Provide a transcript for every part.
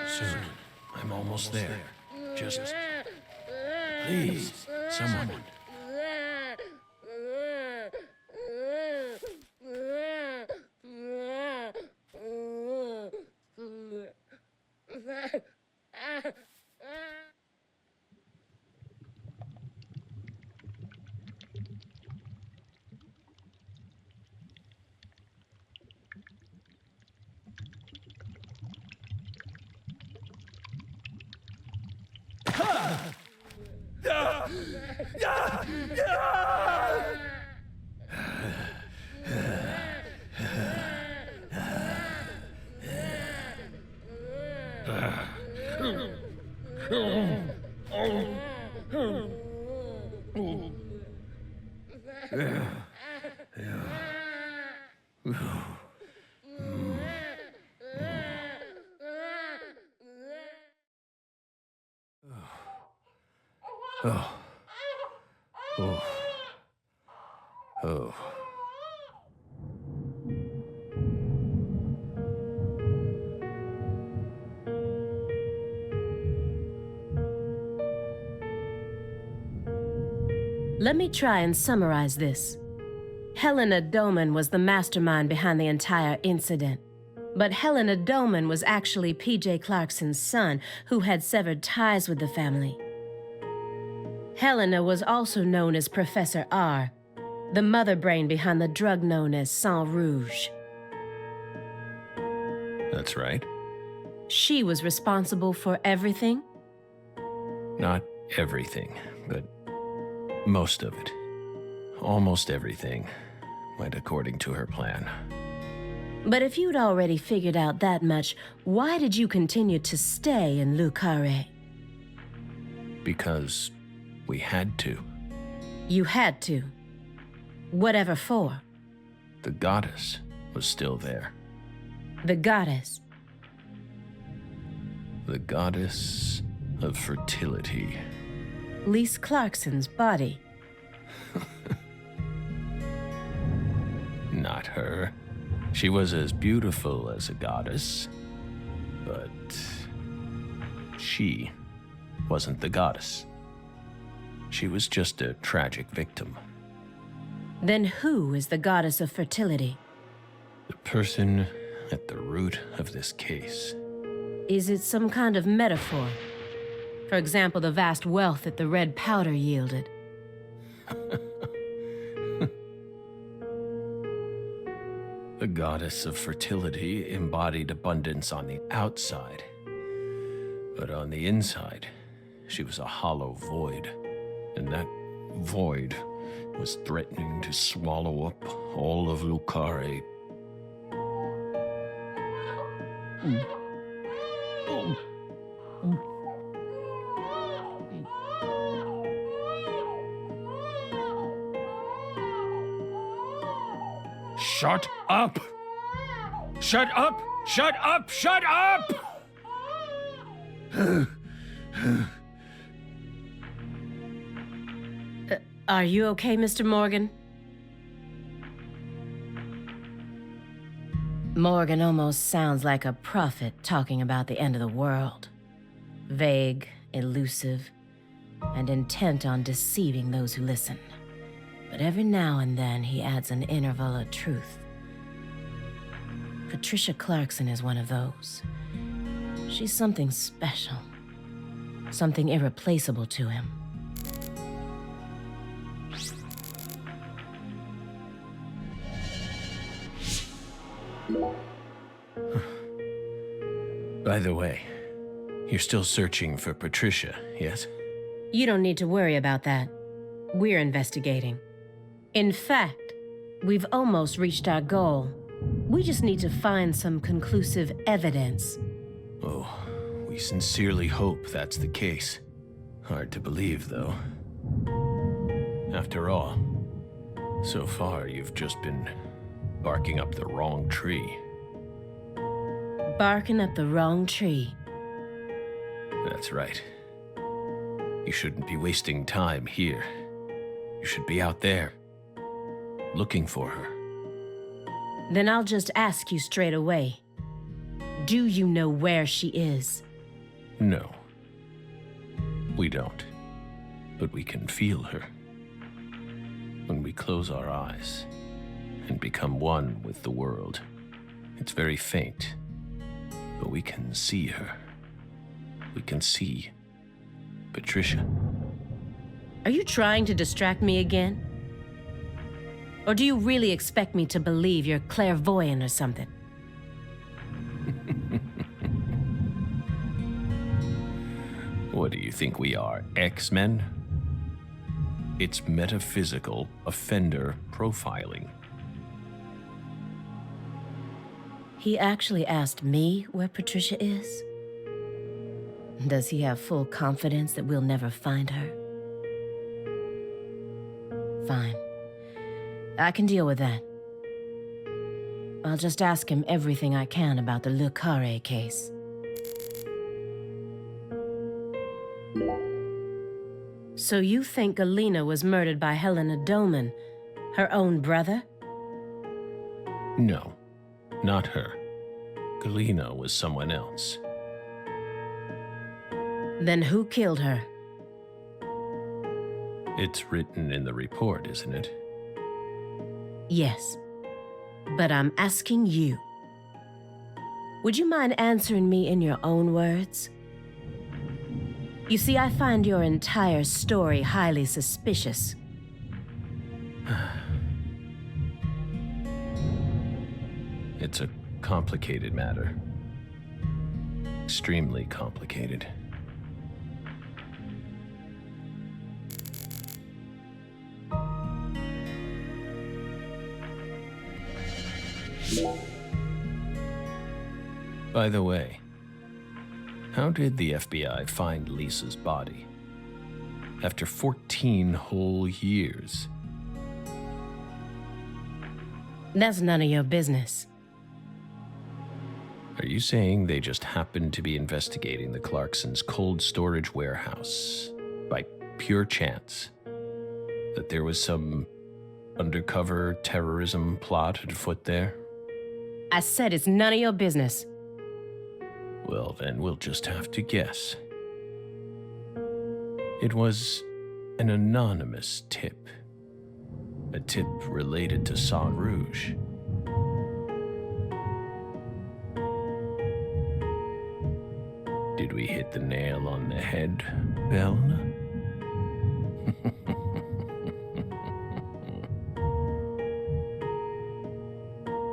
Soon. I'm almost there. Just... please, someone. Oh. Oh. Oh. Let me try and summarize this. Helena Doman was the mastermind behind the entire incident. But Helena Doman was actually P.J. Clarkson's son, who had severed ties with the family. Helena was also known as Professor R, the mother brain behind the drug known as Sang Rouge. That's right. She was responsible for everything? Not everything, but most of it. Almost everything went according to her plan. But if you'd already figured out that much, why did you continue to stay in Le Carré? Because we had to. You had to? Whatever for? The goddess was still there. The goddess? The goddess of fertility. Lise Clarkson's body? Not her. She was as beautiful as a goddess, but she wasn't the goddess. She was just a tragic victim. Then who is the goddess of fertility? The person at the root of this case. Is it some kind of metaphor? For example, the vast wealth that the red powder yielded. The goddess of fertility embodied abundance on the outside. But on the inside, she was a hollow void. And that void was threatening to swallow up all of Le Carré. Shut up! Shut up! Shut up! Shut up! Are you okay, Mr. Morgan? Morgan almost sounds like a prophet talking about the end of the world. Vague, elusive, and intent on deceiving those who listen. But every now and then he adds an interval of truth. Patricia Clarkson is one of those. She's something special. Something irreplaceable to him. By the way, you're still searching for Patricia, yes? You don't need to worry about that. We're investigating. In fact, we've almost reached our goal. We just need to find some conclusive evidence. Oh, we sincerely hope that's the case. Hard to believe, though. After all, so far you've just been barking up the wrong tree. Barking up the wrong tree. That's right. You shouldn't be wasting time here. You should be out there, looking for her. Then I'll just ask you straight away. Do you know where she is? No. We don't. But we can feel her. When we close our eyes and become one with the world. It's very faint, but we can see her. We can see Patricia. Are you trying to distract me again? Or do you really expect me to believe you're clairvoyant or something? What do you think we are, X-Men? It's metaphysical offender profiling. He actually asked me where Patricia is? Does he have full confidence that we'll never find her? Fine. I can deal with that. I'll just ask him everything I can about the Le Carré case. So you think Galena was murdered by Helena Doman, her own brother? No, not her. Galena was someone else. Then who killed her? It's written in the report, isn't it? Yes, but I'm asking you. Would you mind answering me in your own words? You see, I find your entire story highly suspicious. It's a complicated matter. Extremely complicated. By the way, how did the FBI find Lisa's body? After 14 whole years. That's none of your business. Are you saying they just happened to be investigating the Clarksons' cold storage warehouse by pure chance? That there was some undercover terrorism plot afoot there? I said it's none of your business. Well, then we'll just have to guess. It was an anonymous tip. A tip related to Sang Rouge. Did we hit the nail on the head, Belle?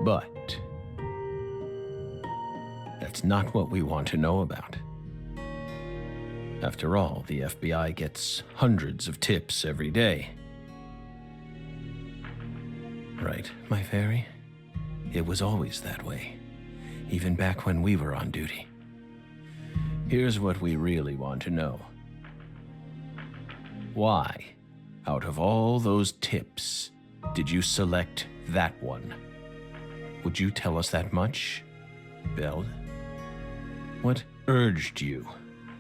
But that's not what we want to know about. After all, the FBI gets hundreds of tips every day. Right, my fairy? It was always that way, even back when we were on duty. Here's what we really want to know. Why, out of all those tips, did you select that one? Would you tell us that much, Belle? What urged you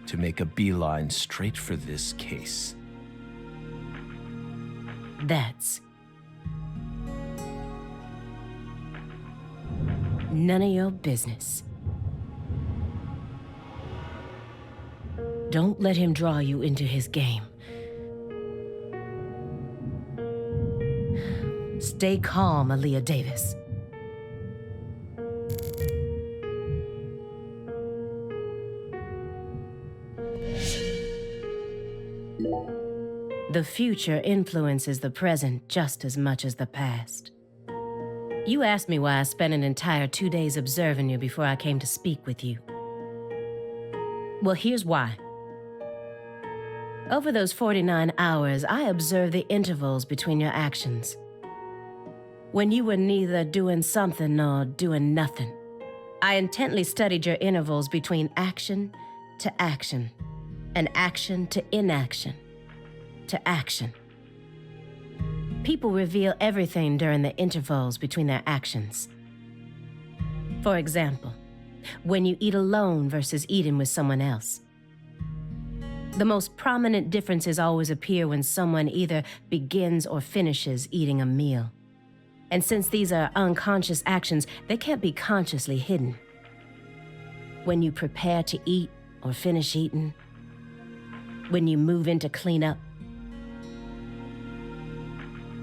to make a beeline straight for this case? That's none of your business. Don't let him draw you into his game. Stay calm, Aaliyah Davis. The future influences the present just as much as the past. You asked me why I spent an entire 2 days observing you before I came to speak with you. Well, here's why. Over those 49 hours, I observed the intervals between your actions. When you were neither doing something nor doing nothing. I intently studied your intervals between action to action, and action to inaction, to action. People reveal everything during the intervals between their actions. For example, when you eat alone versus eating with someone else. The most prominent differences always appear when someone either begins or finishes eating a meal. And since these are unconscious actions, they can't be consciously hidden. When you prepare to eat or finish eating, when you move in to clean up,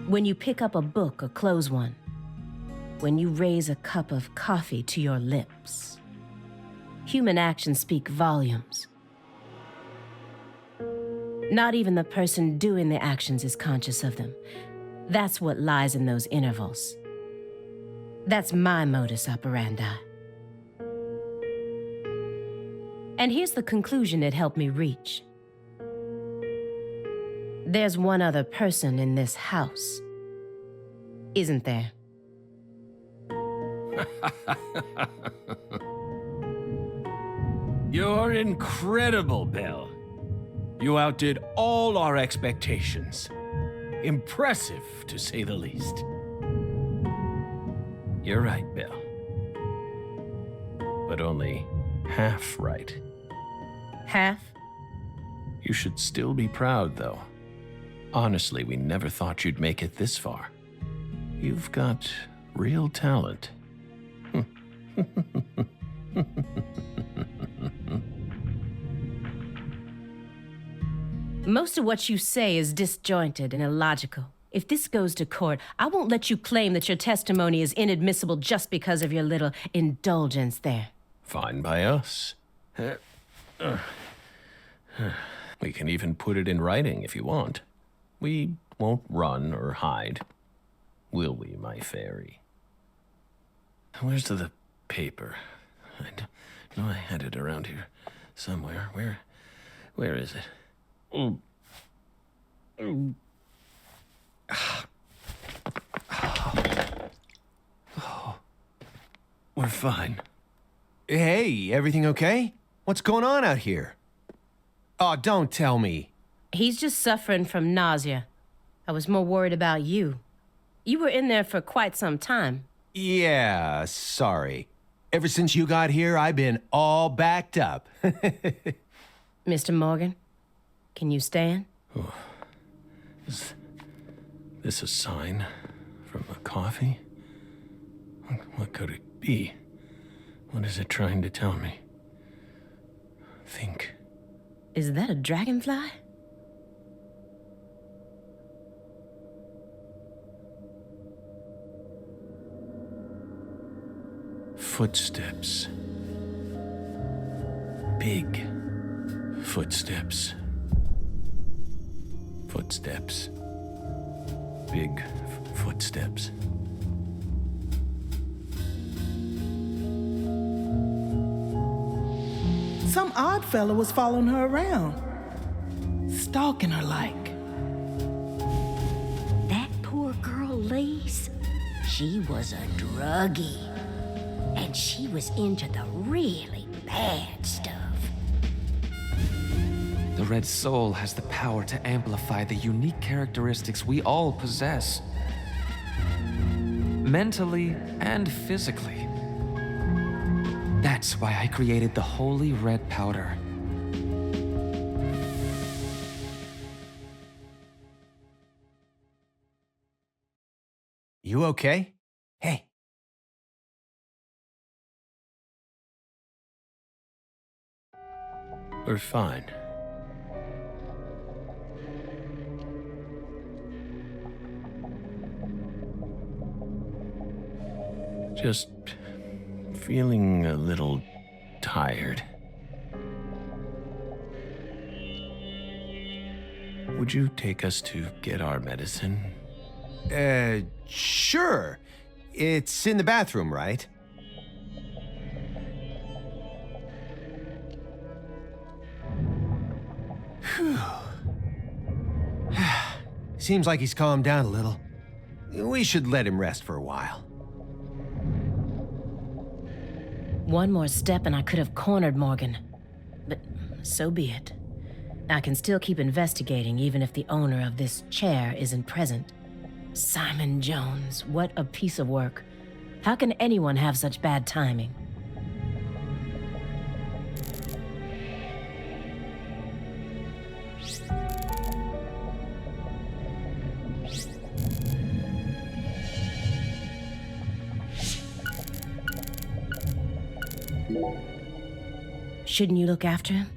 when you pick up a book or close one, when you raise a cup of coffee to your lips, human actions speak volumes. Not even the person doing the actions is conscious of them. That's what lies in those intervals. That's my modus operandi. And here's the conclusion it helped me reach. There's one other person in this house, isn't there? You're incredible, Belle. You outdid all our expectations. Impressive, to say the least. You're right, Belle. But only half right. Half? You should still be proud, though. Honestly, we never thought you'd make it this far. You've got real talent. Most of what you say is disjointed and illogical. If this goes to court, I won't let you claim that your testimony is inadmissible just because of your little indulgence there. Fine by us. We can even put it in writing if you want. We won't run or hide. Will we, my fairy? Where's the paper? I know I had it around here somewhere. Where is it? Oh. We're fine. Hey, everything okay? What's going on out here? Oh, don't tell me. He's just suffering from nausea. I was more worried about you. You were in there for quite some time. Yeah, sorry. Ever since you got here, I've been all backed up. Mr. Morgan, can you stand? Oh. Is this a sign from a coffee? What could it be? What is it trying to tell me? Think. Is that a dragonfly? Footsteps. Big footsteps. Footsteps. Big footsteps. Some odd fella was following her around, stalking her like. That poor girl, Lise, she was a druggie. And she was into the really bad stuff. The Red Soul has the power to amplify the unique characteristics we all possess. Mentally and physically. That's why I created the holy red powder. You okay? Hey. We're fine. Just feeling a little tired. Would you take us to get our medicine? Sure. It's in the bathroom, right? Whew. Seems like he's calmed down a little. We should let him rest for a while. One more step and I could have cornered Morgan. But so be it. I can still keep investigating even if the owner of this chair isn't present. Simon Jones, what a piece of work. How can anyone have such bad timing? Shouldn't you look after him?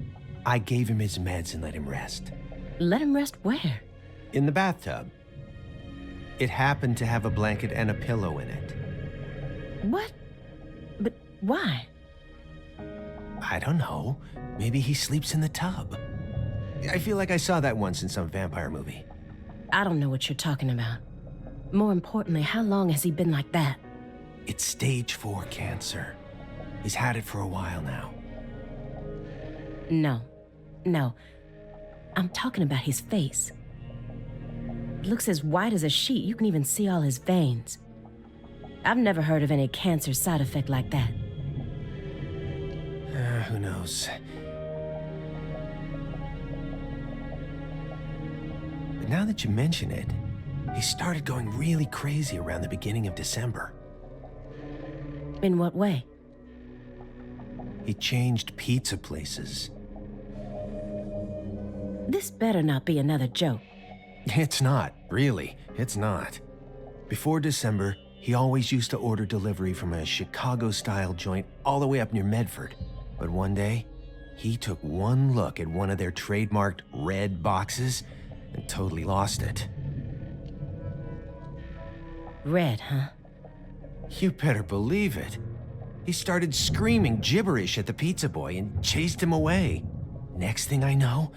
I gave him his meds and let him rest. Let him rest where? In the bathtub. It happened to have a blanket and a pillow in it. What? But why? I don't know. Maybe he sleeps in the tub. I feel like I saw that once in some vampire movie. I don't know what you're talking about. More importantly, how long has he been like that? It's stage 4 cancer. He's had it for a while now. No. I'm talking about his face. It looks as white as a sheet. You can even see all his veins. I've never heard of any cancer side effect like that. Who knows? But now that you mention it, he started going really crazy around the beginning of December. In what way? He changed pizza places. This better not be another joke. It's not, really. It's not. Before December, he always used to order delivery from a Chicago-style joint all the way up near Medford. But one day, he took one look at one of their trademarked red boxes and totally lost it. Red, huh? You better believe it. He started screaming gibberish at the pizza boy and chased him away. Next thing I know,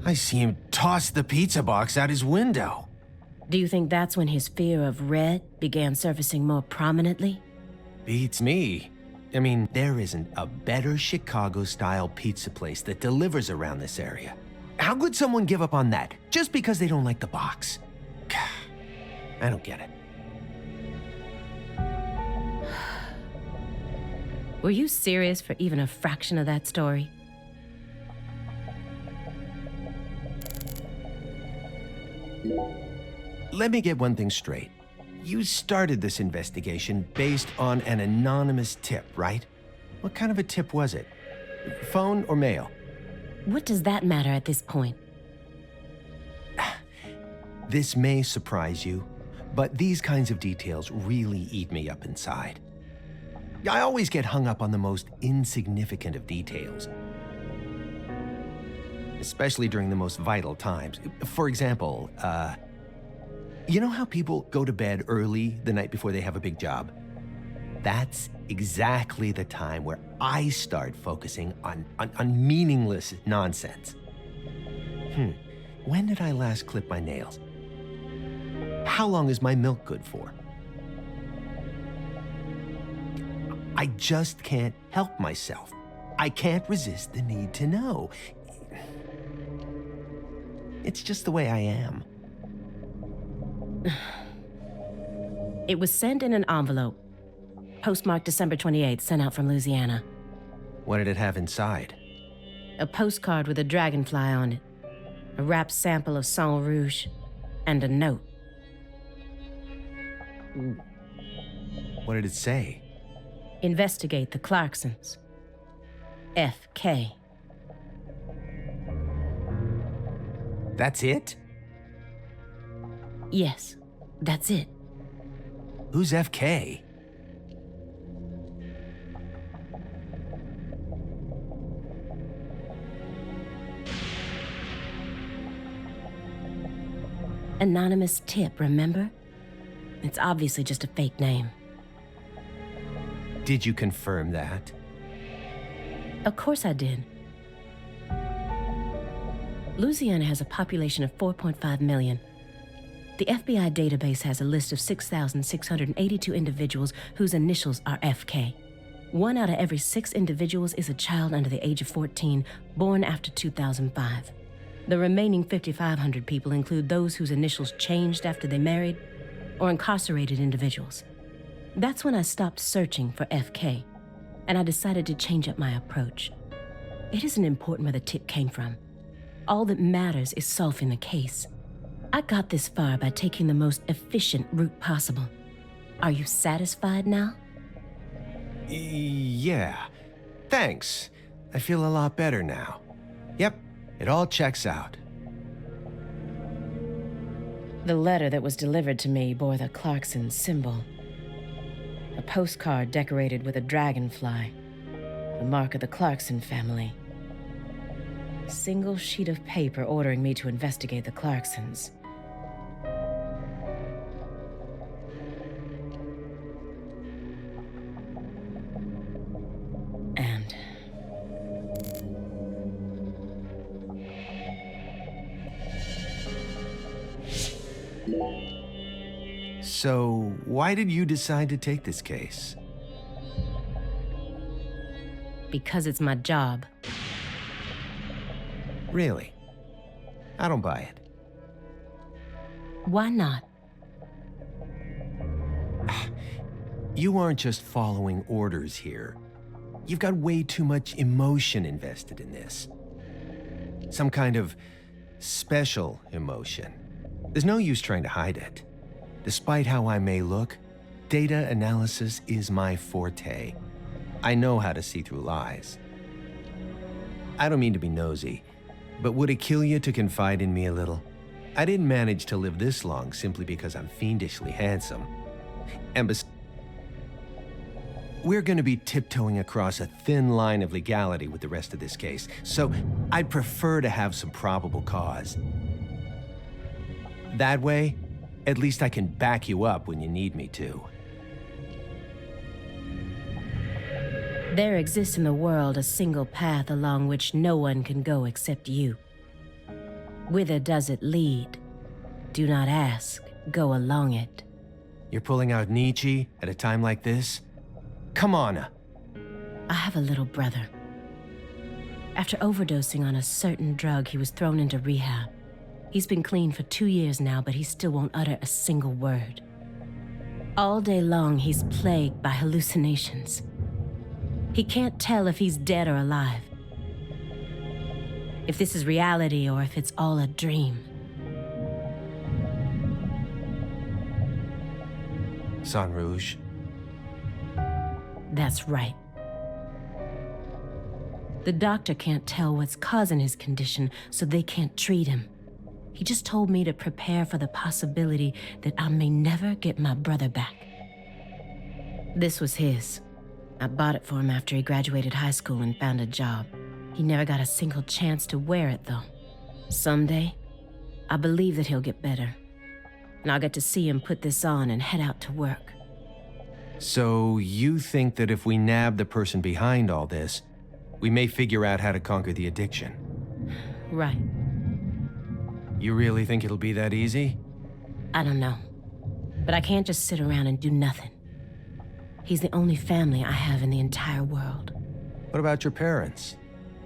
I see him toss the pizza box out his window. Do you think that's when his fear of red began surfacing more prominently? Beats me. I mean, there isn't a better Chicago-style pizza place that delivers around this area. How could someone give up on that just because they don't like the box? I don't get it. Were you serious for even a fraction of that story? Let me get one thing straight. You started this investigation based on an anonymous tip, right? What kind of a tip was it? Phone or mail? What does that matter at this point? This may surprise you, but these kinds of details really eat me up inside. I always get hung up on the most insignificant of details, especially during the most vital times. For example, you know how people go to bed early the night before they have a big job? That's exactly the time where I start focusing on meaningless nonsense. When did I last clip my nails? How long is my milk good for? I just can't help myself. I can't resist the need to know. It's just the way I am. It was sent in an envelope. Postmarked December 28th, sent out from Louisiana. What did it have inside? A postcard with a dragonfly on it, a wrapped sample of Sang Rouge, and a note. What did it say? Investigate the Clarksons. FK. That's it? Yes, that's it. Who's FK? Anonymous tip, remember? It's obviously just a fake name. Did you confirm that? Of course I did. Louisiana has a population of 4.5 million. The FBI database has a list of 6,682 individuals whose initials are FK. 1 out of every 6 individuals is a child under the age of 14, born after 2005. The remaining 5,500 people include those whose initials changed after they married or incarcerated individuals. That's when I stopped searching for FK, and I decided to change up my approach. It isn't important where the tip came from. All that matters is solving the case. I got this far by taking the most efficient route possible. Are you satisfied now? Yeah. Thanks. I feel a lot better now. Yep, it all checks out. The letter that was delivered to me bore the Clarkson symbol. A postcard decorated with a dragonfly. The mark of the Clarkson family. A single sheet of paper ordering me to investigate the Clarksons. And So, why did you decide to take this case? because it's my job. Really? I don't buy it. Why not? You aren't just following orders here. You've got way too much emotion invested in this. Some kind of special emotion. There's no use trying to hide it. Despite how I may look, data analysis is my forte. I know how to see through lies. I don't mean to be nosy, but would it kill you to confide in me a little? I didn't manage to live this long simply because I'm fiendishly handsome. And we're going to be tiptoeing across a thin line of legality with the rest of this case, so I'd prefer to have some probable cause. That way, at least I can back you up when you need me to. There exists in the world a single path along which no one can go except you. Whither does it lead? Do not ask, go along it. You're pulling out Nietzsche at a time like this? Come on. I have a little brother. After overdosing on a certain drug, he was thrown into rehab. He's been clean for 2 years now, but he still won't utter a single word. All day long, he's plagued by hallucinations. He can't tell if he's dead or alive. If this is reality or if it's all a dream. Sang Rouge. That's right. The doctor can't tell what's causing his condition, so they can't treat him. He just told me to prepare for the possibility that I may never get my brother back. This was his. I bought it for him after he graduated high school and found a job. He never got a single chance to wear it, though. Someday, I believe that he'll get better. And I'll get to see him put this on and head out to work. So you think that if we nab the person behind all this, we may figure out how to conquer the addiction? Right. You really think it'll be that easy? I don't know. But I can't just sit around and do nothing. He's the only family I have in the entire world. What about your parents?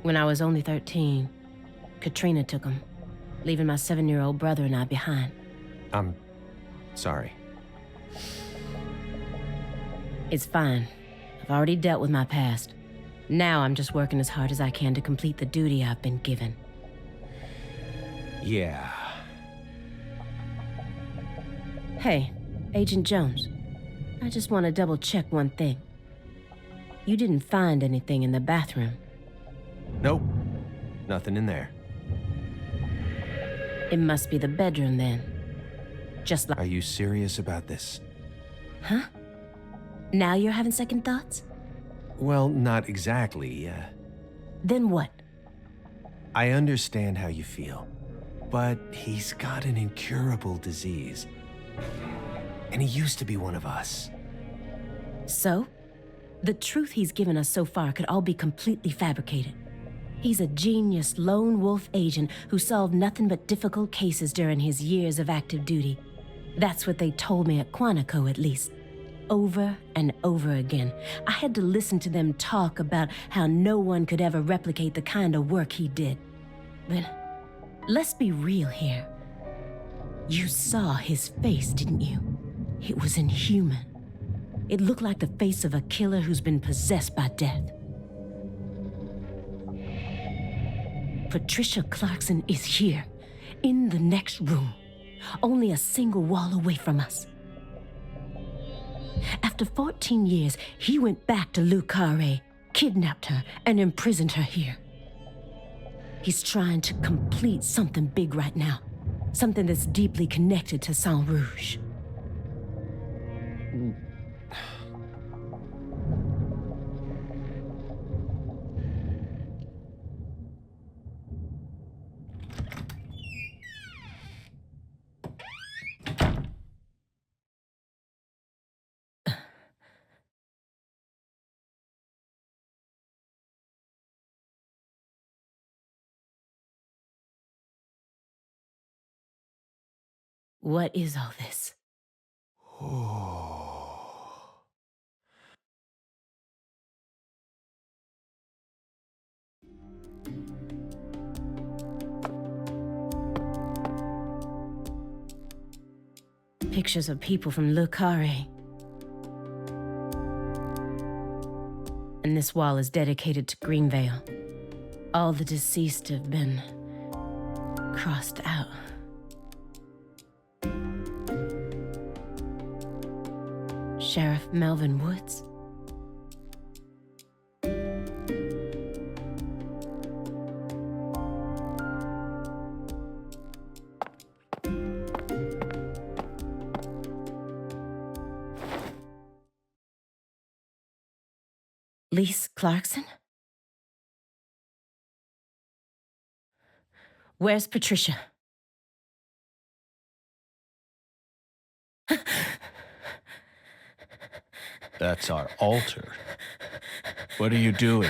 When I was only 13, Katrina took him, leaving my 7-year-old brother and I behind. I'm sorry. It's fine. I've already dealt with my past. Now I'm just working as hard as I can to complete the duty I've been given. Yeah. Hey, Agent Jones. I just want to double check one thing. You didn't find anything in the bathroom. Nope. Nothing in there. It must be the bedroom then. Just like... Are you serious about this? Huh? Now you're having second thoughts? Well, not exactly. Then what? I understand how you feel, but he's got an incurable disease. And he used to be one of us. So? The truth he's given us so far could all be completely fabricated. He's a genius lone wolf agent who solved nothing but difficult cases during his years of active duty. That's what they told me at Quantico, at least. Over and over again. I had to listen to them talk about how no one could ever replicate the kind of work he did. But let's be real here. You saw his face, didn't you? It was inhuman. It looked like the face of a killer who's been possessed by death. Patricia Clarkson is here, in the next room, only a single wall away from us. After 14 years, he went back to Le Carré, kidnapped her, and imprisoned her here. He's trying to complete something big right now, something that's deeply connected to Sang Rouge. What is all this? Pictures of people from Le Carré. And this wall is dedicated to Greenvale. All the deceased have been crossed out. Sheriff Melvin Woods? Lise Clarkson? Where's Patricia? That's our altar. What are you doing?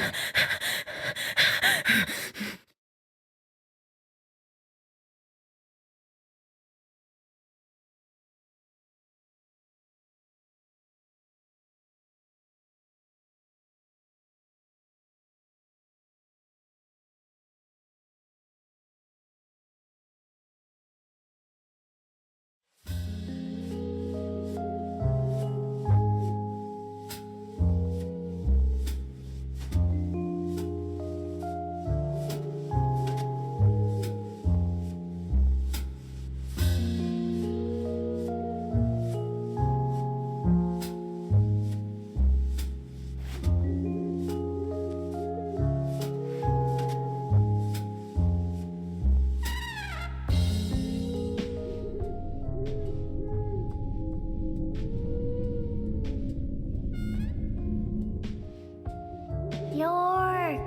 York!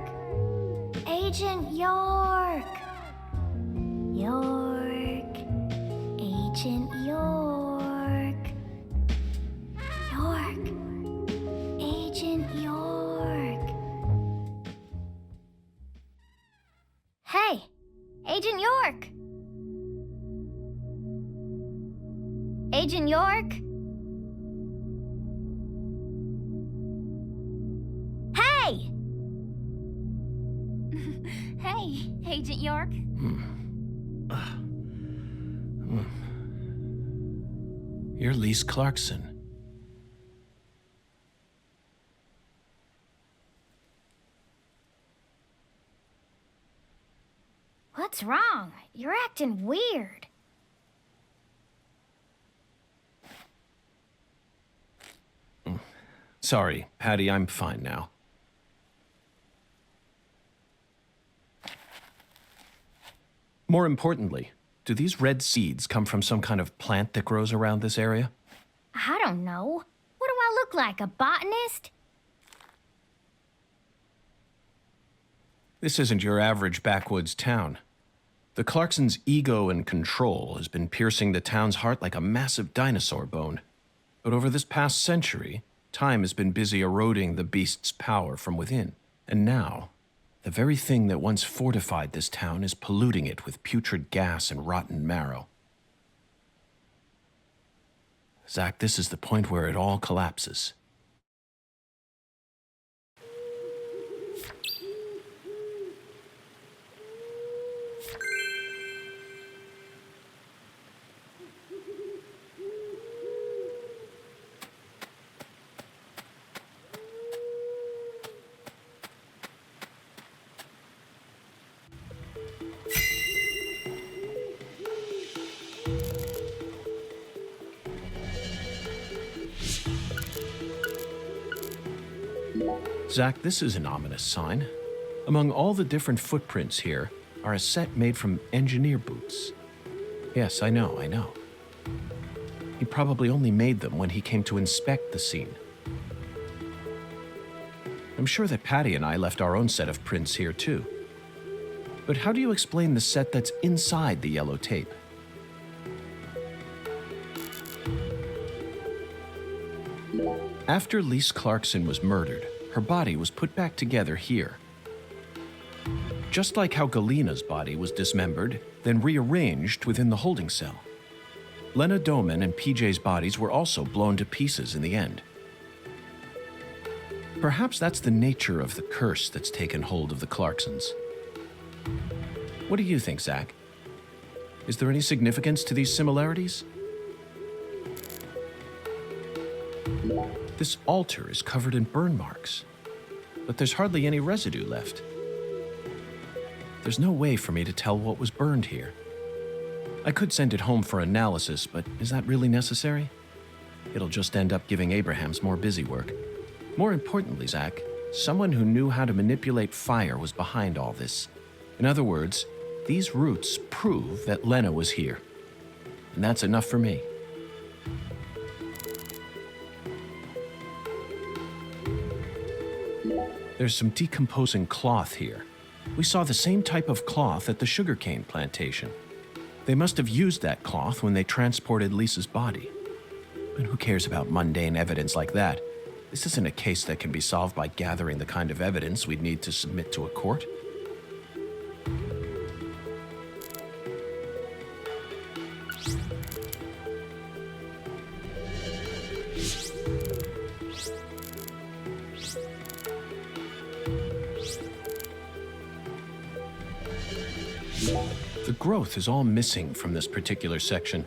Agent York! York! Agent York! York! Agent York! Hey! Agent York! Agent York? Hey! Hey, Agent York. You're Lise Clarkson. What's wrong? You're acting weird. Sorry, Patty, I'm fine now. More importantly, do these red seeds come from some kind of plant that grows around this area? I don't know. What do I look like, a botanist? This isn't your average backwoods town. The Clarksons' ego and control has been piercing the town's heart like a massive dinosaur bone. But over this past century, time has been busy eroding the beast's power from within. And now, the very thing that once fortified this town is polluting it with putrid gas and rotten marrow. Zach, this is the point where it all collapses. Zach, this is an ominous sign. Among all the different footprints here are a set made from engineer boots. Yes, I know. He probably only made them when he came to inspect the scene. I'm sure that Patty and I left our own set of prints here too. But how do you explain the set that's inside the yellow tape? After Lise Clarkson was murdered, her body was put back together here. Just like how Galena's body was dismembered, then rearranged within the holding cell. Lena Doman and PJ's bodies were also blown to pieces in the end. Perhaps that's the nature of the curse that's taken hold of the Clarksons. What do you think, Zach? Is there any significance to these similarities? This altar is covered in burn marks, but there's hardly any residue left. There's no way for me to tell what was burned here. I could send it home for analysis, but is that really necessary? It'll just end up giving Abrahams more busy work. More importantly, Zach, someone who knew how to manipulate fire was behind all this. In other words, these roots prove that Lena was here. And that's enough for me. There's some decomposing cloth here. We saw the same type of cloth at the sugarcane plantation. They must have used that cloth when they transported Lisa's body. But who cares about mundane evidence like that? This isn't a case that can be solved by gathering the kind of evidence we'd need to submit to a court. The growth is all missing from this particular section.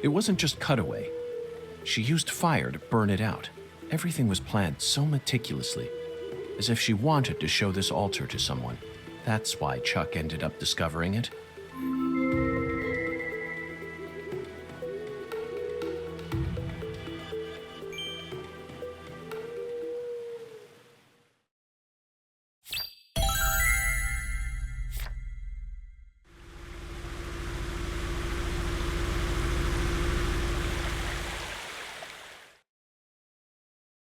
It wasn't just cutaway. She used fire to burn it out. Everything was planned so meticulously, as if she wanted to show this altar to someone. That's why Chuck ended up discovering it.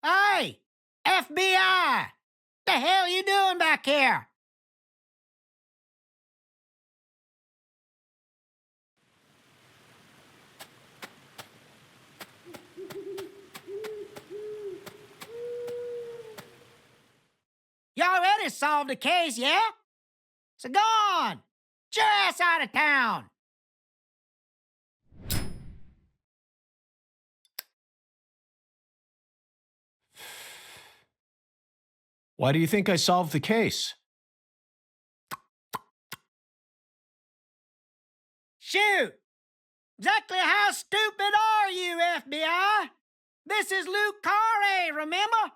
Hey! FBI! The hell you doing back here? You already solved the case, yeah? So go on! Get your ass out of town! Why do you think I solved the case? Shoot! Exactly how stupid are you, FBI? This is Luke Carre, remember?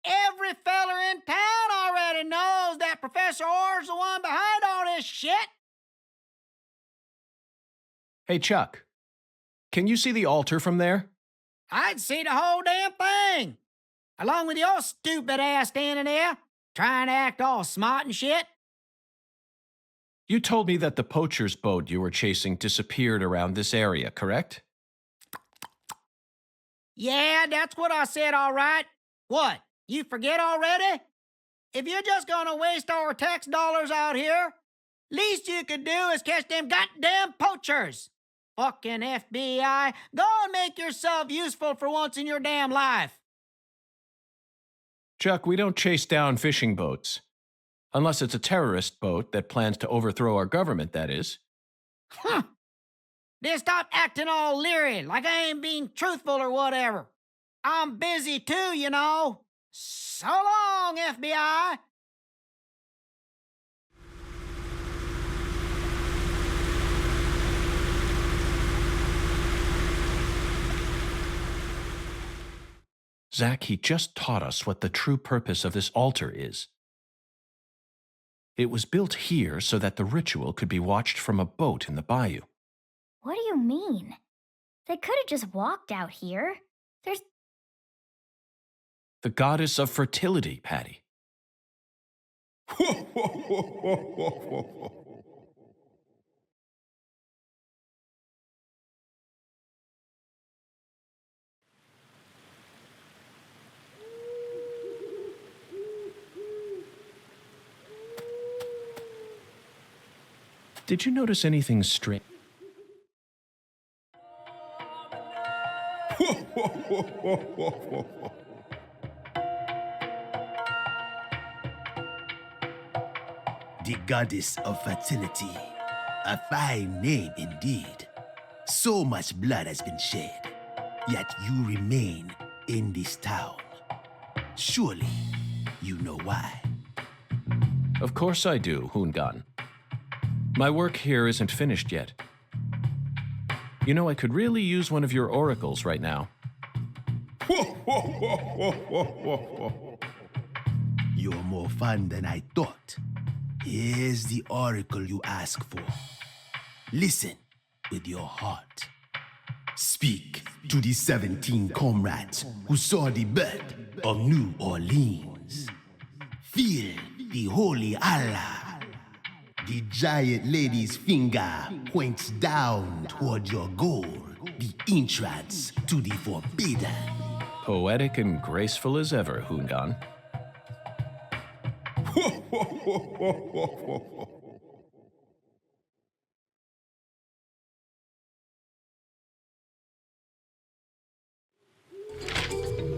Every feller in town already knows that Professor Orr's the one behind all this shit. Hey, Chuck. Can you see the altar from there? I'd see the whole damn thing. Along with your stupid ass standing there, trying to act all smart and shit. You told me that the poacher's boat you were chasing disappeared around this area, correct? Yeah, that's what I said, all right. What, you forget already? If you're just gonna waste our tax dollars out here, least you could do is catch them goddamn poachers. Fucking FBI, go and make yourself useful for once in your damn life. Chuck, we don't chase down fishing boats. Unless it's a terrorist boat that plans to overthrow our government, that is. Huh. Then stop acting all leery, like I ain't being truthful or whatever. I'm busy too, you know. So long, FBI. Zach, he just taught us what the true purpose of this altar is. It was built here so that the ritual could be watched from a boat in the bayou. What do you mean? They could have just walked out here. There's... The goddess of fertility, Patty. Did you notice anything strange? The goddess of fertility. A fine name indeed. So much blood has been shed, yet you remain in this town. Surely, you know why. Of course I do, Hungan. My work here isn't finished yet. You know, I could really use one of your oracles right now. You're more fun than I thought. Here's the oracle you ask for. Listen with your heart. Speak to the 17 comrades who saw the birth of New Orleans. Feel the holy Allah. The giant lady's finger points down toward your goal, the entrance to the forbidden. Poetic and graceful as ever, Hungan.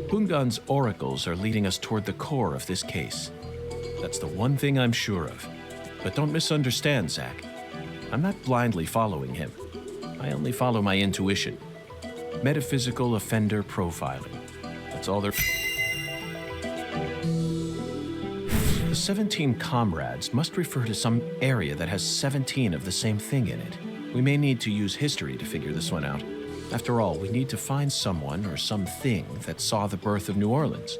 Hungan's oracles are leading us toward the core of this case. That's the one thing I'm sure of. But don't misunderstand, Zach. I'm not blindly following him. I only follow my intuition. Metaphysical offender profiling. That's all there. The 17 comrades must refer to some area that has 17 of the same thing in it. We may need to use history to figure this one out. After all, we need to find someone or something that saw the birth of New Orleans.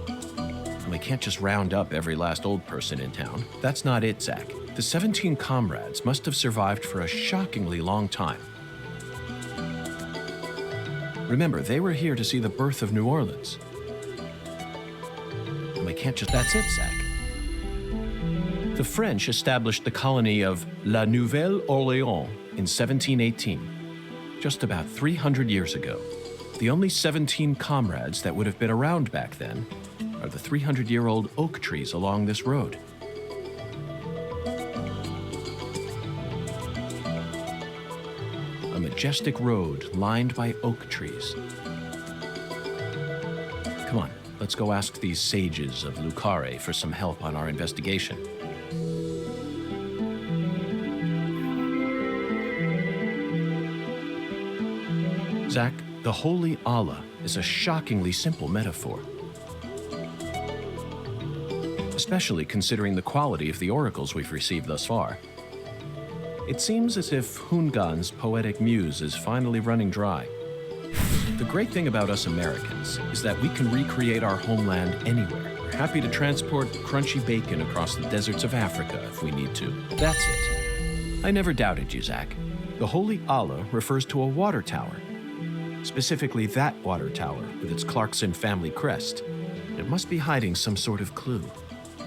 And we can't just round up every last old person in town. That's not it, Zach. The 17 comrades must have survived for a shockingly long time. Remember, they were here to see the birth of New Orleans. And we can't just... That's it, Zach. The French established the colony of La Nouvelle-Orléans in 1718. Just about 300 years ago. The only 17 comrades that would have been around back then are the 300-year-old oak trees along this road. A majestic road lined by oak trees. Come on, let's go ask these sages of Lucare for some help on our investigation. Zach, the Holy Allah is a shockingly simple metaphor. Especially considering the quality of the oracles we've received thus far. It seems as if Hungan's poetic muse is finally running dry. The great thing about us Americans is that we can recreate our homeland anywhere. We're happy to transport crunchy bacon across the deserts of Africa if we need to. That's it. I never doubted you, Zach. The Holy Allah refers to a water tower. Specifically that water tower with its Clarkson family crest. It must be hiding some sort of clue.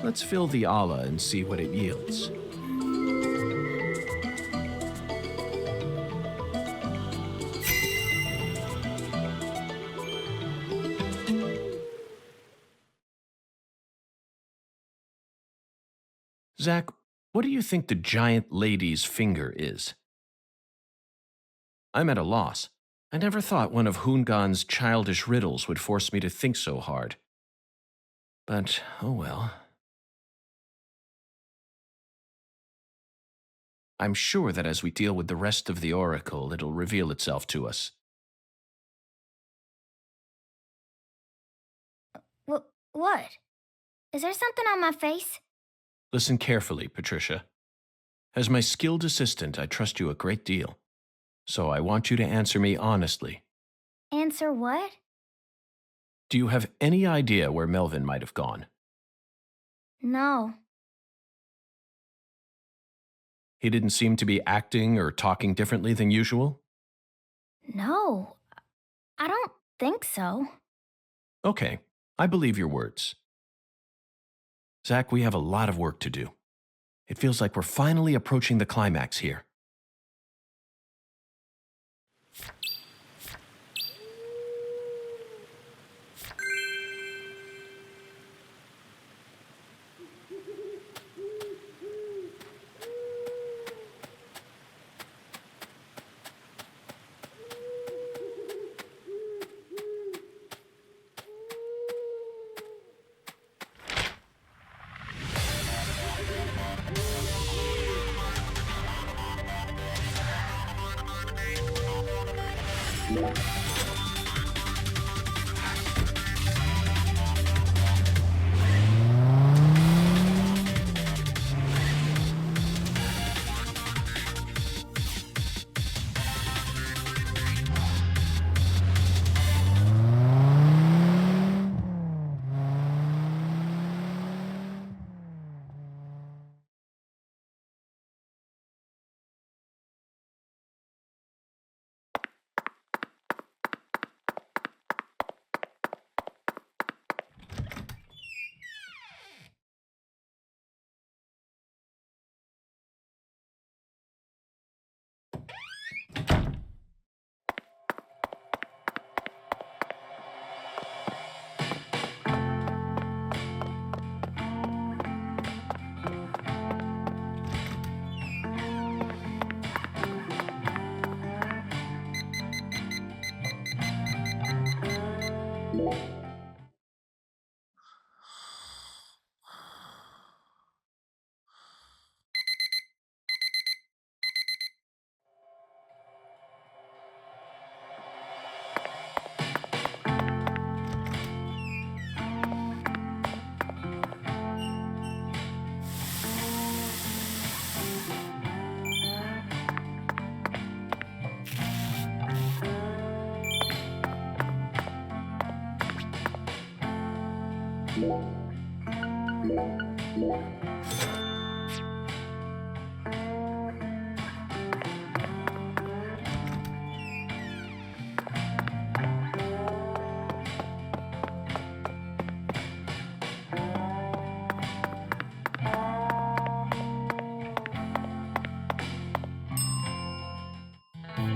Let's fill the Allah and see what it yields. Zach, what do you think the giant lady's finger is? I'm at a loss. I never thought one of Hungan's childish riddles would force me to think so hard. But, oh well. I'm sure that as we deal with the rest of the oracle, it'll reveal itself to us. What? Is there something on my face? Listen carefully, Patricia. As my skilled assistant, I trust you a great deal. So I want you to answer me honestly. Answer what? Do you have any idea where Melvin might have gone? No. He didn't seem to be acting or talking differently than usual? No. I don't think so. Okay, I believe your words. Zach, we have a lot of work to do. It feels like we're finally approaching the climax here.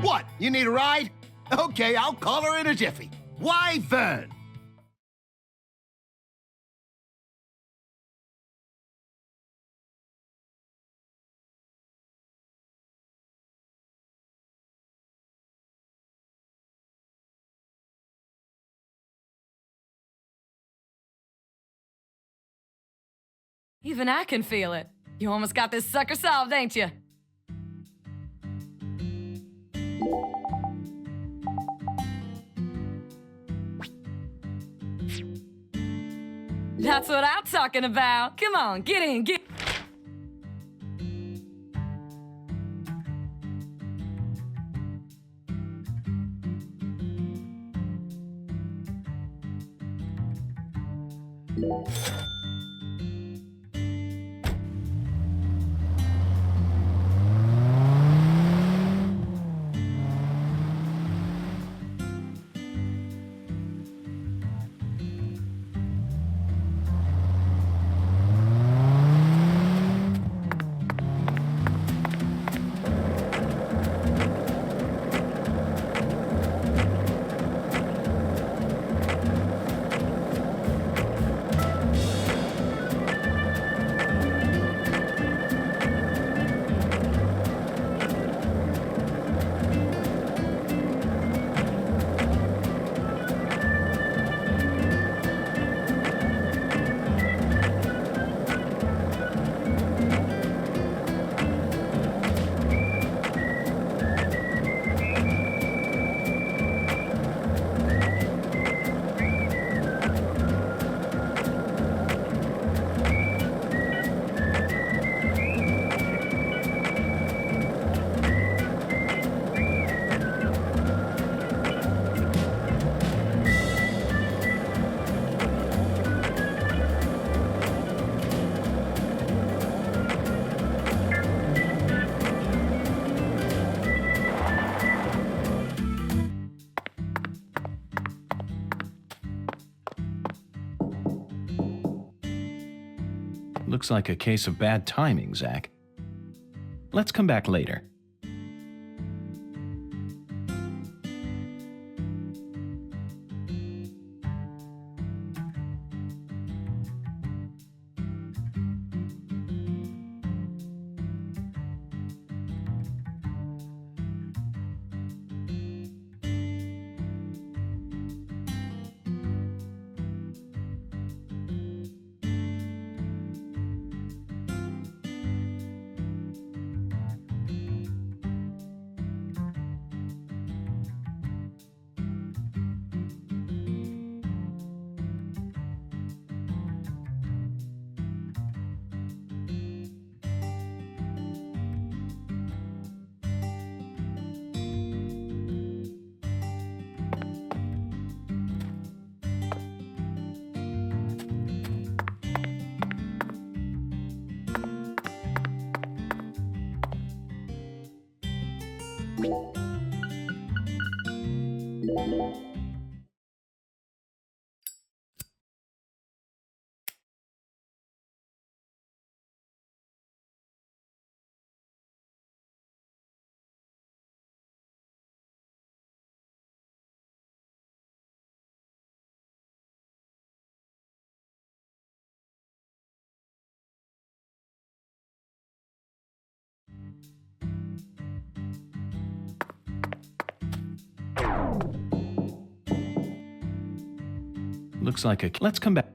What? You need a ride? Okay, I'll call her in a jiffy. Why, Vern? Even I can feel it. You almost got this sucker solved, ain't you? That's what I'm talking about. Come on, get in, get... Looks like a case of bad timing, Zach. Let's come back later. Looks like a... Let's come back.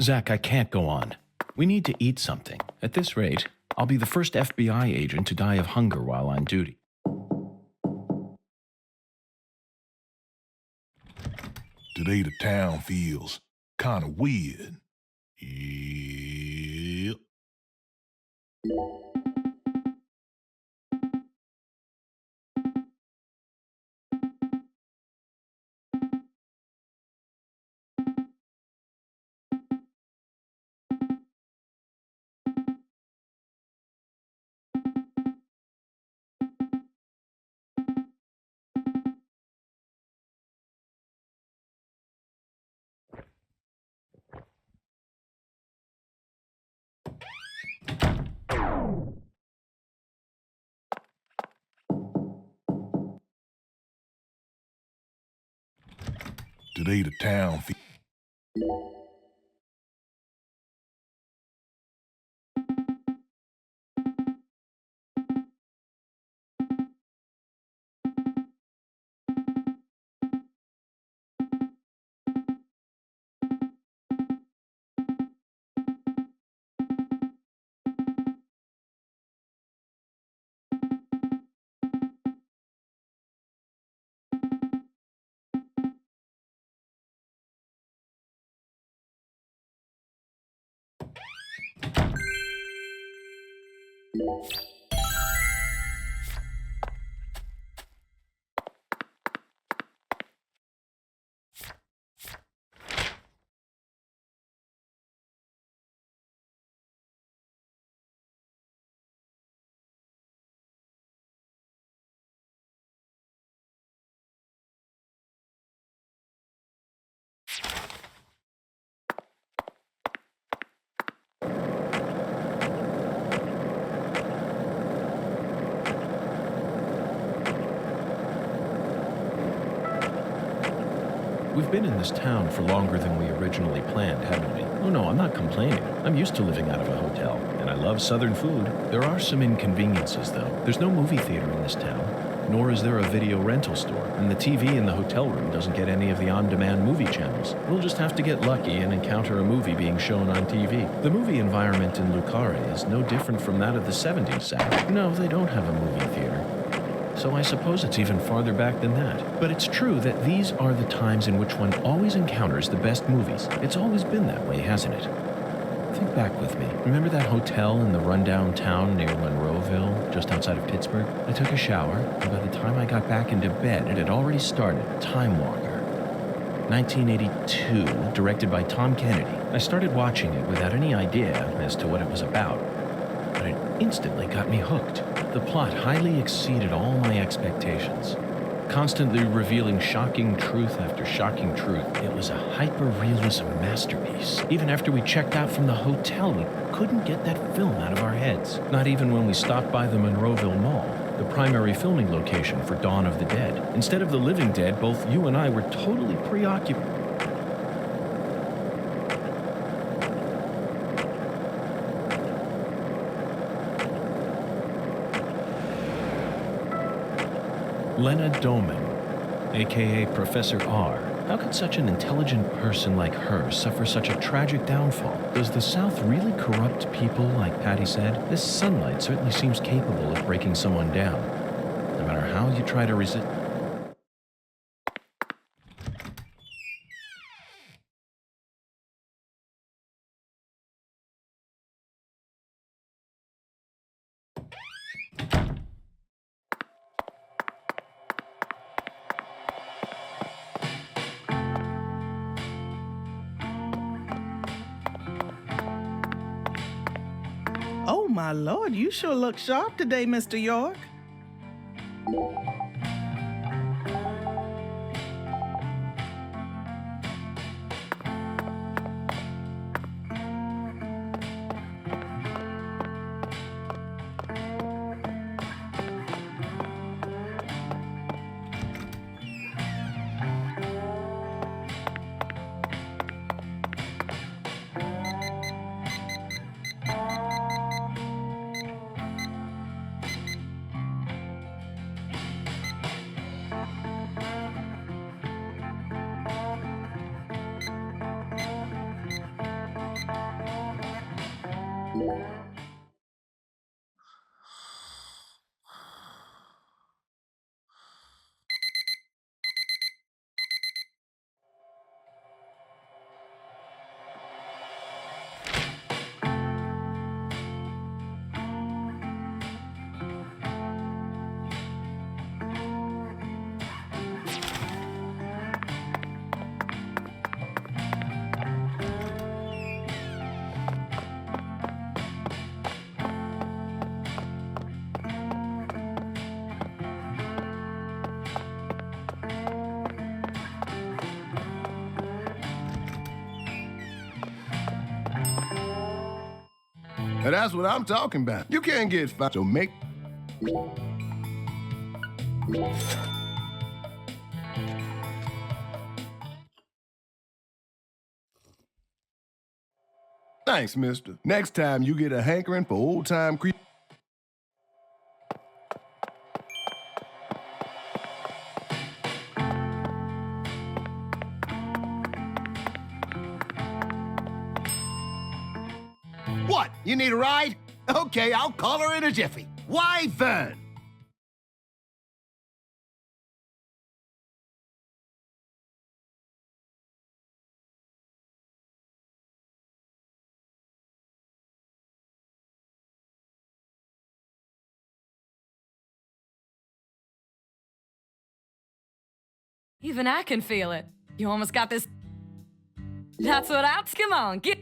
Zach, I can't go on. We need to eat something. At this rate, I'll be the first FBI agent to die of hunger while on duty. Today the town feels kind of weird. Yep. Today the town feels... We've been in this town for longer than we originally planned, haven't we? Oh no, I'm not complaining. I'm used to living out of a hotel, and I love southern food. There are some inconveniences, though. There's no movie theater in this town, nor is there a video rental store, and the TV in the hotel room doesn't get any of the on-demand movie channels. We'll just have to get lucky and encounter a movie being shown on TV. The movie environment in Lucare is no different from that of the 70s, Zach. No, they don't have a movie theater. So I suppose it's even farther back than that. But it's true that these are the times in which one always encounters the best movies. It's always been that way, hasn't it? Think back with me. Remember that hotel in the rundown town near Monroeville, just outside of Pittsburgh? I took a shower, and by the time I got back into bed, it had already started. Time Walker. 1982, directed by Tom Kennedy. I started watching it without any idea as to what it was about, but it instantly got me hooked. The plot highly exceeded all my expectations, constantly revealing shocking truth after shocking truth. It was a hyper-realism masterpiece. Even after we checked out from the hotel, we couldn't get that film out of our heads. Not even when we stopped by the Monroeville Mall, the primary filming location for Dawn of the Dead. Instead of the living dead, both you and I were totally preoccupied. Lena Doman, aka Professor R. How could such an intelligent person like her suffer such a tragic downfall? Does the South really corrupt people like Patty said? This sunlight certainly seems capable of breaking someone down, no matter how you try to resist. Oh, my lord, you sure look sharp today, Mr. York. And that's what I'm talking about. You can't get fired, so make... Thanks, mister. Next time you get a hankering for old-time creep... What? You need a ride? Okay, I'll call her in a jiffy. Why, Vern? Even I can feel it. You almost got this. That's what I'm. Come on, get.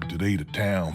Today the town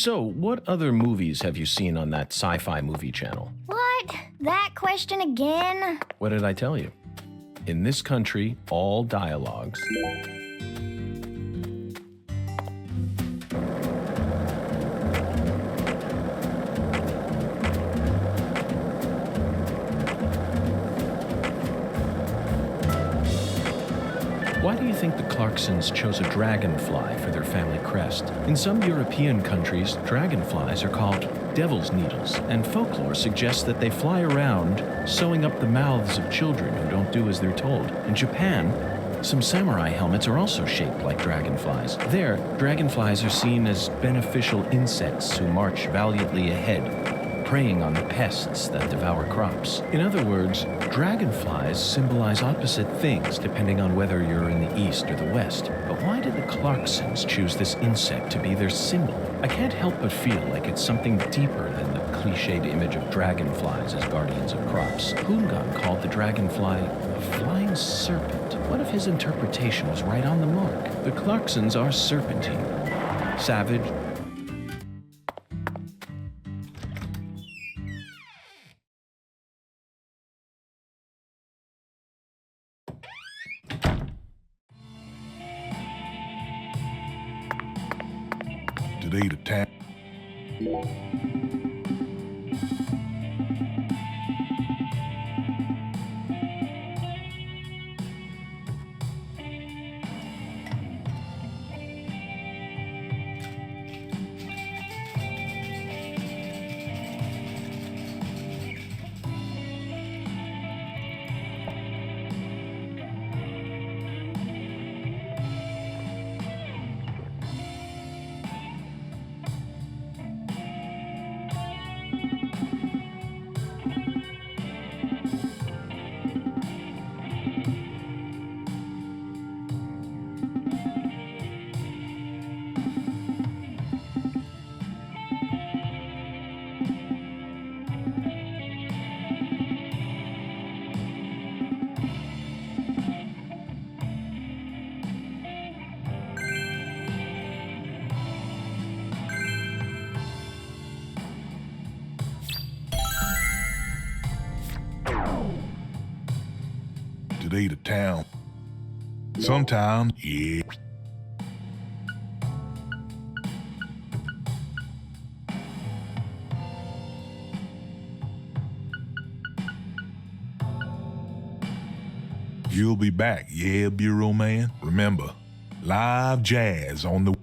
So, what other movies have you seen on that sci-fi movie channel? What? That question again? What did I tell you? In this country, all dialogues. Why do you think the Clarksons chose a dragonfly for their family crest? In some European countries, dragonflies are called devil's needles, and folklore suggests that they fly around, sewing up the mouths of children who don't do as they're told. In Japan, some samurai helmets are also shaped like dragonflies. There, dragonflies are seen as beneficial insects who march valiantly ahead, preying on the pests that devour crops. In other words, dragonflies symbolize opposite things depending on whether you're in the east or the west. But why did the Clarksons choose this insect to be their symbol? I can't help but feel like it's something deeper than the cliched image of dragonflies as guardians of crops. Hungan called the dragonfly a flying serpent. What if his interpretation was right on the mark? The Clarksons are serpentine, savage, Today the town. Today the town. Sometimes, yeah. You'll be back, yeah, Bureau Man? Remember, live jazz on the...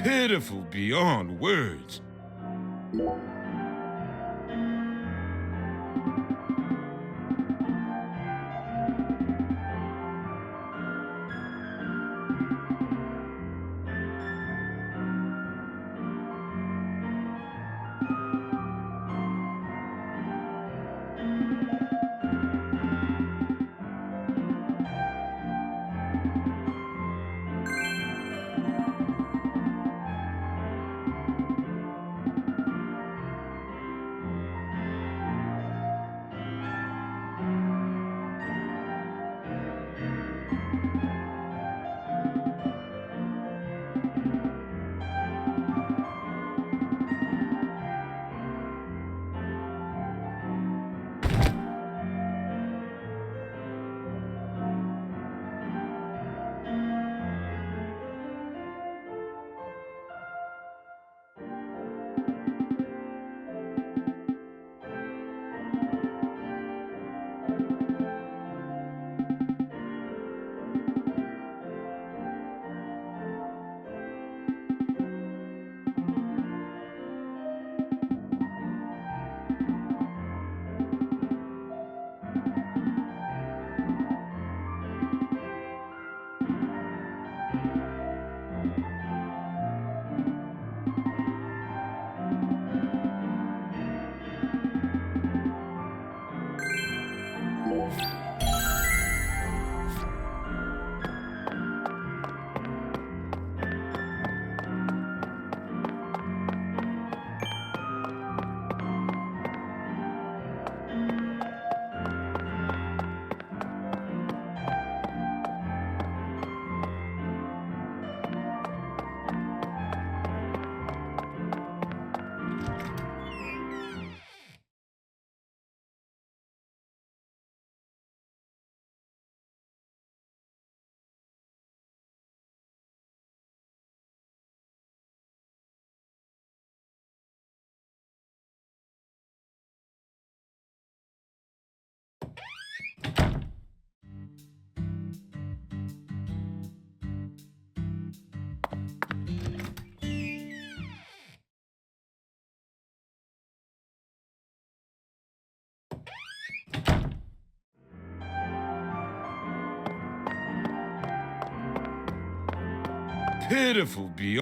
Pitiful beyond words. Pitiful beyond.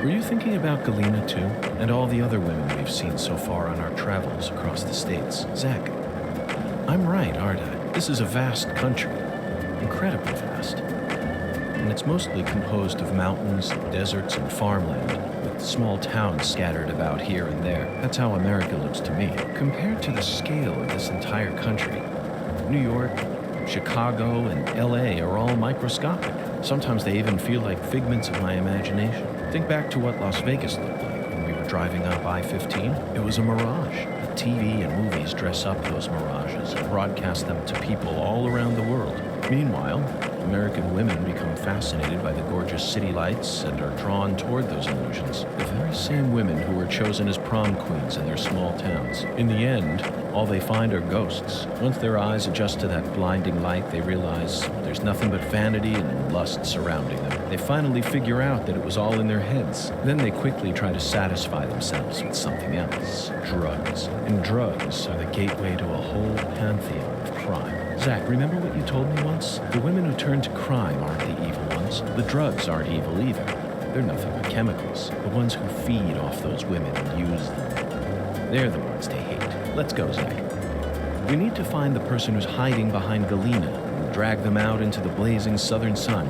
Were you thinking about Galena too? And all the other women we've seen so far on our travels across the states? Zach, I'm right, aren't I? This is a vast country. Incredibly vast. And it's mostly composed of mountains, deserts, and farmland, with small towns scattered about here and there. That's how America looks to me. Compared to the scale of this entire country, New York, Chicago, and LA are all microscopic. Sometimes they even feel like figments of my imagination. Think back to what Las Vegas looked like when we were driving up I-15. It was a mirage. The TV and movies dress up those mirages and broadcast them to people all around the world. Meanwhile, American women become fascinated by the gorgeous city lights and are drawn toward those illusions. The very same women who were chosen as prom queens in their small towns. In the end, all they find are ghosts. Once their eyes adjust to that blinding light, they realize there's nothing but vanity and lust surrounding them. They finally figure out that it was all in their heads. Then they quickly try to satisfy themselves with something else. Drugs. And drugs are the gateway to a whole pantheon of crime. Zach, remember what you told me once? The women who turn to crime aren't the evil ones. The drugs aren't evil either. They're nothing but chemicals. The ones who feed off those women and use them. They're the ones they hate. Let's go, Zach. We need to find the person who's hiding behind Galena and drag them out into the blazing southern sun.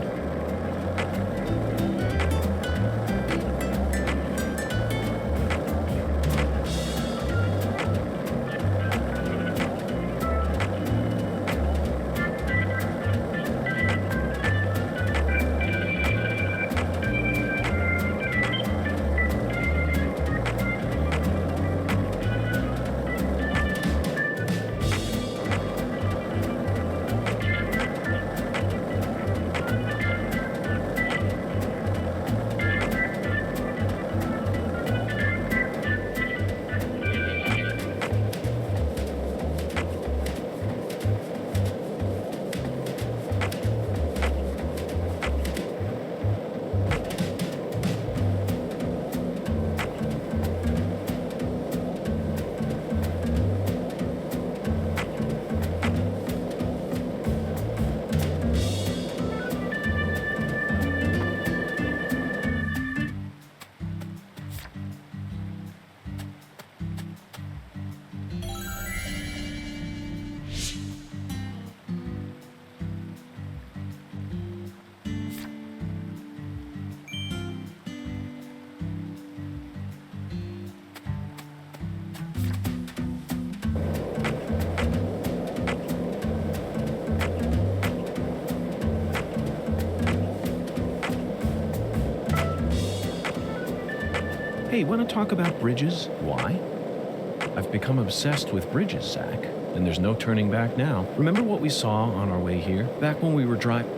Hey, want to talk about bridges? Why? I've become obsessed with bridges, Zach, and there's no turning back now. Remember what we saw on our way here? Back when we were driving...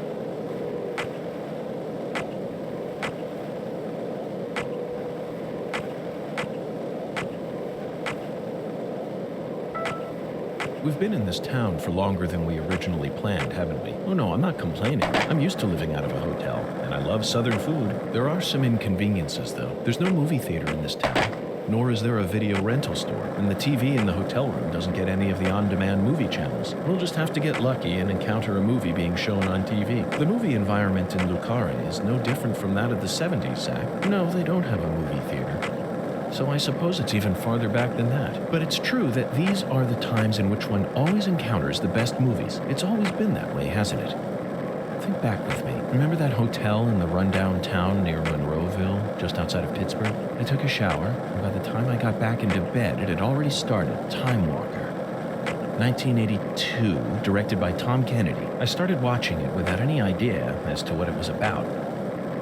We've been in this town for longer than we originally planned, haven't we? Oh no, I'm not complaining. I'm used to living out of a hotel, and I love southern food. There are some inconveniences, though. There's no movie theater in this town. nor is there a video rental store, and the TV in the hotel room doesn't get any of the on-demand movie channels. We'll just have to get lucky and encounter a movie being shown on TV. The movie environment in Lucare is no different from that of the 70s, Zach. No, they don't have a movie theater. So I suppose it's even farther back than that. But it's true that these are the times in which one always encounters the best movies. It's always been that way, hasn't it? Think back with me. Remember that hotel in the rundown town near Monroeville, just outside of Pittsburgh? I took a shower, and by the time I got back into bed, it had already started. Time Walker. 1982, directed by Tom Kennedy. I started watching it without any idea as to what it was about,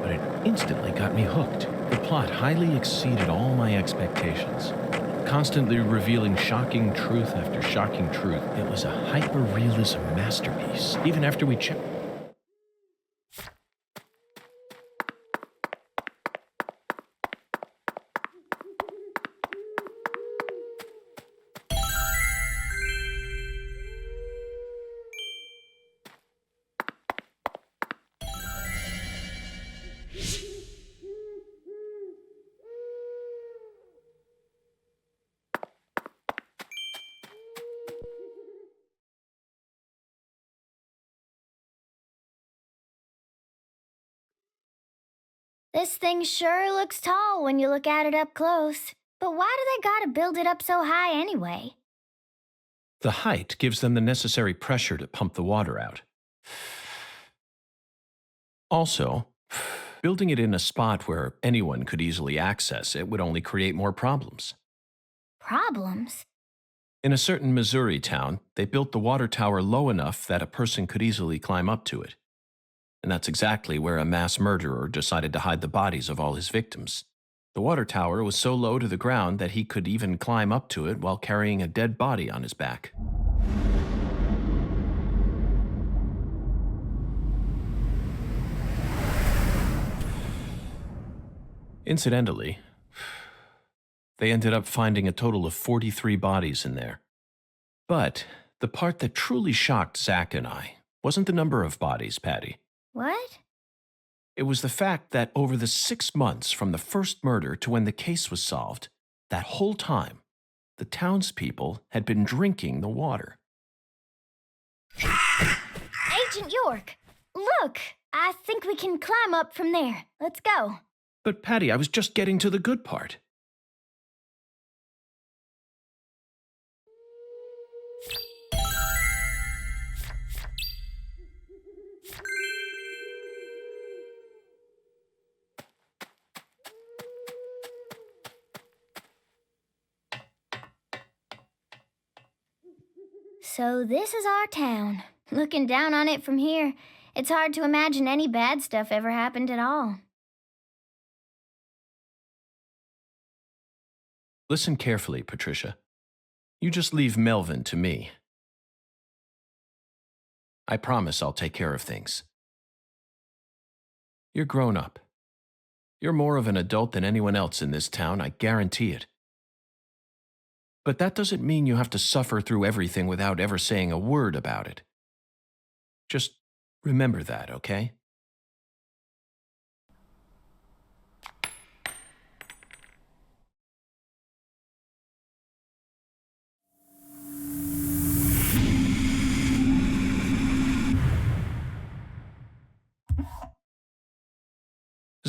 but it instantly got me hooked. The plot highly exceeded all my expectations, constantly revealing shocking truth after shocking truth. It was a hyper-realism masterpiece. Even after we checked... This thing sure looks tall when you look at it up close. But why do they gotta build it up so high anyway? The height gives them the necessary pressure to pump the water out. Also, building it in a spot where anyone could easily access it would only create more problems. Problems? In a certain Missouri town, they built the water tower low enough that a person could easily climb up to it. And that's exactly where a mass murderer decided to hide the bodies of all his victims. The water tower was so low to the ground that he could even climb up to it while carrying a dead body on his back. Incidentally, they ended up finding a total of 43 bodies in there. But the part that truly shocked Zach and I wasn't the number of bodies, Patty. What? It was the fact that over the 6 months from the first murder to when the case was solved, that whole time, the townspeople had been drinking the water. Agent York, look! I think we can climb up from there. Let's go. But Patty, I was just getting to the good part. So this is our town. Looking down on it from here, it's hard to imagine any bad stuff ever happened at all. Listen carefully, Patricia. You just leave Melvin to me. I promise I'll take care of things. You're grown up. You're more of an adult than anyone else in this town, I guarantee it. But that doesn't mean you have to suffer through everything without ever saying a word about it. Just remember that, okay?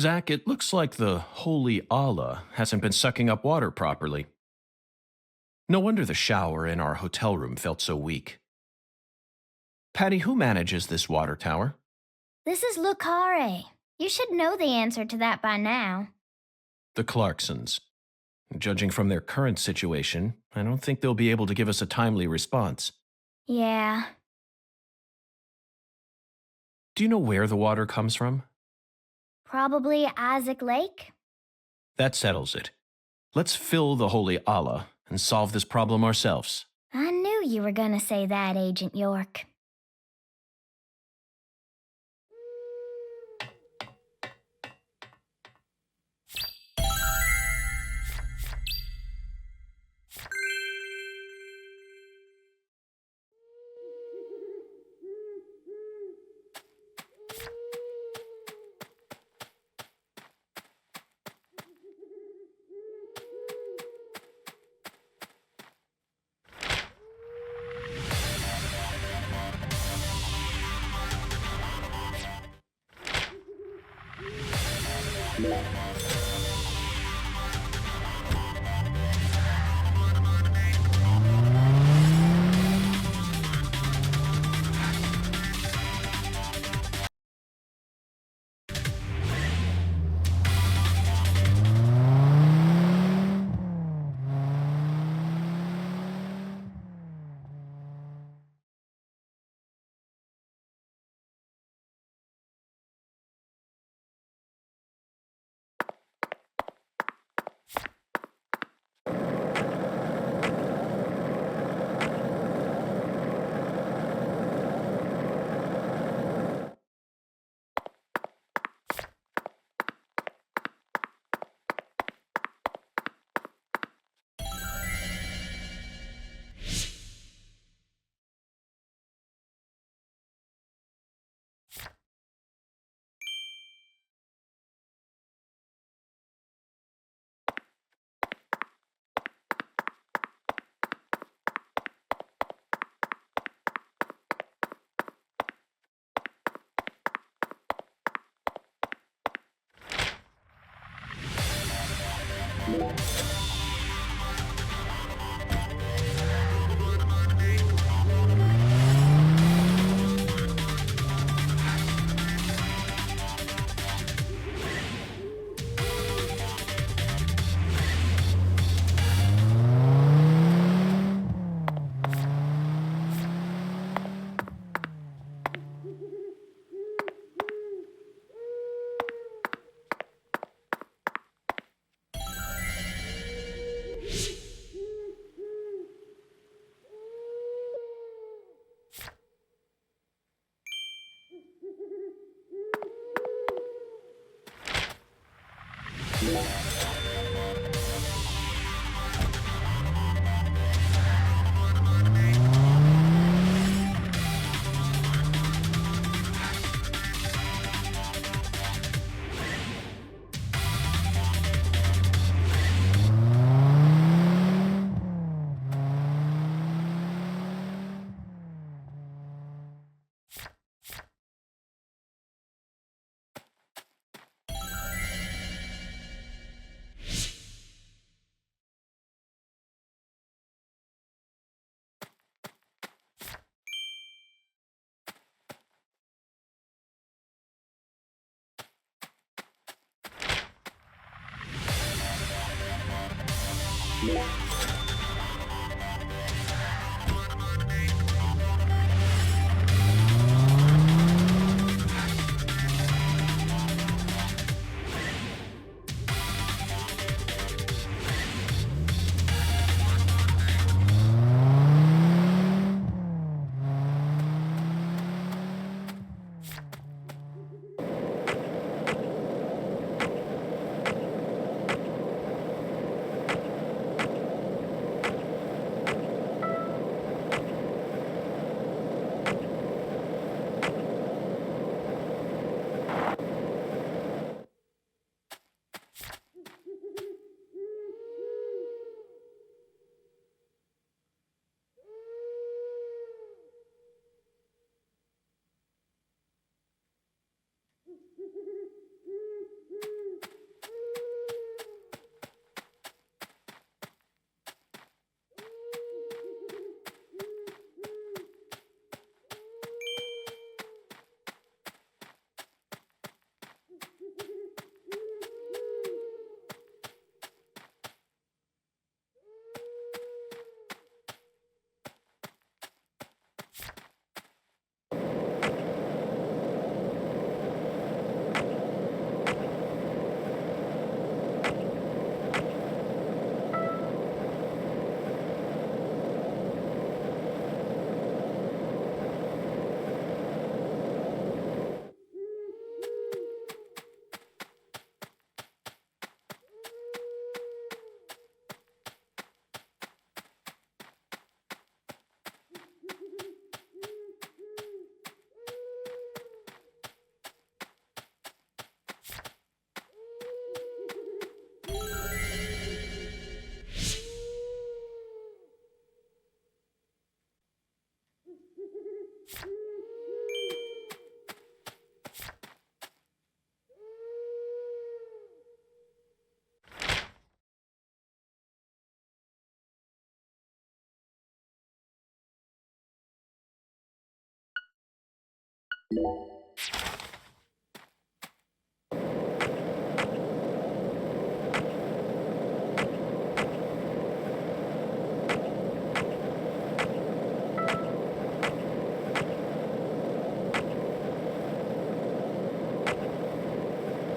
Zach, it looks like the holy Allah hasn't been sucking up water properly. No wonder the shower in our hotel room felt so weak. Patty, who manages this water tower? This is Lucare. You should know the answer to that by now. The Clarksons. Judging from their current situation, I don't think they'll be able to give us a timely response. Yeah. Do you know where the water comes from? Probably Isaac Lake? That settles it. Let's fill the holy Allah and solve this problem ourselves. I knew you were gonna say that, Agent York.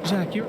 Zach, you.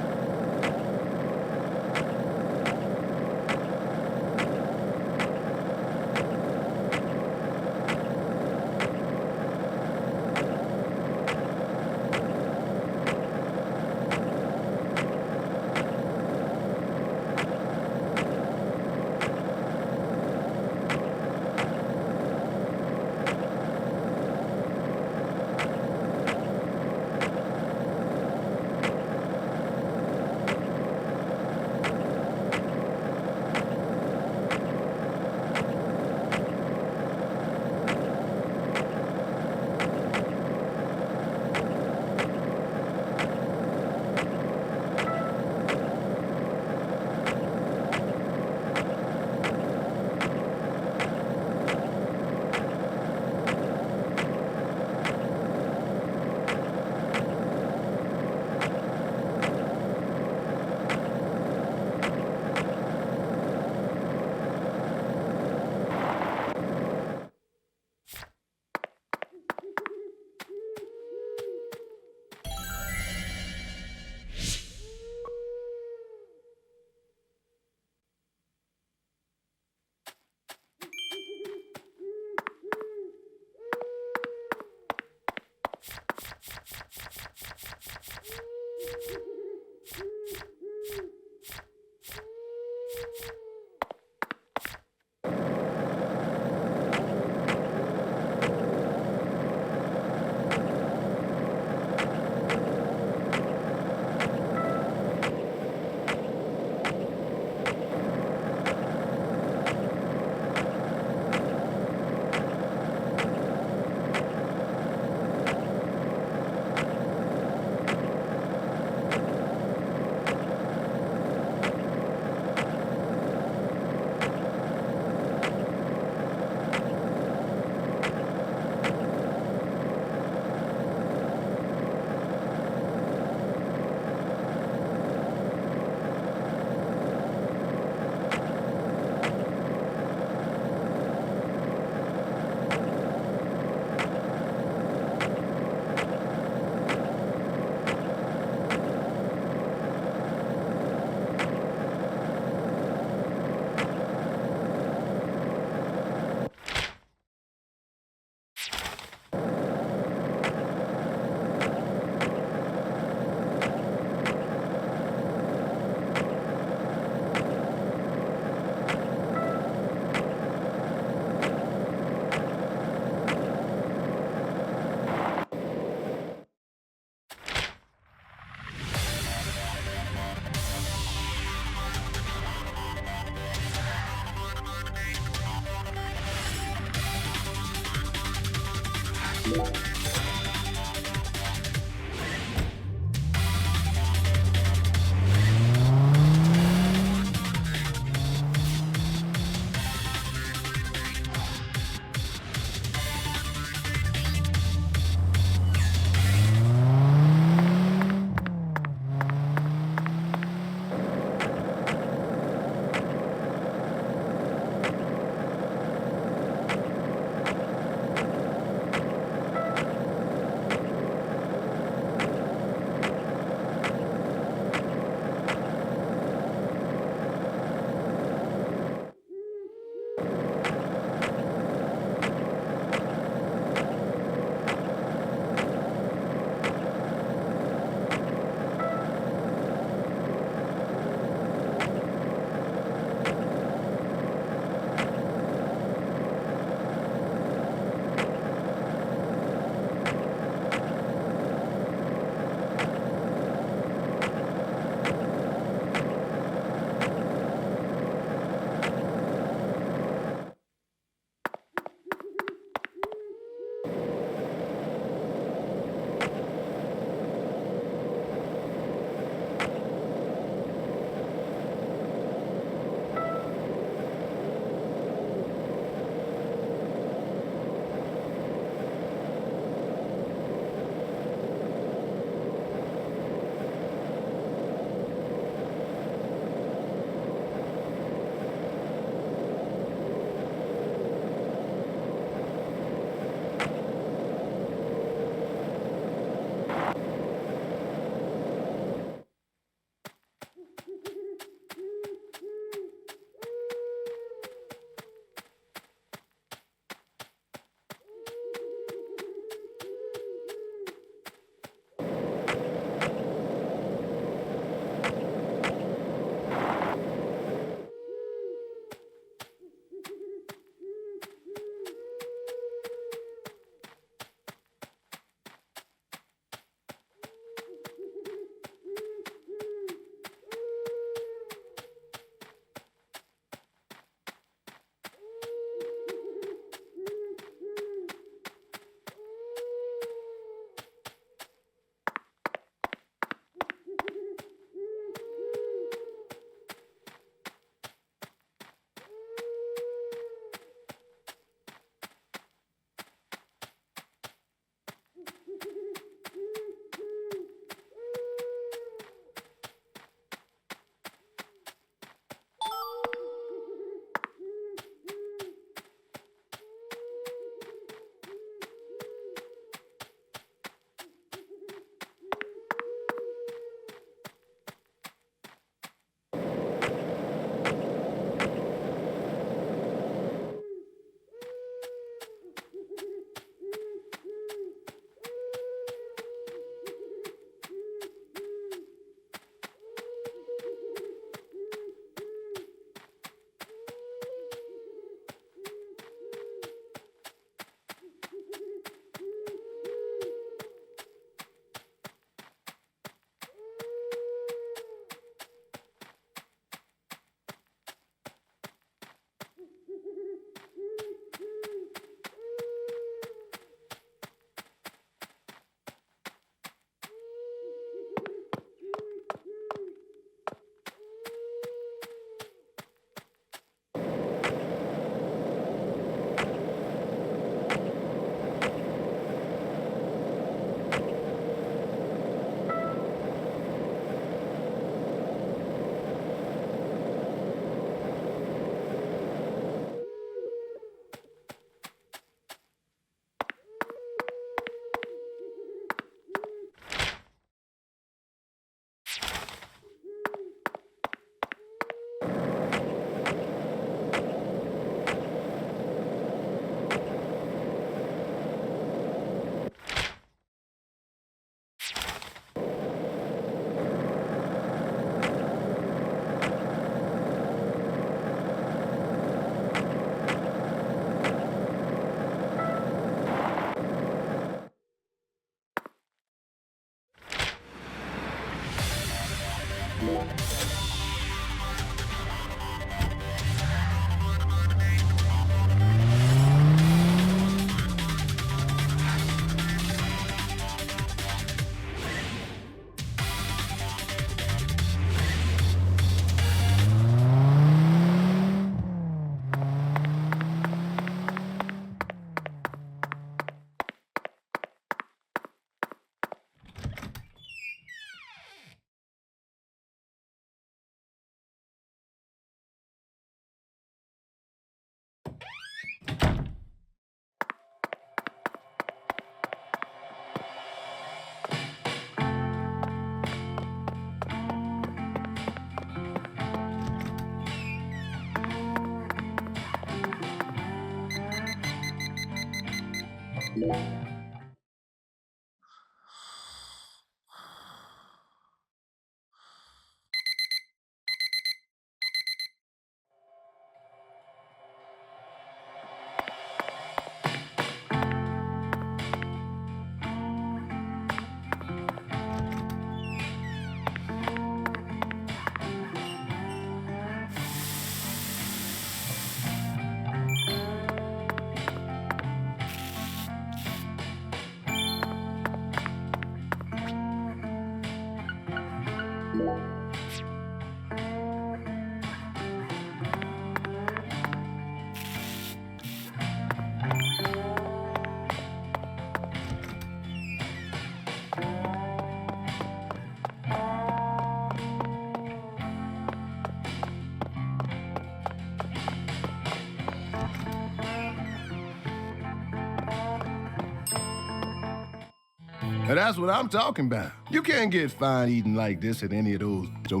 Now that's what I'm talking about. You can't get fine eating like this at any of those. So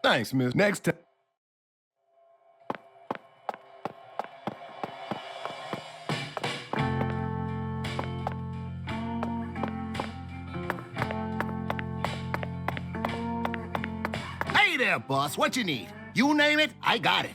thanks, miss. Next time. Hey there, boss. What you need? You name it, I got it.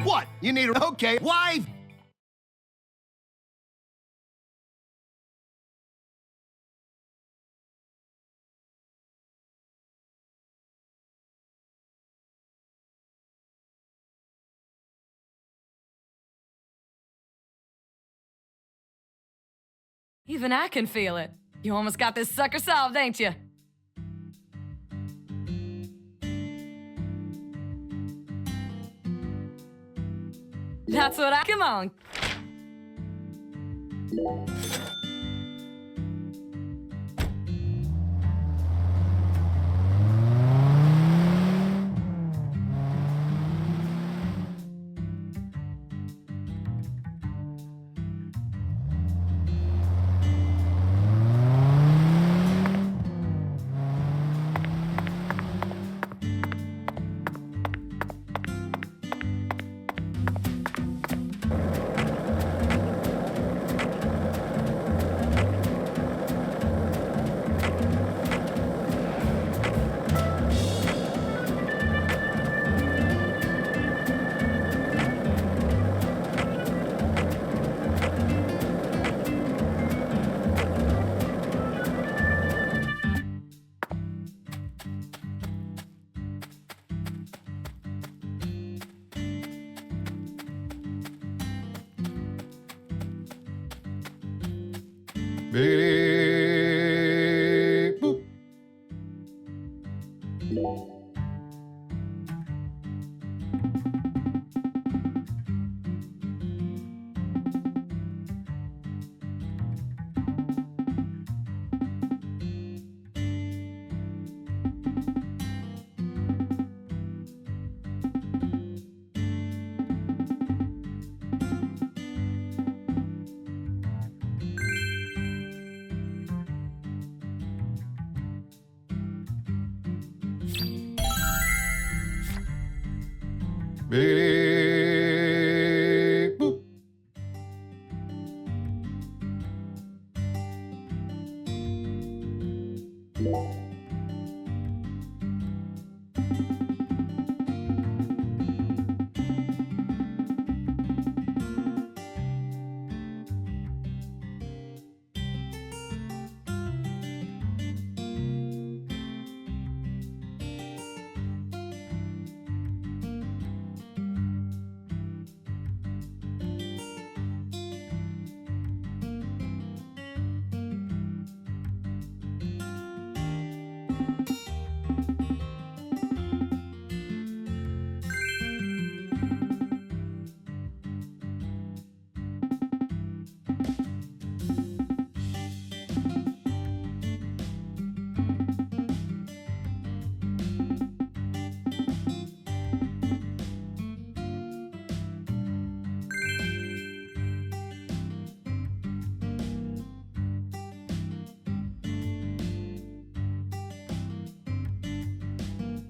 What? You need a... Okay, why? Even I can feel it. You almost got this sucker solved, ain't you? That's what I... Come on. Beep, boop. Beep, boop.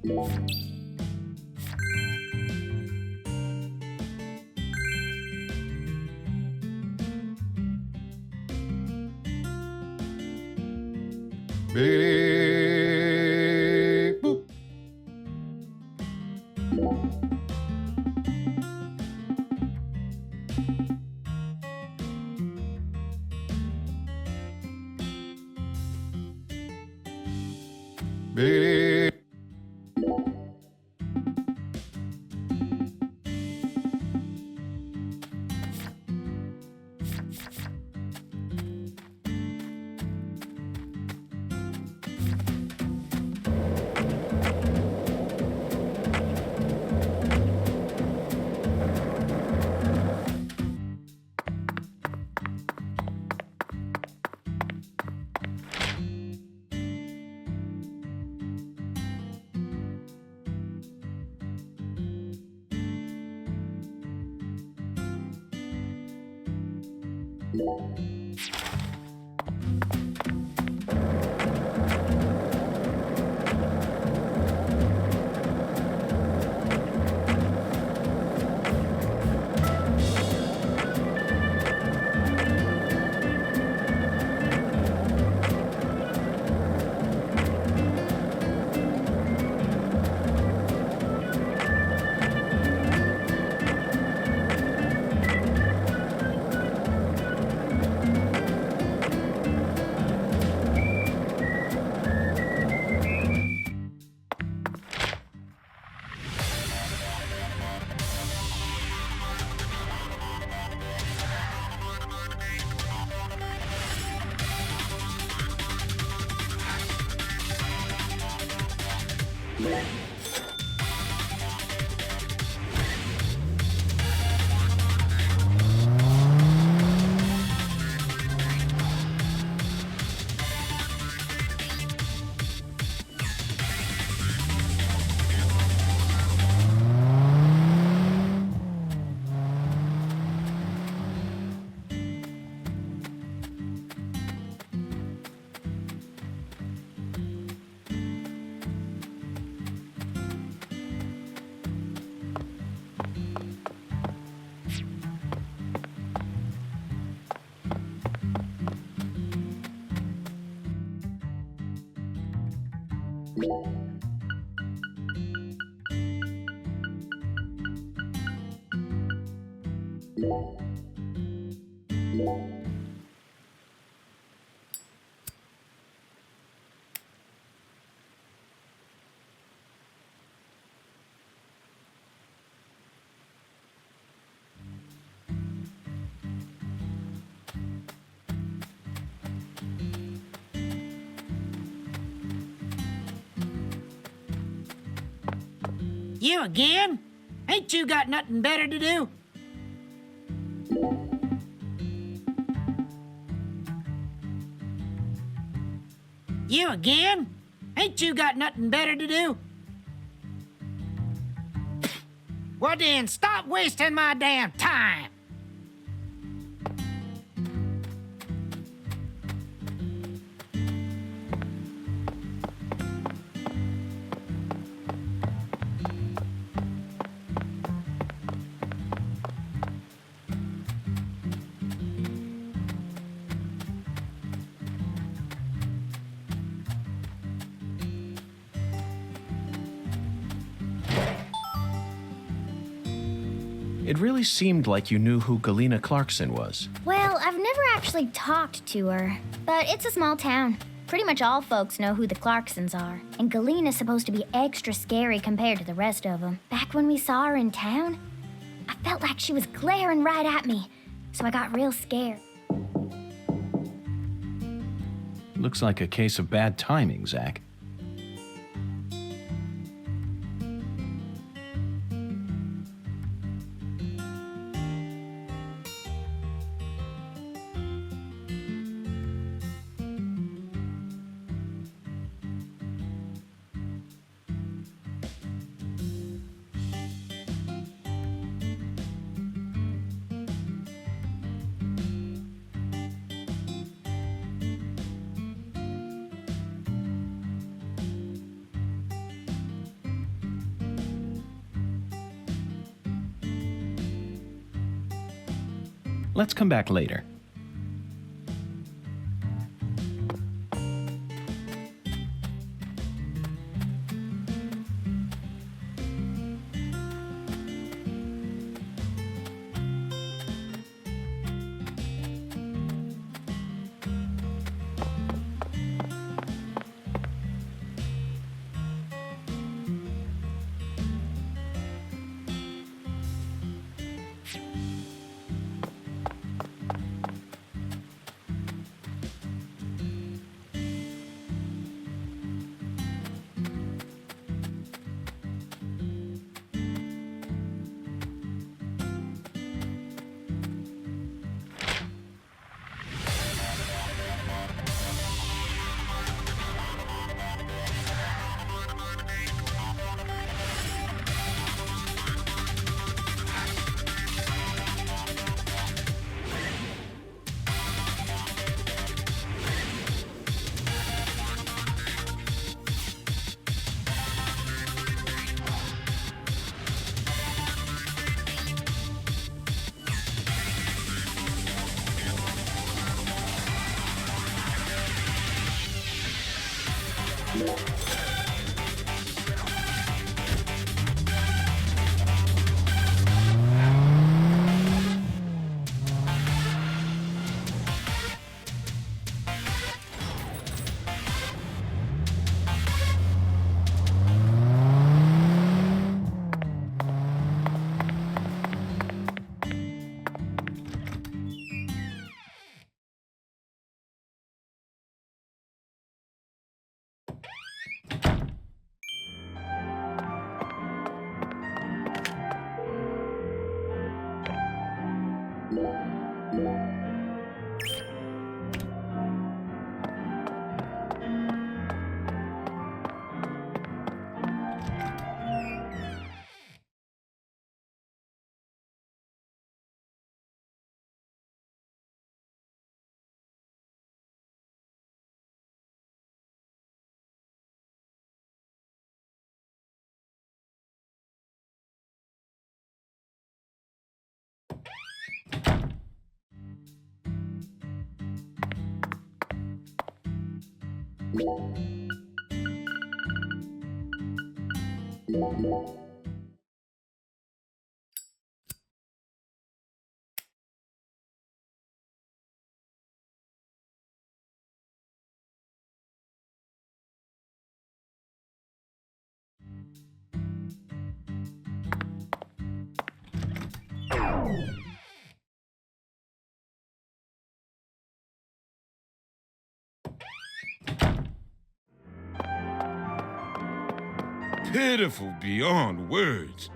Big boop. Big. You again? Ain't you got nothing better to do? You again? Ain't you got nothing better to do? Well then, stop wasting my damn time! It really seemed like you knew who Galena Clarkson was. Well, I've never actually talked to her, but it's a small town. Pretty much all folks know who the Clarksons are, and Galena's supposed to be extra scary compared to the rest of them. Back when we saw her in town, I felt like she was glaring right at me, so I got real scared. Looks like a case of bad timing, Zach. Let's come back later. Pitiful beyond words.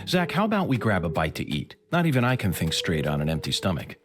Zach, how about we grab a bite to eat? Not even I can think straight on an empty stomach.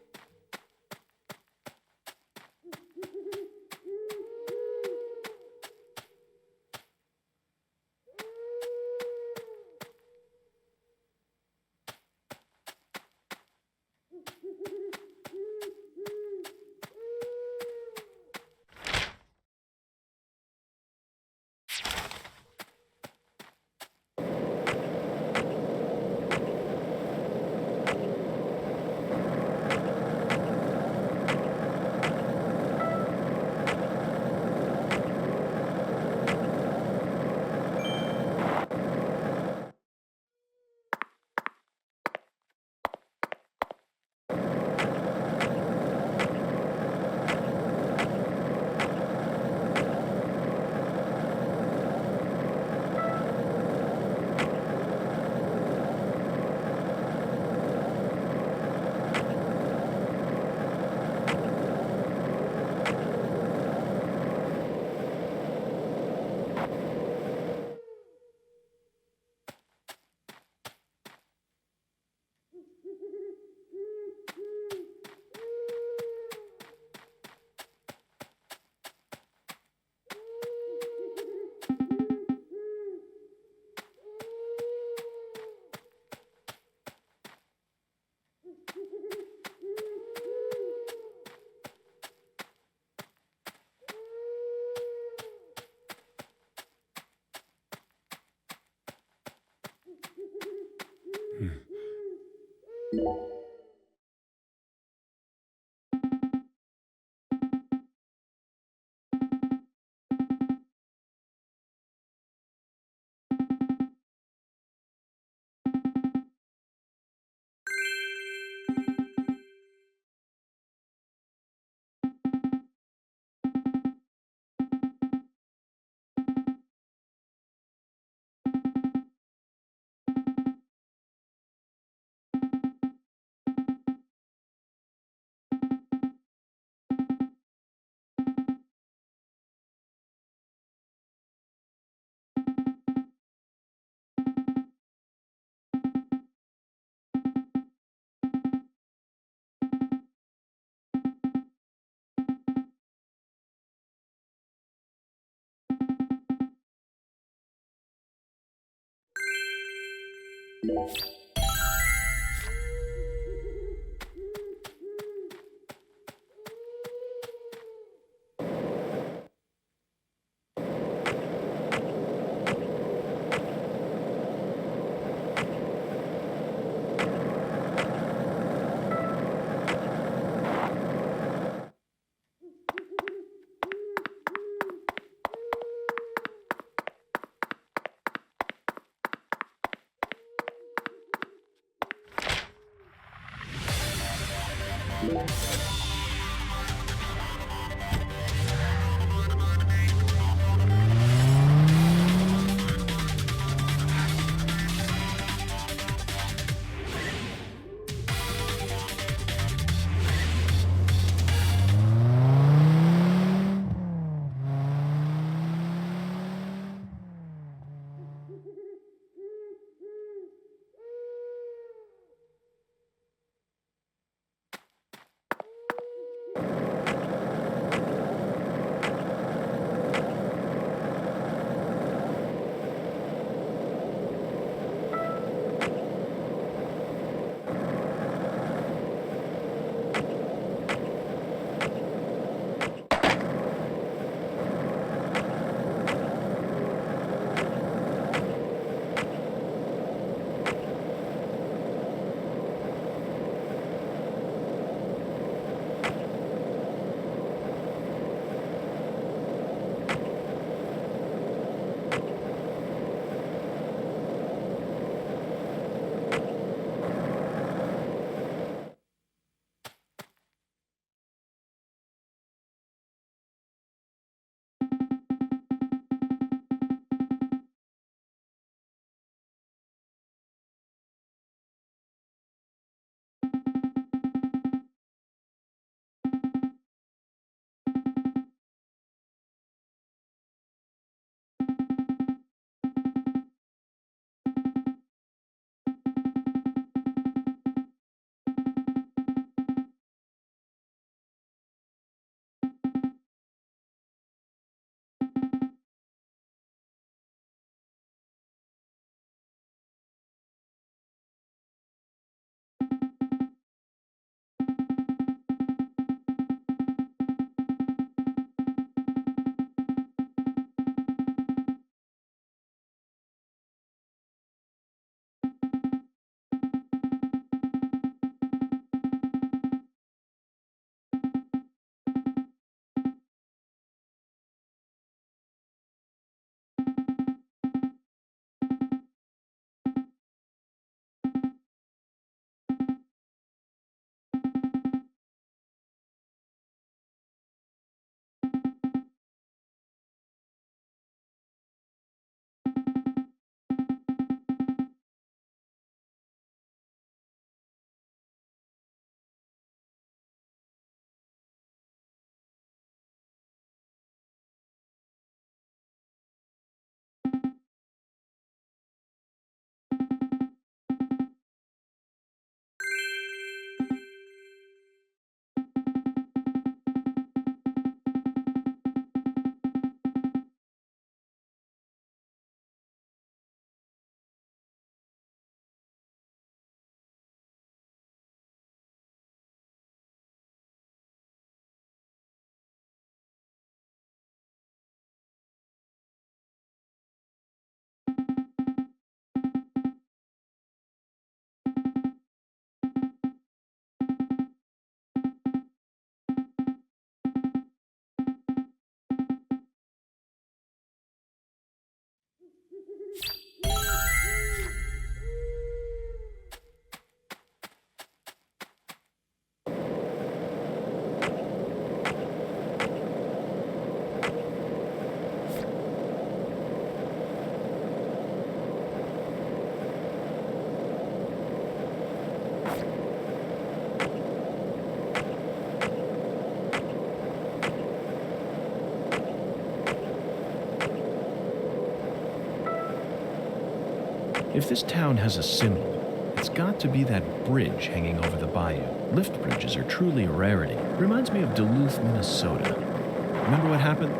If this town has a symbol, it's got to be that bridge hanging over the bayou. Lift bridges are truly a rarity. Reminds me of Duluth, Minnesota. Remember what happened?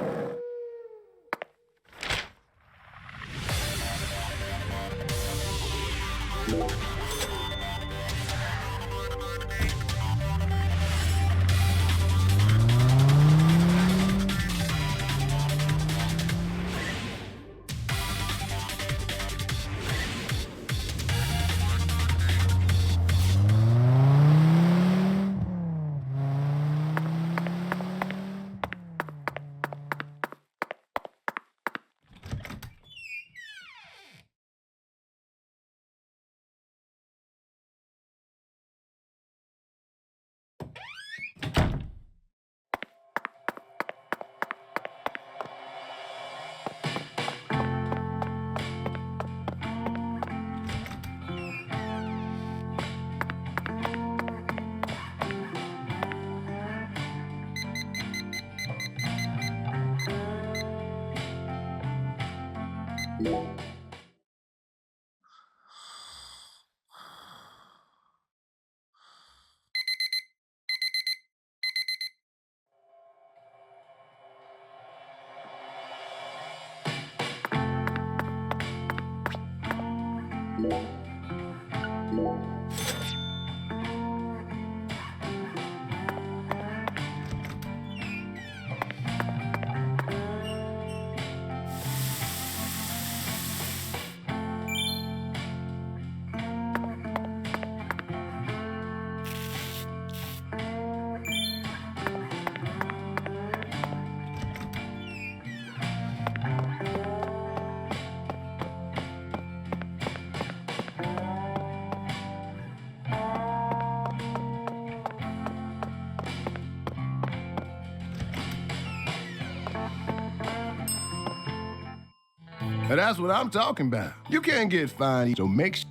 And that's what I'm talking about. You can't get fined, so make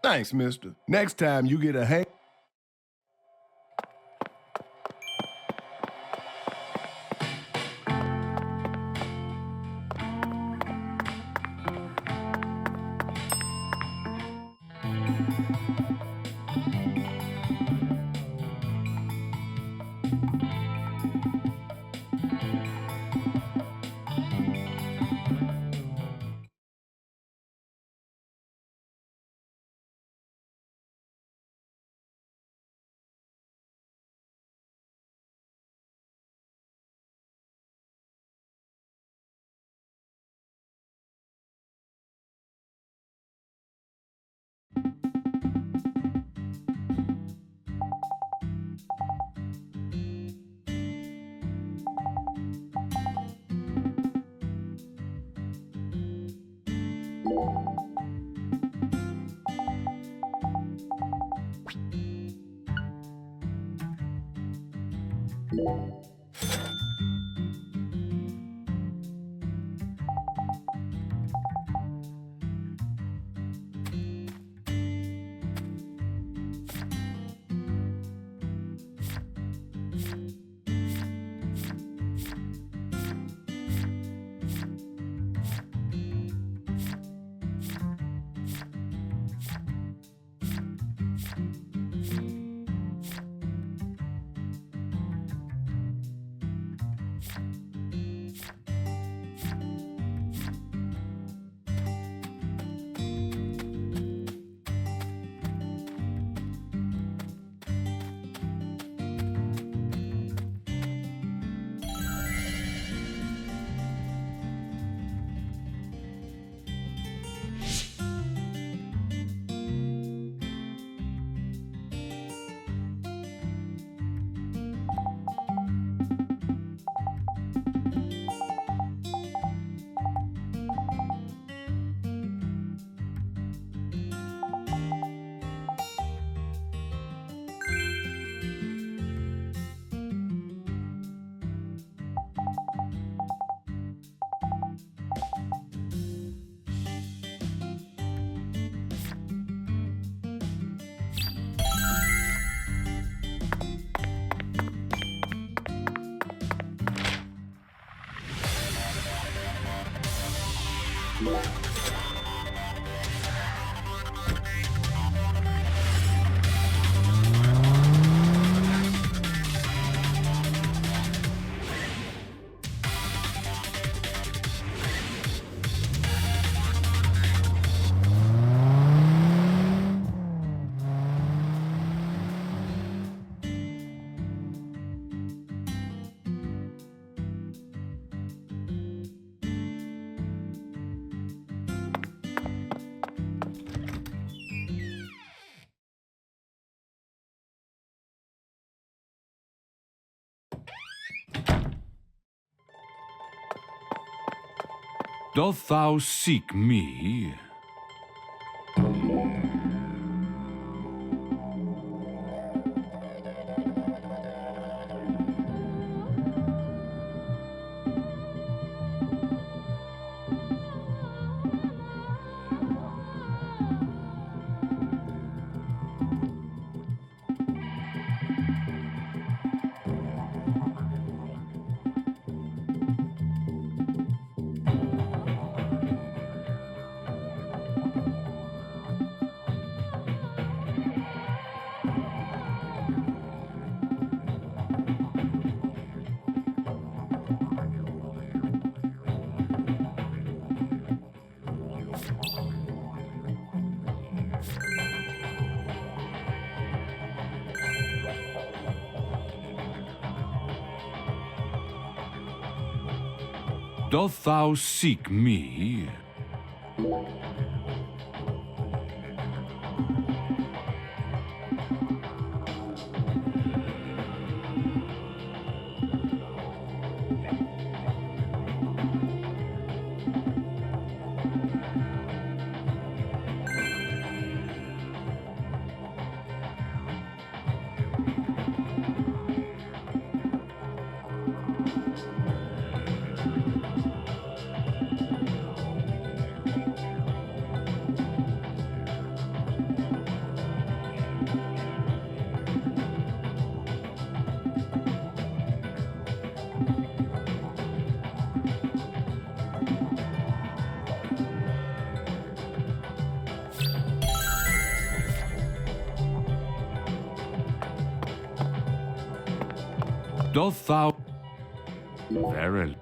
Thanks, mister. Next time you get a hang. Doth thou seek me? Doth thou seek me? Doth thou verily?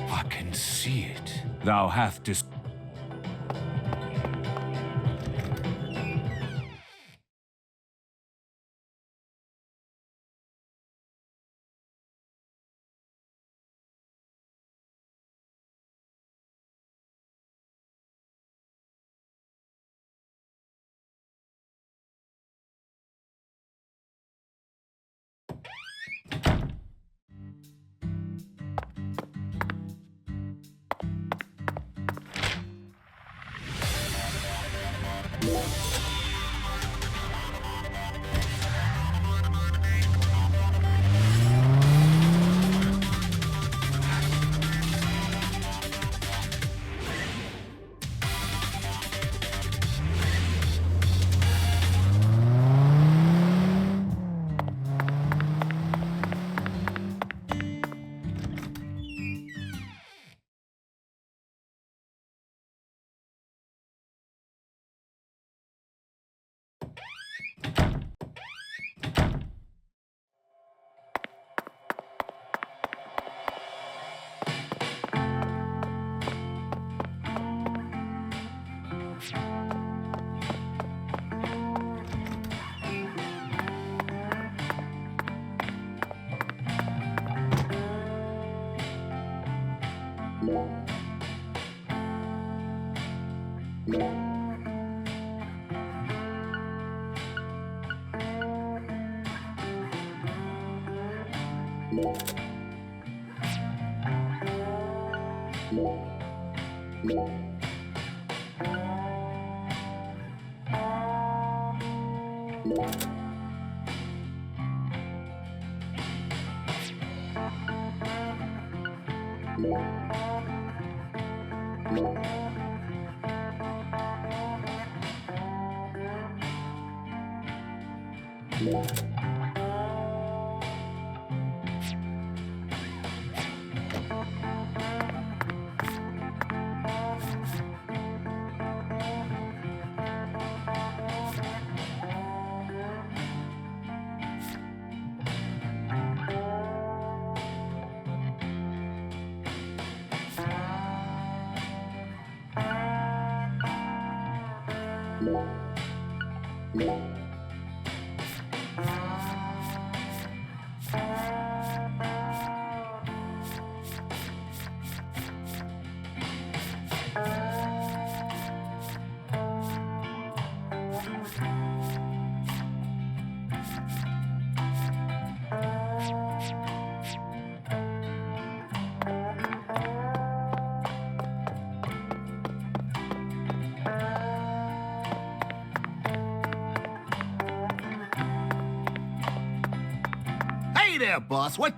I can see it. Thou hath dis... Hey there, boss. What?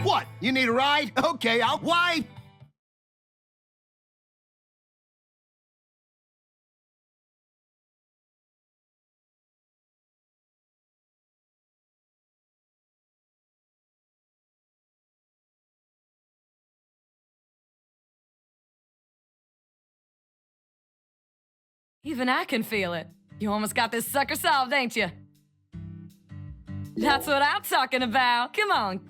What? You need a ride? Okay, I'll... Why? Even I can feel it. You almost got this sucker solved, ain't you? That's what I'm talking about. Come on.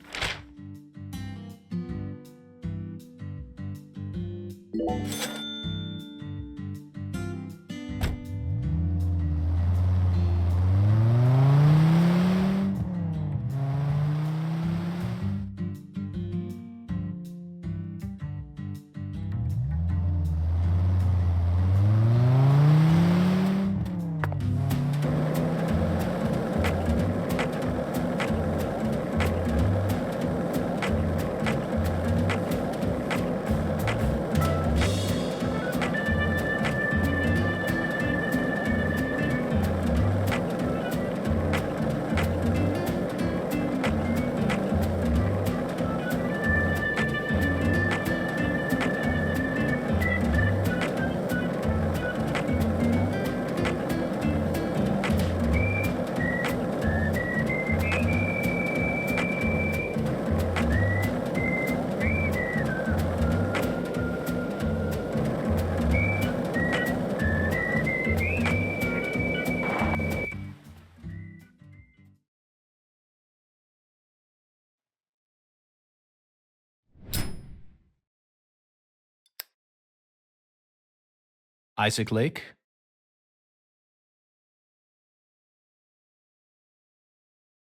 Isaac Lake?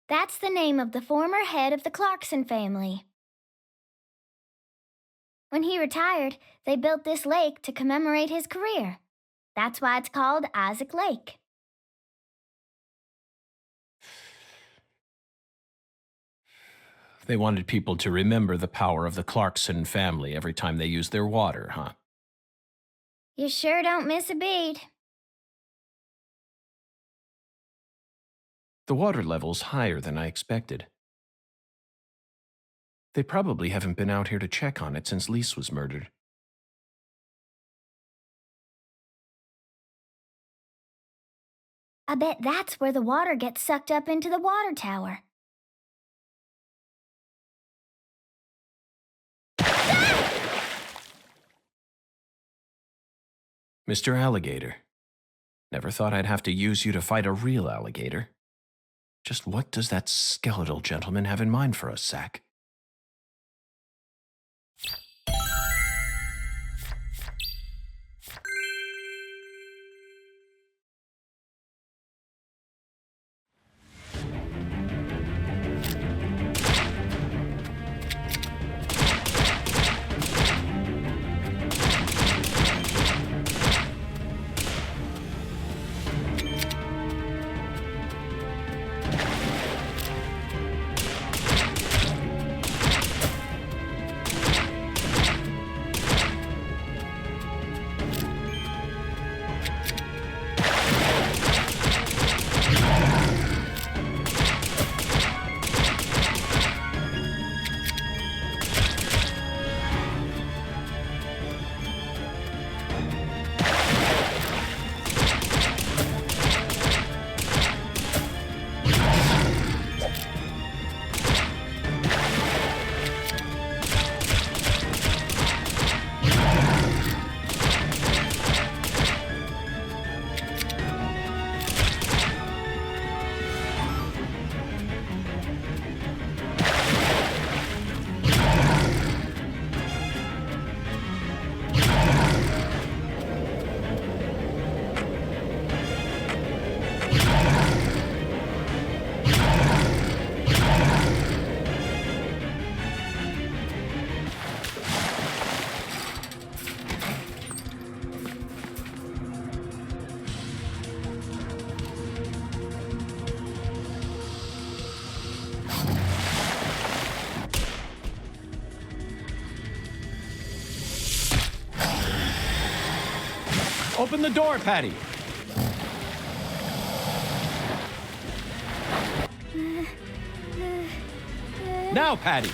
That's the name of the former head of the Clarkson family. When he retired, they built this lake to commemorate his career. That's why it's called Isaac Lake. They wanted people to remember the power of the Clarkson family every time they used their water, huh? You sure don't miss a beat. The water level's higher than I expected. They probably haven't been out here to check on it since Lise was murdered. I bet that's where the water gets sucked up into the water tower. Mr. Alligator. Never thought I'd have to use you to fight a real alligator. Just what does that skeletal gentleman have in mind for us, Zach? Open the door, Patty! Now, Patty!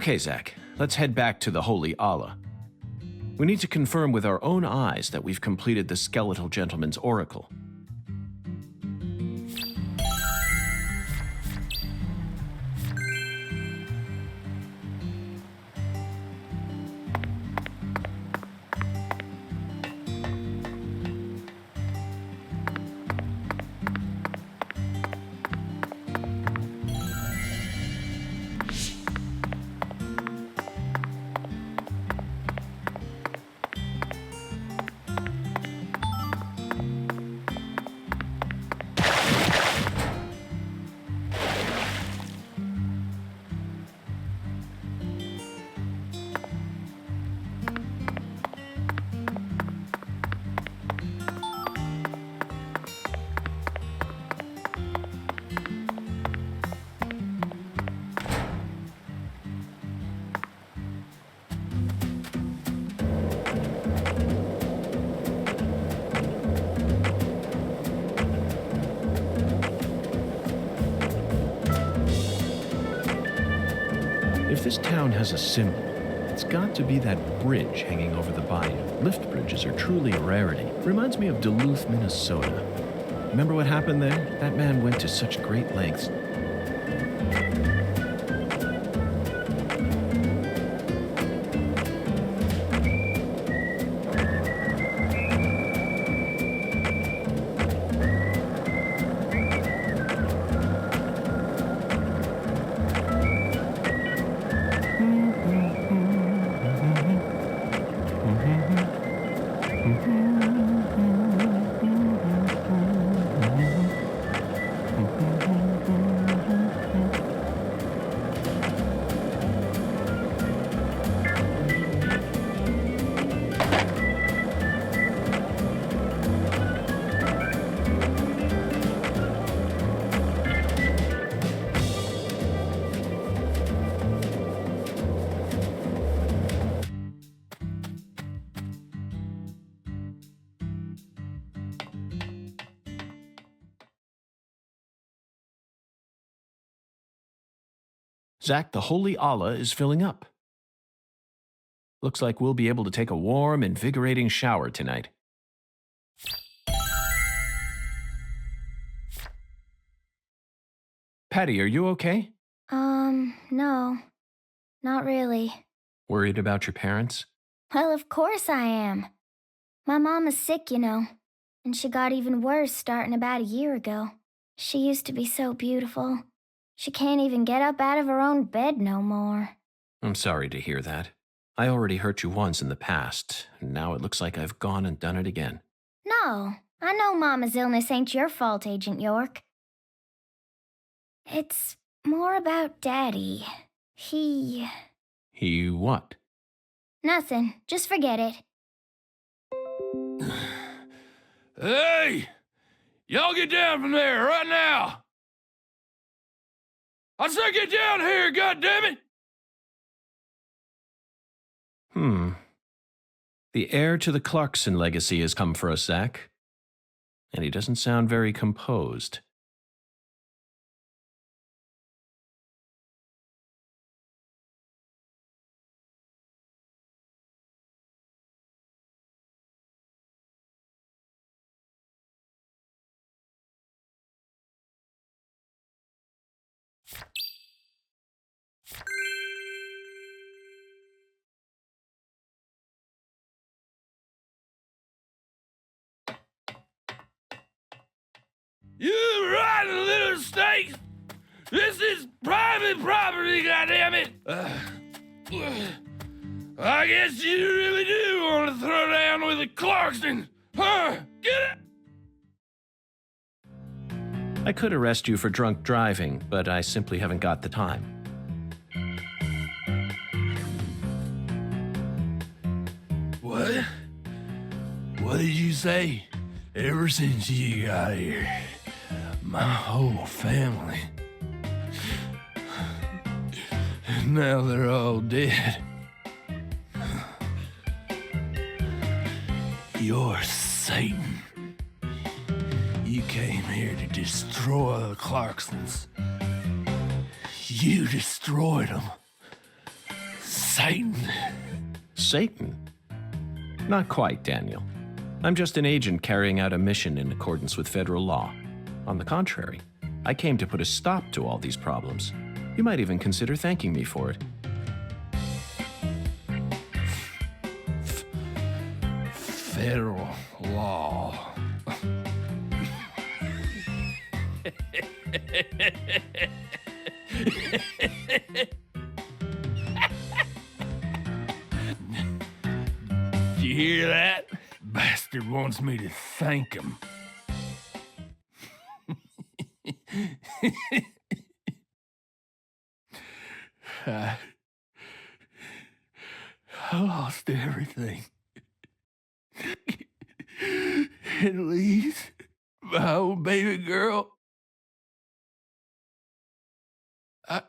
Okay, Zach, let's head back to the Holy Allah. We need to confirm with our own eyes that we've completed the Skeletal Gentleman's oracle. If this town has a symbol, it's got to be that bridge hanging over the bayou. Lift bridges are truly a rarity. Reminds me of Duluth, Minnesota. Remember what happened there? That man went to such great lengths. Zach, the holy Allah is filling up. Looks like we'll be able to take a warm, invigorating shower tonight. Patty, are you okay? No. Not really. Worried about your parents? Well, of course I am. My mom is sick, you know, and she got even worse starting about a year ago. She used to be so beautiful. She can't even get up out of her own bed no more. I'm sorry to hear that. I already hurt you once in the past, and now it looks like I've gone and done it again. No, I know Mama's illness ain't your fault, Agent York. It's more about Daddy. He what? Nothing. Just forget it. Hey! Y'all get down from there right now! I said get down here, goddammit! The heir to the Clarkson legacy has come for us, Zach. And he doesn't sound very composed. You rotten little snakes! This is private property, goddammit! I guess you really do want to throw down with the Clarkson, huh? Get it! I could arrest you for drunk driving, but I simply haven't got the time. What? What did you say? Ever since you got here, my whole family. And now they're all dead. You're Satan. You came here to destroy the Clarksons. You destroyed them. Satan. Satan? Not quite, Daniel. I'm just an agent carrying out a mission in accordance with federal law. On the contrary, I came to put a stop to all these problems. You might even consider thanking me for it. Federal law. Did you hear that? Bastard wants me to thank him. I lost everything. At least my old baby girl. I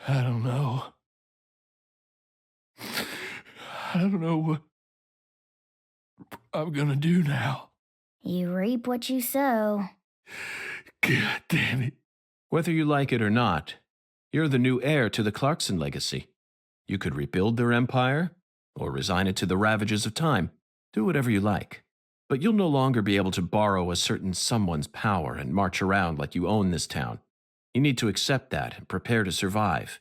don't know. I don't know what I'm gonna do now. You reap what you sow. God damn it. Whether you like it or not, you're the new heir to the Clarkson legacy. You could rebuild their empire, or resign it to the ravages of time. Do whatever you like. But you'll no longer be able to borrow a certain someone's power and march around like you own this town. You need to accept that and prepare to survive.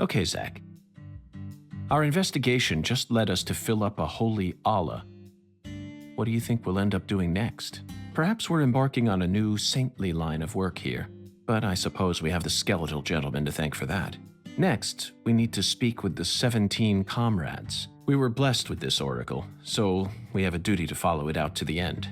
Okay, Zach. Our investigation just led us to fill up a holy Allah. What do you think we'll end up doing next? Perhaps we're embarking on a new saintly line of work here, but I suppose we have the skeletal gentleman to thank for that. Next, we need to speak with the 17 comrades. We were blessed with this oracle, so we have a duty to follow it out to the end.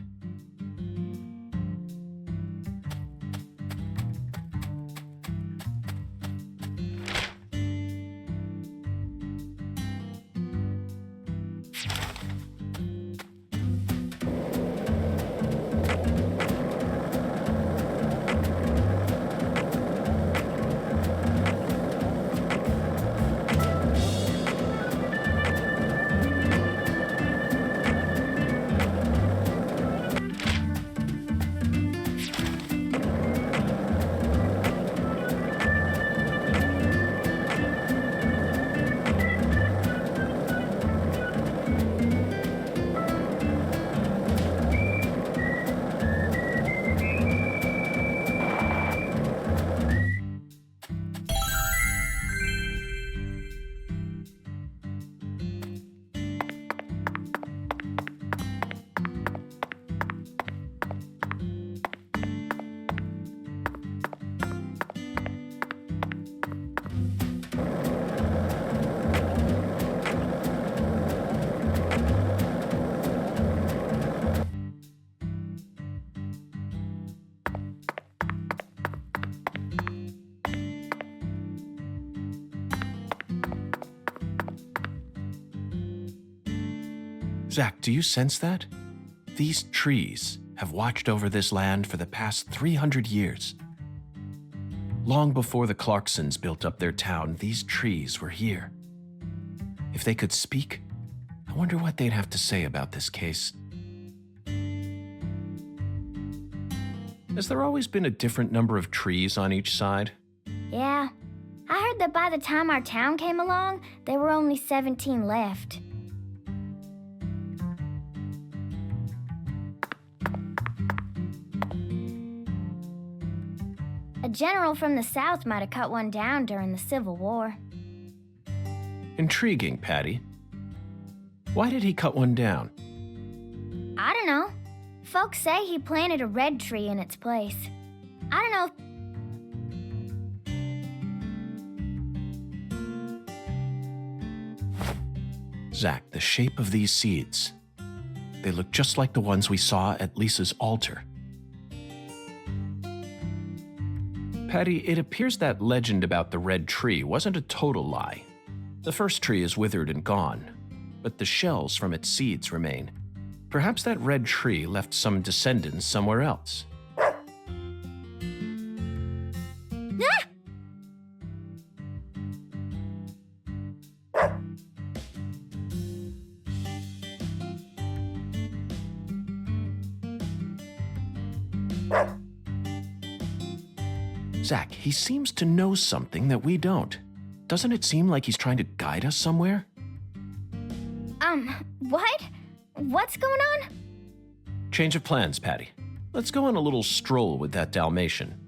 Zach, do you sense that? These trees have watched over this land for the past 300 years. Long before the Clarksons built up their town, these trees were here. If they could speak, I wonder what they'd have to say about this case. Has there always been a different number of trees on each side? Yeah. I heard that by the time our town came along, there were only 17 left. A general from the South might have cut one down during the Civil War. Intriguing, Patty. Why did he cut one down? I don't know. Folks say he planted a red tree in its place. I don't know. Zach, the shape of these seeds. They look just like the ones we saw at Lisa's altar. Patty, it appears that legend about the red tree wasn't a total lie. The first tree is withered and gone, but the shells from its seeds remain. Perhaps that red tree left some descendants somewhere else. Zach, he seems to know something that we don't. Doesn't it seem like he's trying to guide us somewhere? What? What's going on? Change of plans, Patty. Let's go on a little stroll with that Dalmatian.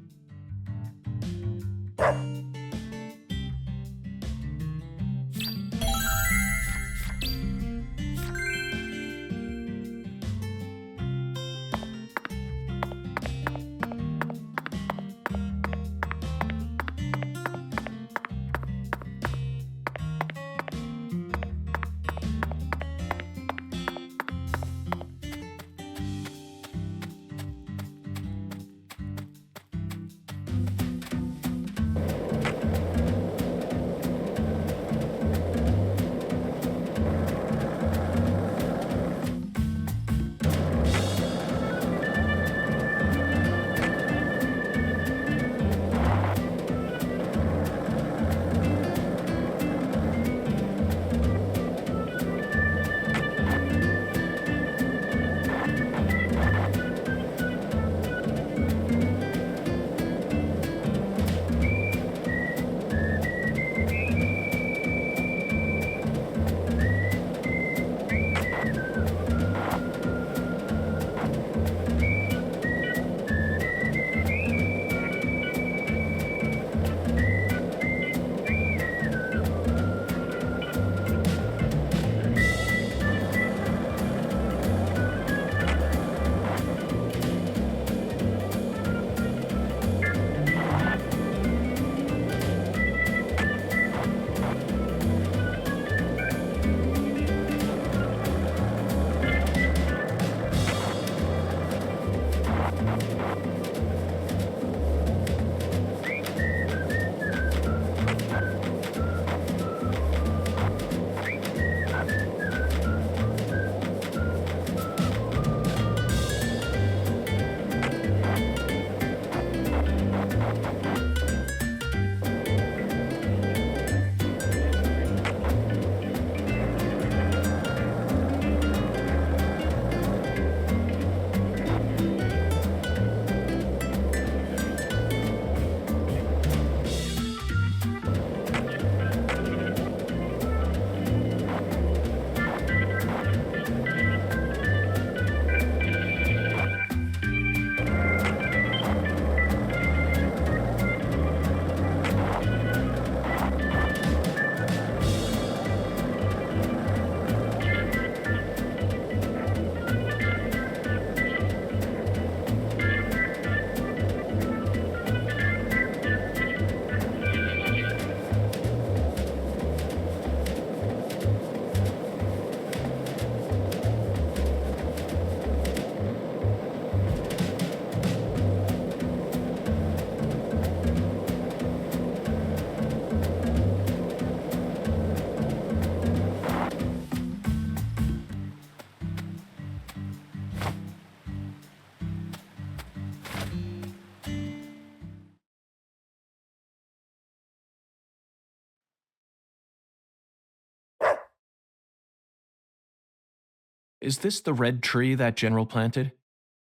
Is this the red tree that General planted?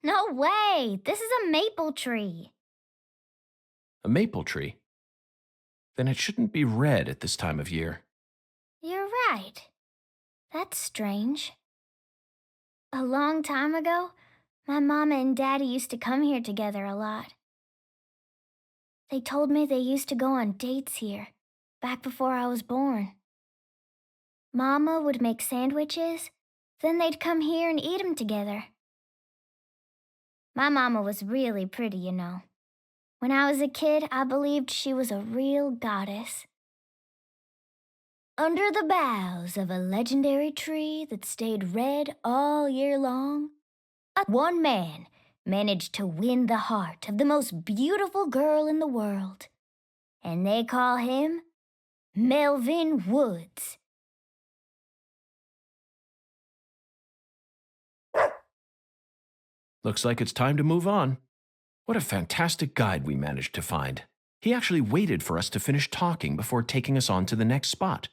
No way! This is a maple tree. A maple tree? Then it shouldn't be red at this time of year. You're right. That's strange. A long time ago, my mama and daddy used to come here together a lot. They told me they used to go on dates here, back before I was born. Mama would make sandwiches, then they'd come here and eat them together. My mama was really pretty, you know. When I was a kid, I believed she was a real goddess. Under the boughs of a legendary tree that stayed red all year long, one man managed to win the heart of the most beautiful girl in the world. And they call him Melvin Woods. Looks like it's time to move on. What a fantastic guide we managed to find. He actually waited for us to finish talking before taking us on to the next spot.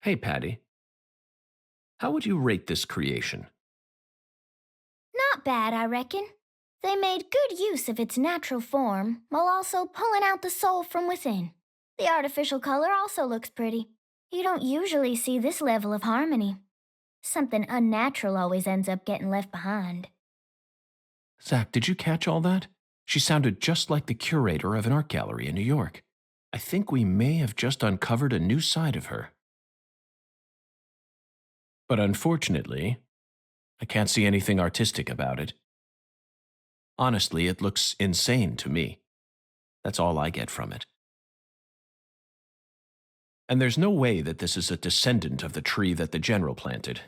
Hey, Patty. How would you rate this creation? Not bad, I reckon. They made good use of its natural form, while also pulling out the soul from within. The artificial color also looks pretty. You don't usually see this level of harmony. Something unnatural always ends up getting left behind. Zach, did you catch all that? She sounded just like the curator of an art gallery in New York. I think we may have just uncovered a new side of her. But unfortunately, I can't see anything artistic about it. Honestly, it looks insane to me. That's all I get from it. And there's no way that this is a descendant of the tree that the general planted.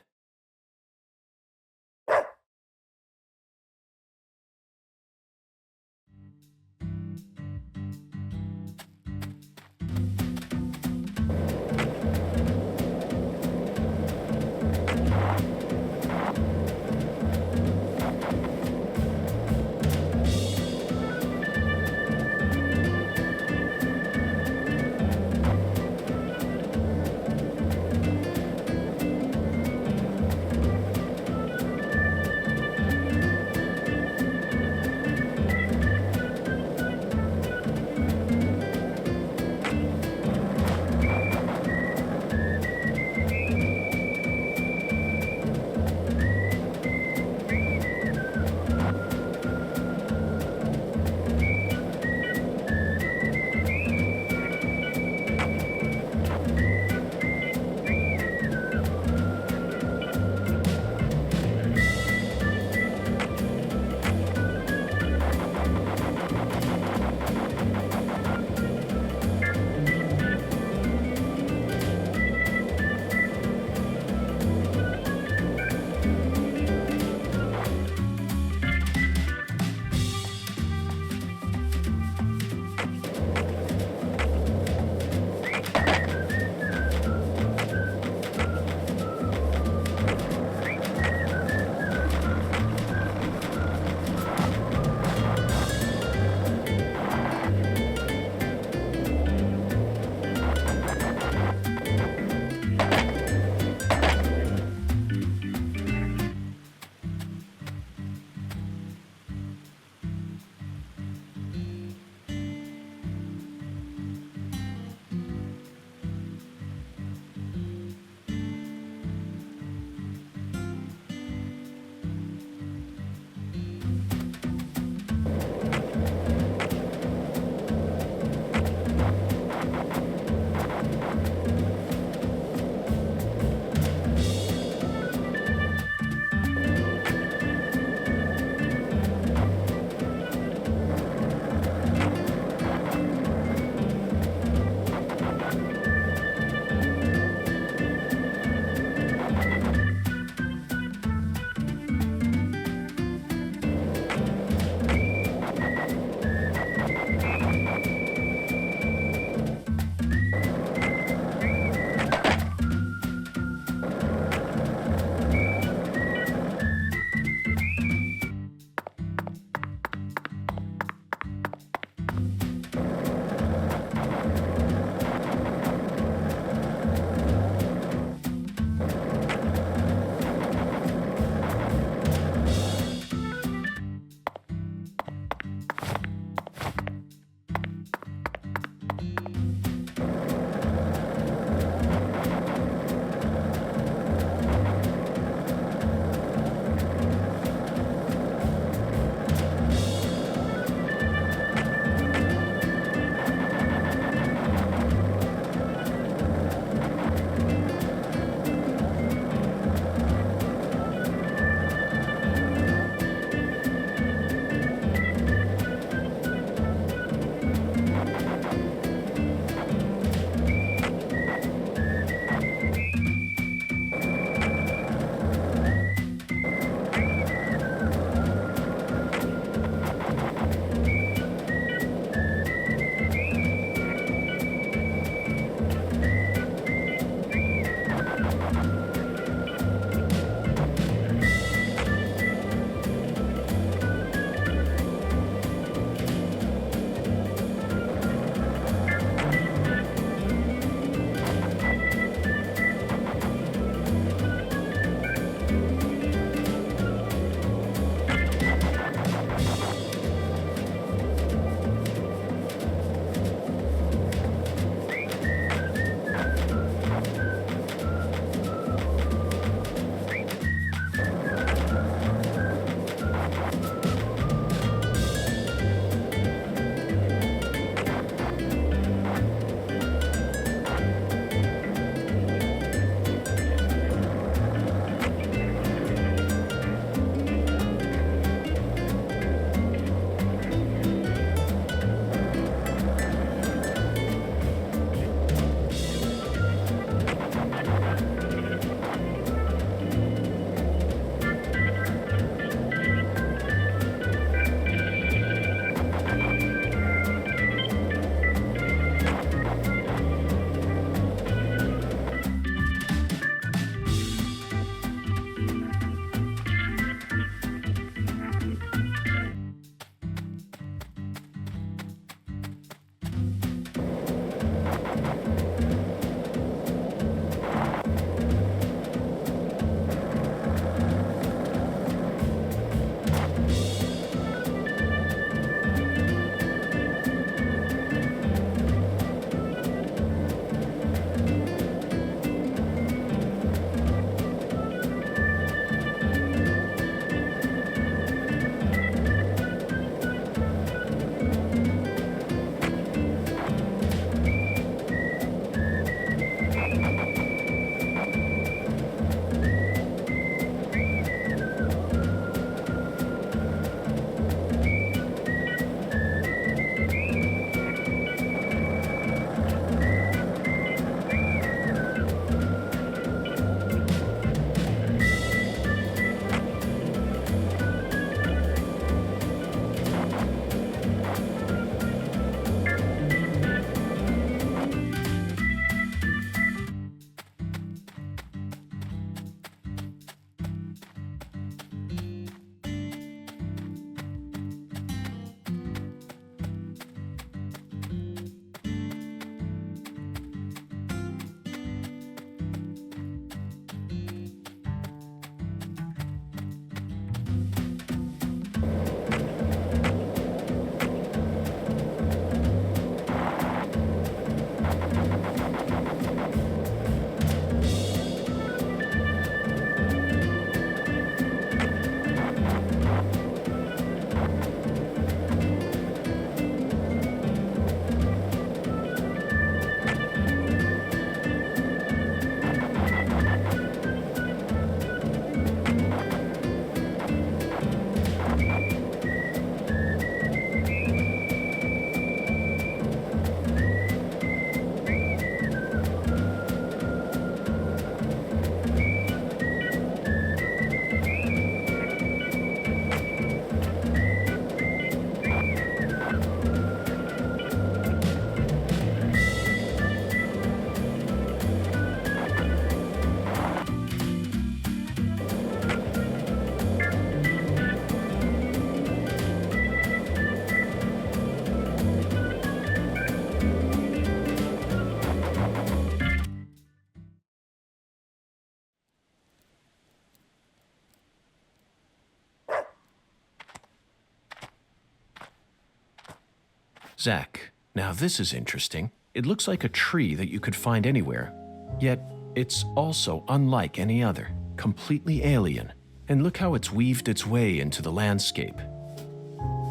Zach, now this is interesting. It looks like a tree that you could find anywhere, yet it's also unlike any other, completely alien. And look how it's weaved its way into the landscape.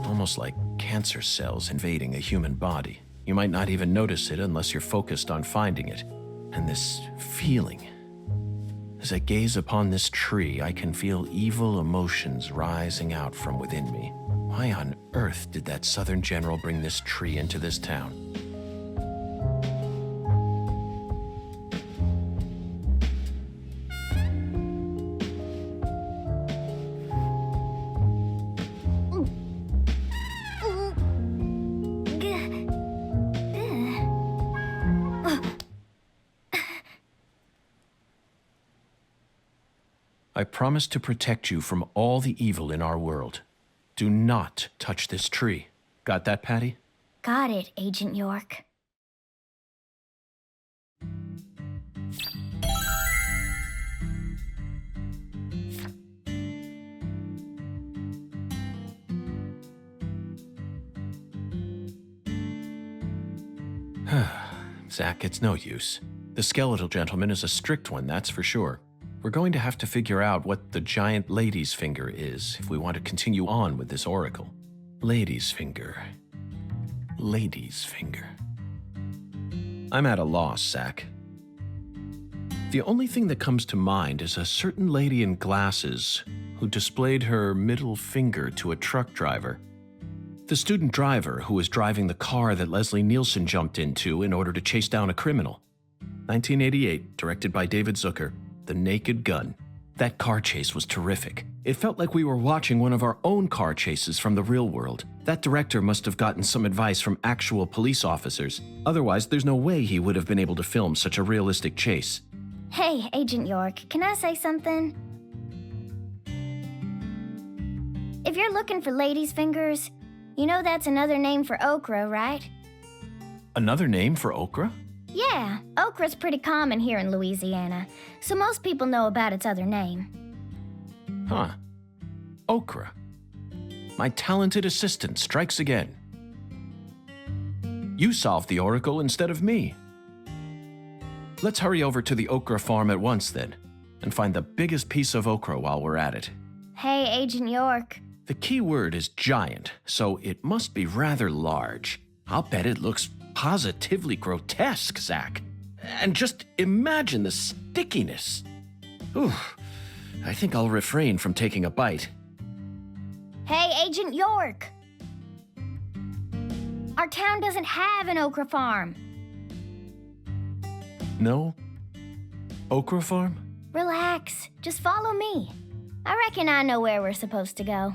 Almost like cancer cells invading a human body. You might not even notice it unless you're focused on finding it. And this feeling. As I gaze upon this tree, I can feel evil emotions rising out from within me. Why on earth did that Southern general bring this tree into this town? I promise to protect you from all the evil in our world. Do not touch this tree. Got that, Patty? Got it, Agent York. Zach, it's no use. The skeletal gentleman is a strict one, that's for sure. We're going to have to figure out what the giant lady's finger is if we want to continue on with this oracle. Lady's finger. Lady's finger. I'm at a loss, Zach. The only thing that comes to mind is a certain lady in glasses who displayed her middle finger to a truck driver. The student driver who was driving the car that Leslie Nielsen jumped into in order to chase down a criminal. 1988, directed by David Zucker. The Naked Gun. That car chase was terrific. It felt like we were watching one of our own car chases from the real world. That director must have gotten some advice from actual police officers. Otherwise, there's no way he would have been able to film such a realistic chase. Hey, Agent York, can I say something? If you're looking for ladies' fingers, you know that's another name for okra, right? Another name for okra? Yeah, okra's pretty common here in Louisiana, so most people know about its other name. Huh. Okra. My talented assistant strikes again. You solved the oracle instead of me. Let's hurry over to the okra farm at once, then, and find the biggest piece of okra while we're at it. Hey, Agent York. The key word is giant, so it must be rather large. I'll bet it looks positively grotesque, Zach. And just imagine the stickiness. Ooh, I think I'll refrain from taking a bite. Hey, Agent York! Our town doesn't have an okra farm. No? Okra farm? Relax, just follow me. I reckon I know where we're supposed to go.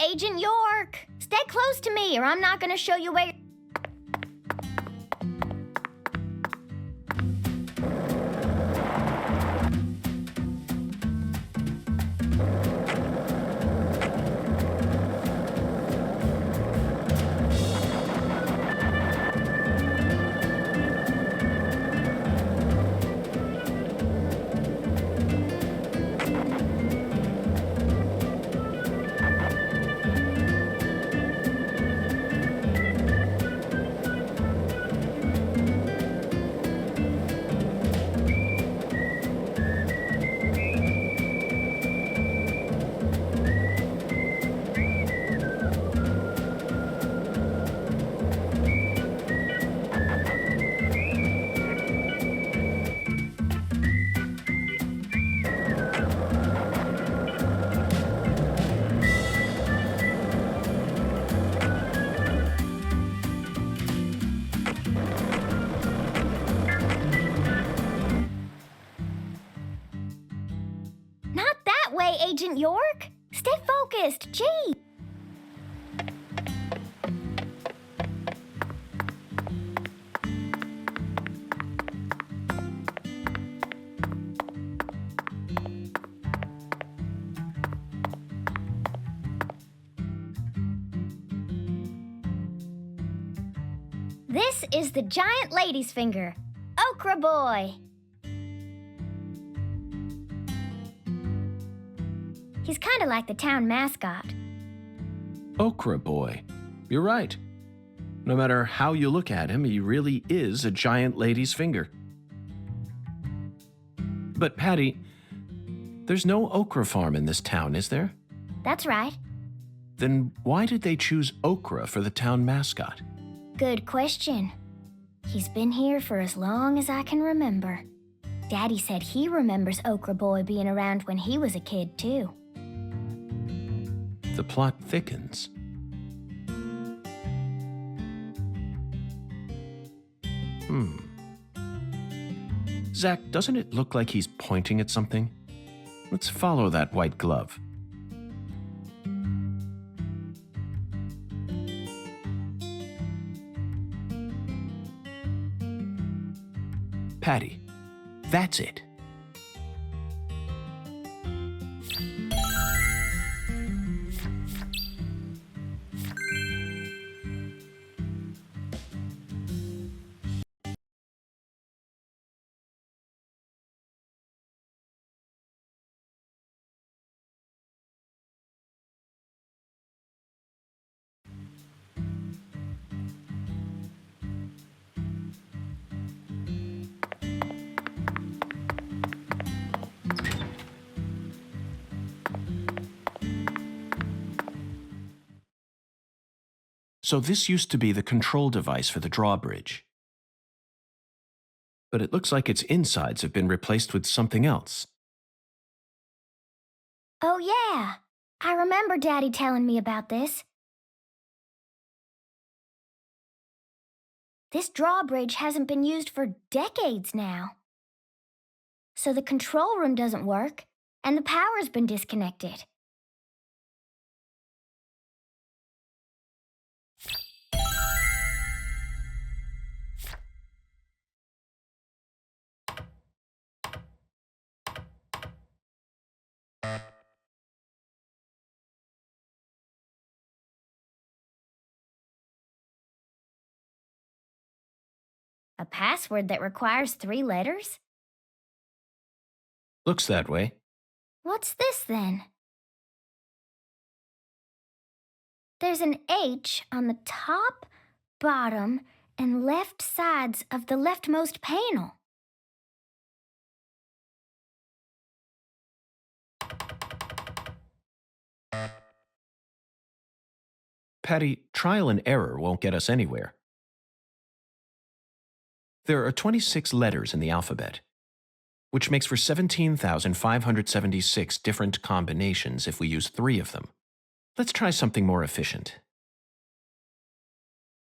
Agent York. Stay close to me or I'm not gonna show you where... Not that way, Agent York. Stay focused, gee. This is the giant lady's finger, Okra Boy. He's kind of like the town mascot. Okra Boy. You're right. No matter how you look at him, he really is a giant lady's finger. But Patty, there's no okra farm in this town, is there? That's right. Then why did they choose Okra for the town mascot? Good question. He's been here for as long as I can remember. Daddy said he remembers Okra Boy being around when he was a kid, too. The plot thickens. Zach, doesn't it look like he's pointing at something? Let's follow that white glove. Patty, that's it. So this used to be the control device for the drawbridge. But it looks like its insides have been replaced with something else. Oh, yeah. I remember Daddy telling me about this. This drawbridge hasn't been used for decades now. So the control room doesn't work, and the power's been disconnected. A password that requires 3 letters? Looks that way. What's this, then? There's an H on the top, bottom, and left sides of the leftmost panel. Patty, trial and error won't get us anywhere. There are 26 letters in the alphabet, which makes for 17,576 different combinations if we use 3 of them. Let's try something more efficient.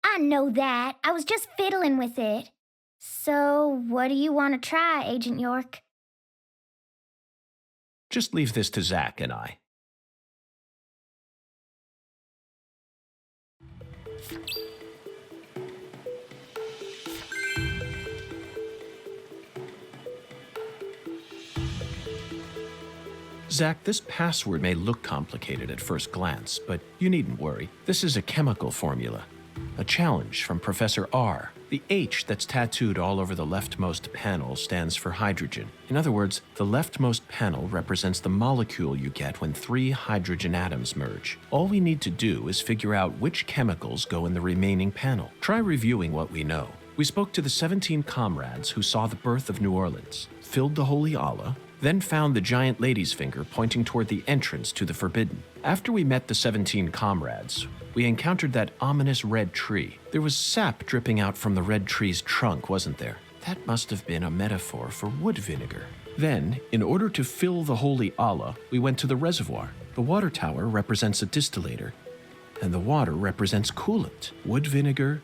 I know that. I was just fiddling with it. So, what do you want to try, Agent York? Just leave this to Zach and I. Zach, this password may look complicated at first glance, but you needn't worry. This is a chemical formula. A challenge from Professor R. The H that's tattooed all over the leftmost panel stands for hydrogen. In other words, the leftmost panel represents the molecule you get when 3 hydrogen atoms merge. All we need to do is figure out which chemicals go in the remaining panel. Try reviewing what we know. We spoke to the 17 comrades who saw the birth of New Orleans, filled the Holy Allah, then found the giant lady's finger pointing toward the entrance to the Forbidden. After we met the 17 comrades, we encountered that ominous red tree. There was sap dripping out from the red tree's trunk, wasn't there? That must have been a metaphor for wood vinegar. Then, in order to fill the Holy Allah, we went to the reservoir. The water tower represents a distillator, and the water represents coolant. Wood vinegar,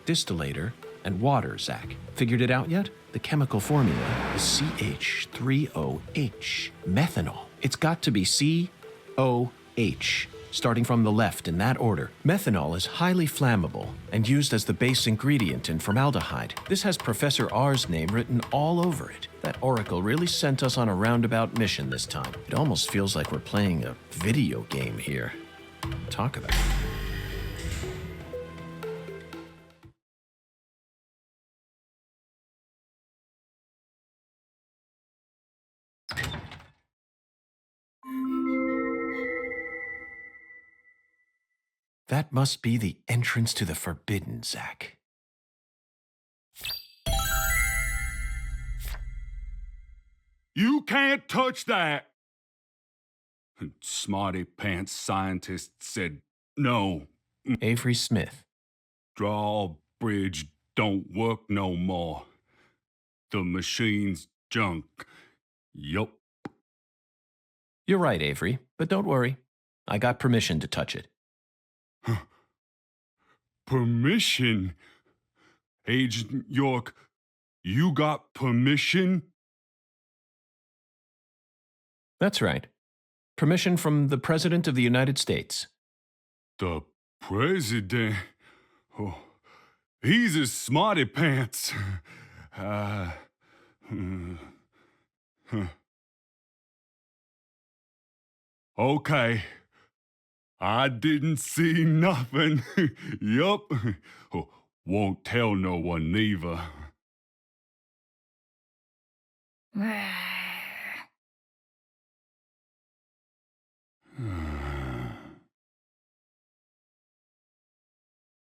distillator, and water, Zach. Figured it out yet? The chemical formula is CH3OH, methanol. It's got to be COH, starting from the left in that order. Methanol is highly flammable and used as the base ingredient in formaldehyde. This has Professor R's name written all over it. That oracle really sent us on a roundabout mission this time. It almost feels like we're playing a video game here. Talk about it. That must be the entrance to the Forbidden, Zach. You can't touch that! Smarty pants scientist said no. Avery Smith. Drawbridge don't work no more. The machine's junk. Yup. You're right, Avery, but don't worry. I got permission to touch it. Permission? Agent York, you got permission? That's right. Permission from the President of the United States. The President? Oh, he's a smarty pants. Okay. I didn't see nothing. Yup. Won't tell no one neither.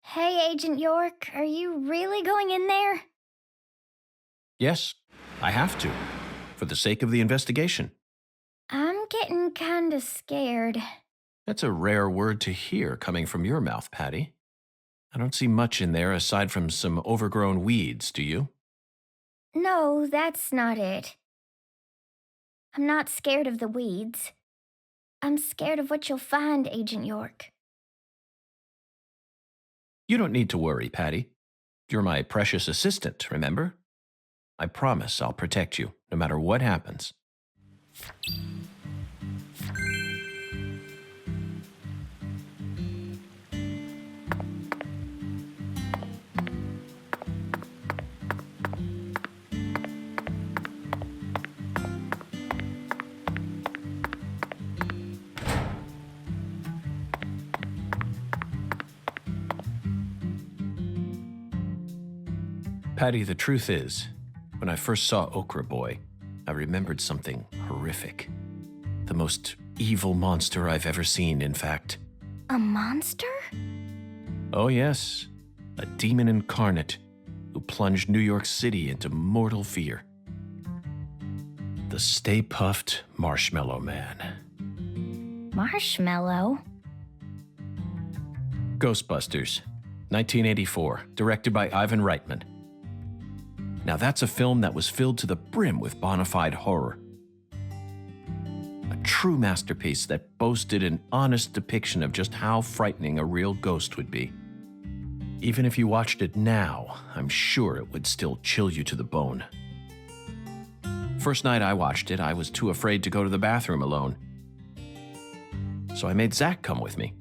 Hey, Agent York, are you really going in there? Yes, I have to, for the sake of the investigation. I'm getting kinda scared. That's a rare word to hear coming from your mouth, Patty. I don't see much in there aside from some overgrown weeds, do you? No, that's not it. I'm not scared of the weeds. I'm scared of what you'll find, Agent York. You don't need to worry, Patty. You're my precious assistant, remember? I promise I'll protect you, no matter what happens. Patty, the truth is, when I first saw Okra Boy, I remembered something horrific. The most evil monster I've ever seen, in fact. A monster? Oh yes, a demon incarnate who plunged New York City into mortal fear. The Stay Puft Marshmallow Man. Marshmallow? Ghostbusters, 1984, directed by Ivan Reitman. Now that's a film that was filled to the brim with bona fide horror. A true masterpiece that boasted an honest depiction of just how frightening a real ghost would be. Even if you watched it now, I'm sure it would still chill you to the bone. First night I watched it, I was too afraid to go to the bathroom alone. So I made Zach come with me.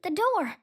the door.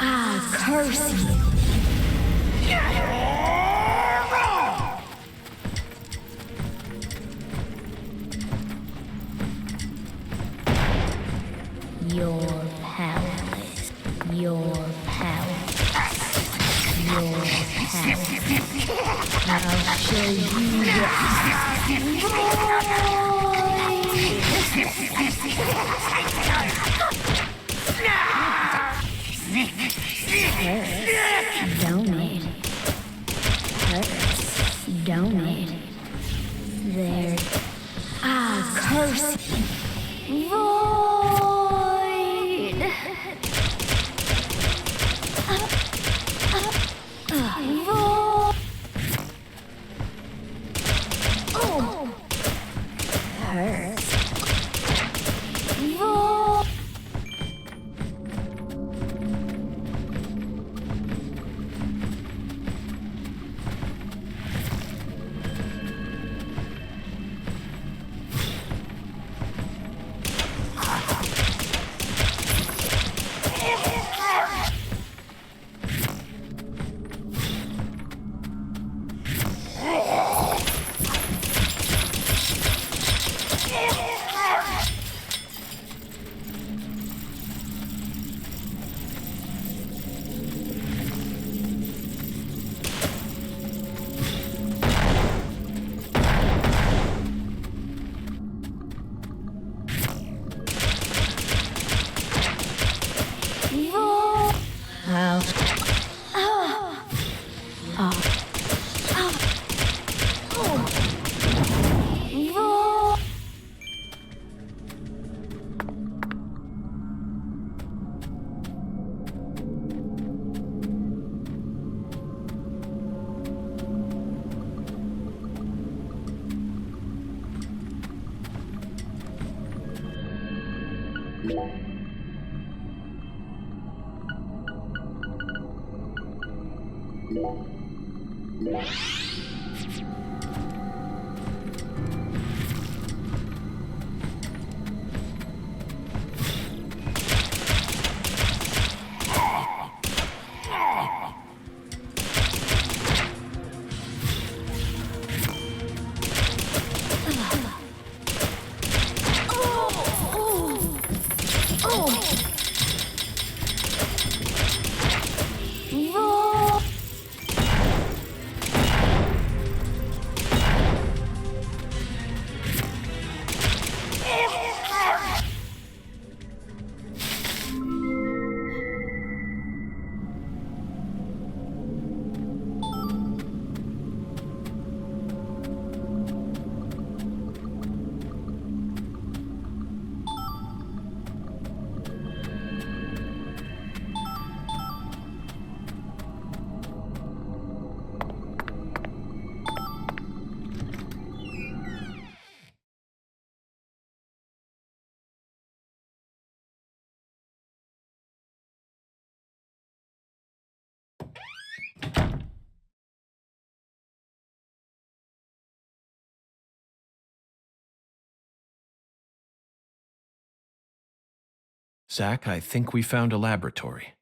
I'll curse you. You're powerless. You're powerless. You're powerless. I'll show you Donate. Curse. Donate. There. I'll curse. Void. Void. Oh. Curse. Void. Zach, I think we found a laboratory.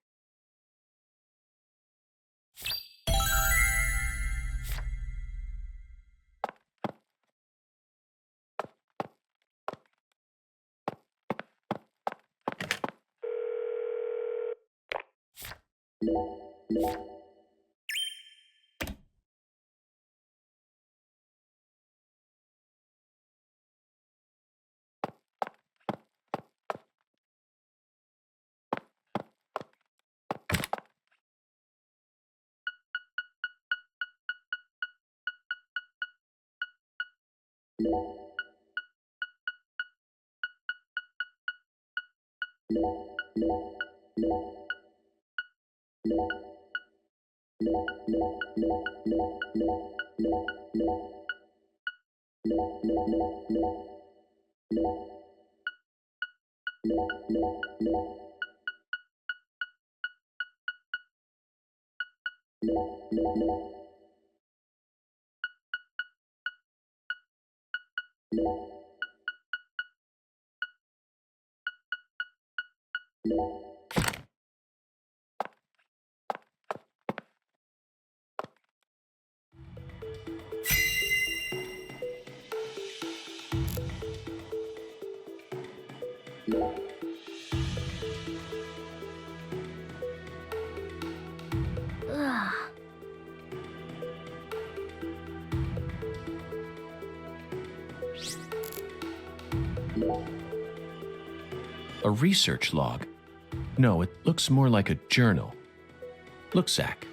Ugh. A research log? No, it looks more like a journal. Look, Zach,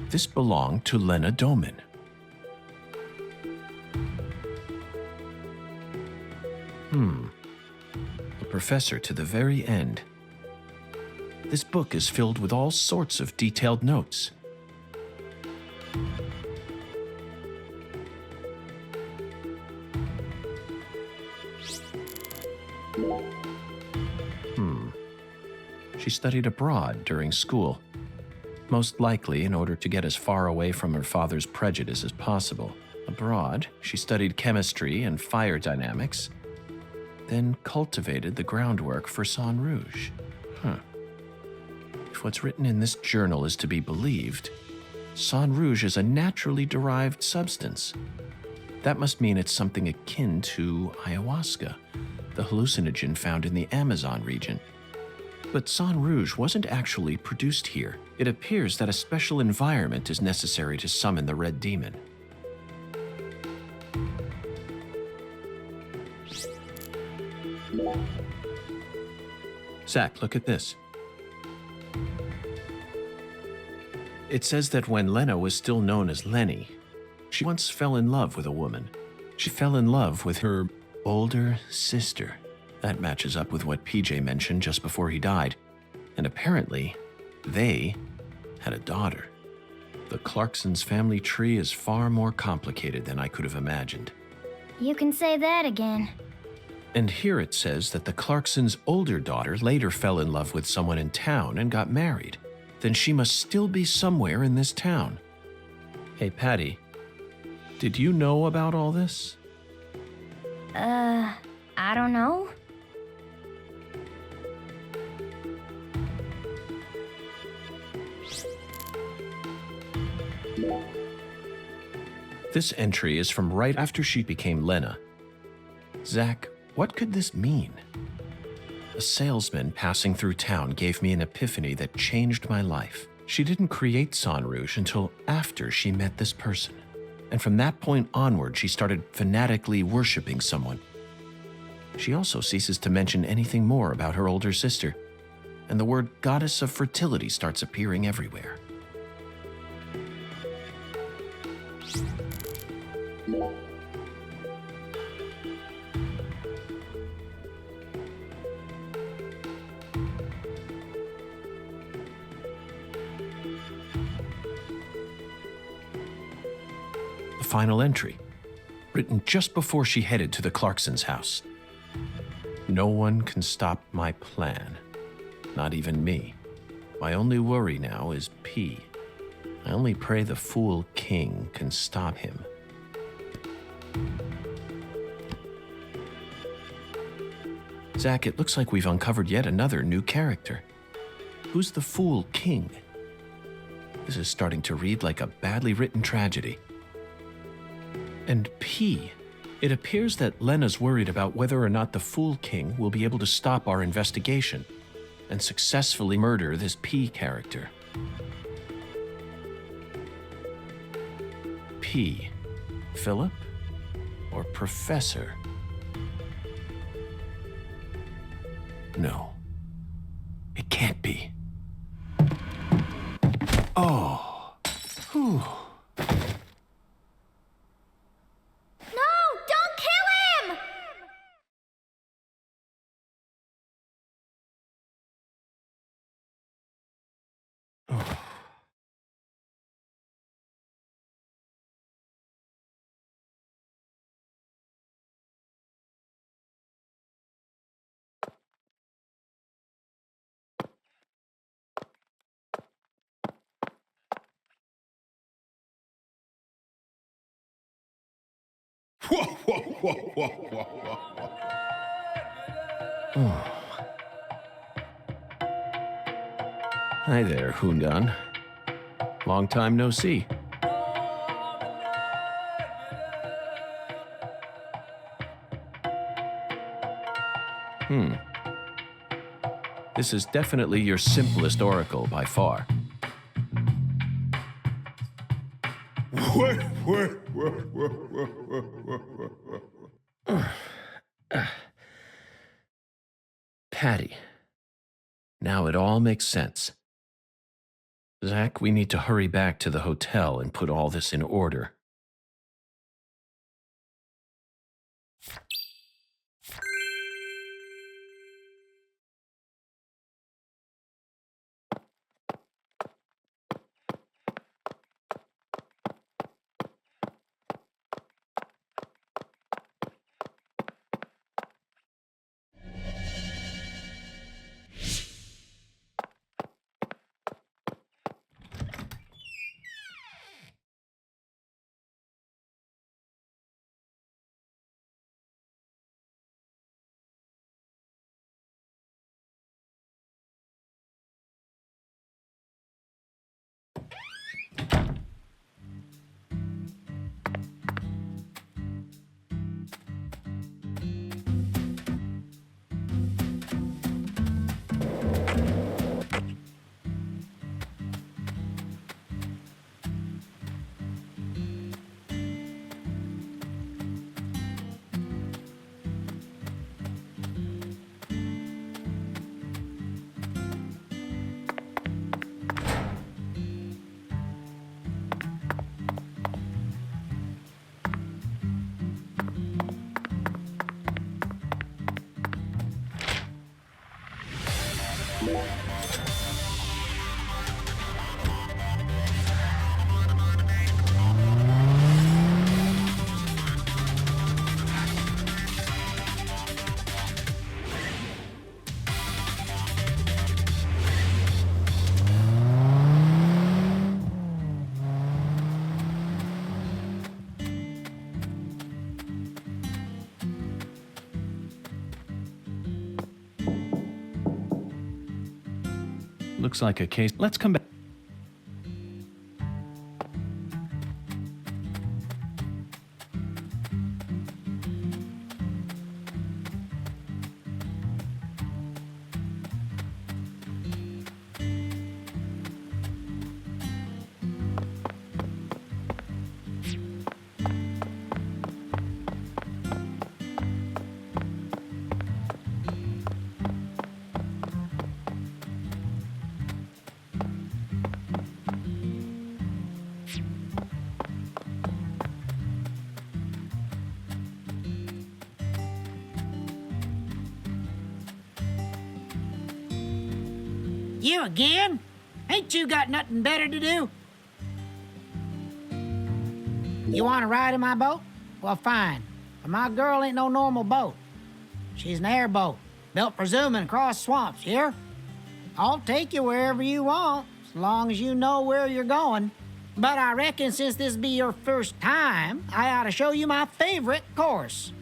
this belonged to Lena Doman. A professor to the very end. This book is filled with all sorts of detailed notes. She studied abroad during school, most likely in order to get as far away from her father's prejudice as possible. Abroad, she studied chemistry and fire dynamics, then cultivated the groundwork for Sang Rouge. If what's written in this journal is to be believed, Sang Rouge is a naturally derived substance. That must mean it's something akin to ayahuasca, the hallucinogen found in the Amazon region. But Sang Rouge wasn't actually produced here. It appears that a special environment is necessary to summon the Red Demon. Zach, look at this. It says that when Lena was still known as Lenny, she once fell in love with a woman. She fell in love with her older sister. That matches up with what PJ mentioned just before he died. And apparently, they had a daughter. The Clarksons' family tree is far more complicated than I could have imagined. You can say that again. And here it says that the Clarksons' older daughter later fell in love with someone in town and got married. Then she must still be somewhere in this town. Hey, Patty, did you know about all this? I don't know. This entry is from right after she became Lena. Zach, what could this mean? A salesman passing through town gave me an epiphany that changed my life. She didn't create Sang Rouge until after she met this person. And from that point onward, she started fanatically worshiping someone. She also ceases to mention anything more about her older sister, and the word goddess of fertility starts appearing everywhere. The final entry, written just before she headed to the Clarksons' house. No one can stop my plan, not even me. My only worry now is P. I only pray the fool king can stop him. Zach, it looks like we've uncovered yet another new character. Who's the Fool King? This is starting to read like a badly written tragedy. And P. It appears that Lena's worried about whether or not the Fool King will be able to stop our investigation and successfully murder this P character. P. Philip? Or Professor? No. It can't be. Oh. Whew. No, don't kill him! Whoa, whoa, whoa, whoa, whoa, whoa. Hi there, Hundan. Long time no see. This is definitely your simplest oracle by far. Patty. Now it all makes sense. Zach, we need to hurry back to the hotel and put all this in order. Looks like a case. Let's come back. You again? Ain't you got nothing better to do? You want to ride in my boat? Well, fine. But my girl ain't no normal boat. She's an airboat, built for zooming across swamps, here. I'll take you wherever you want, as long as you know where you're going. But I reckon since this be your first time, I ought to show you my favorite course.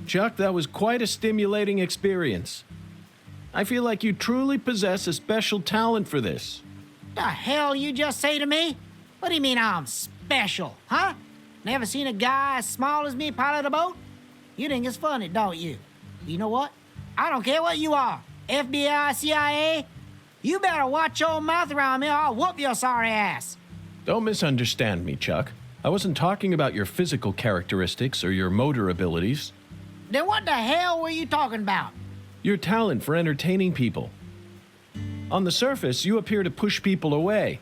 Chuck, that was quite a stimulating experience. I feel like you truly possess a special talent for this. The hell you just say to me? What do you mean I'm special, huh? Never seen a guy as small as me pilot a boat? You think it's funny, don't you? You know what? I don't care what you are. FBI, CIA? You better watch your mouth around me or I'll whoop your sorry ass. Don't misunderstand me, Chuck. I wasn't talking about your physical characteristics or your motor abilities. Then what the hell were you talking about? Your talent for entertaining people. On the surface, you appear to push people away.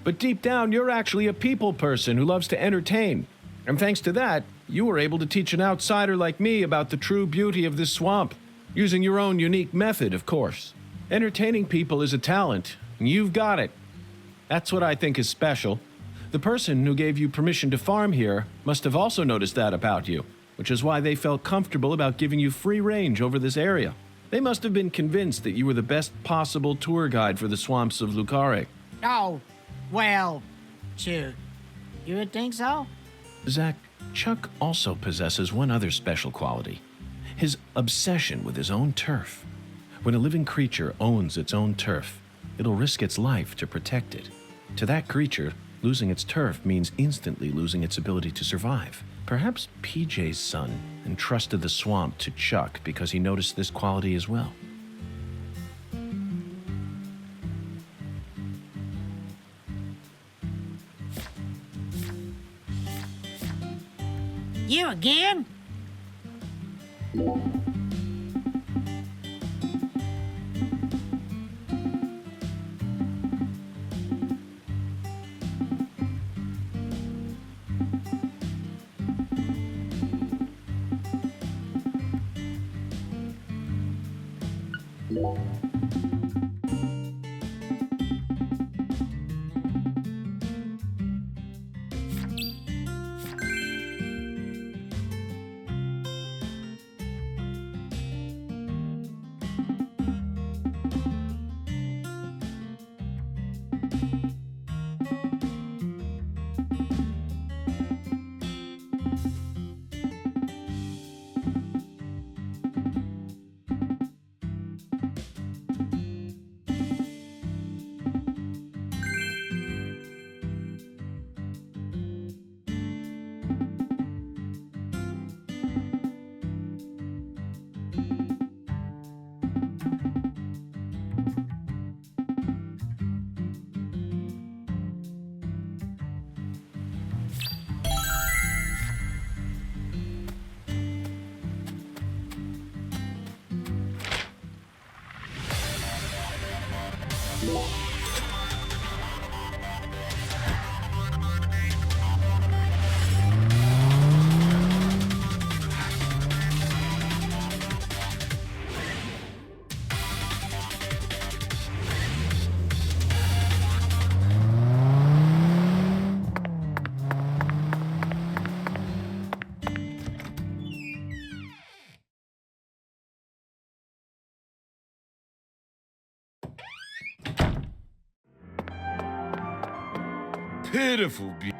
But deep down, you're actually a people person who loves to entertain. And thanks to that, you were able to teach an outsider like me about the true beauty of this swamp, using your own unique method, of course. Entertaining people is a talent, and you've got it. That's what I think is special. The person who gave you permission to farm here must have also noticed that about you, which is why they felt comfortable about giving you free range over this area. They must have been convinced that you were the best possible tour guide for the swamps of Lucare. Oh, well, shoot. You would think so? Zach, Chuck also possesses one other special quality. His obsession with his own turf. When a living creature owns its own turf, it'll risk its life to protect it. To that creature, losing its turf means instantly losing its ability to survive. Perhaps PJ's son entrusted the swamp to Chuck because he noticed this quality as well. You again? pitiful beast.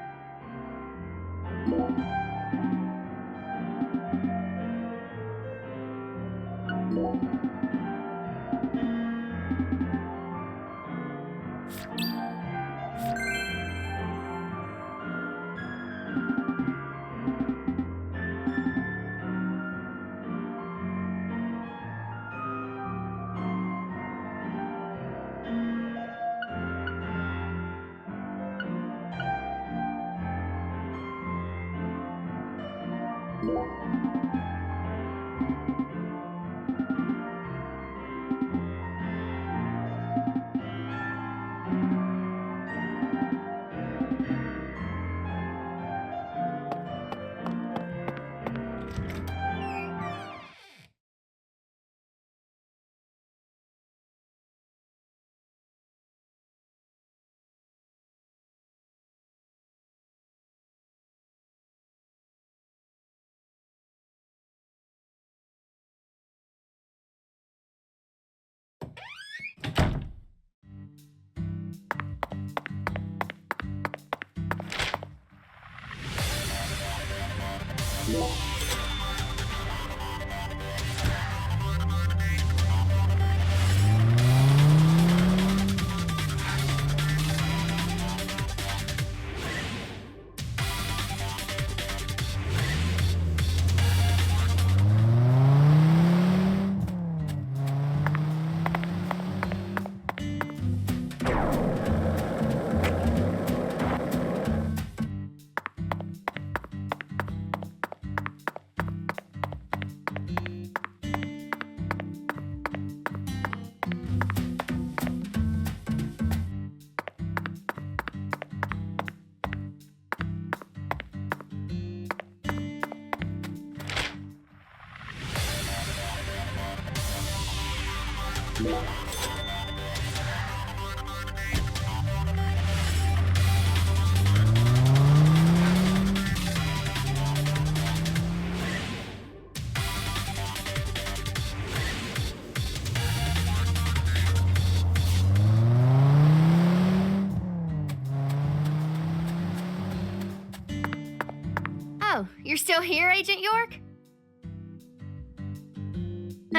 Oh, you're still here, Agent York?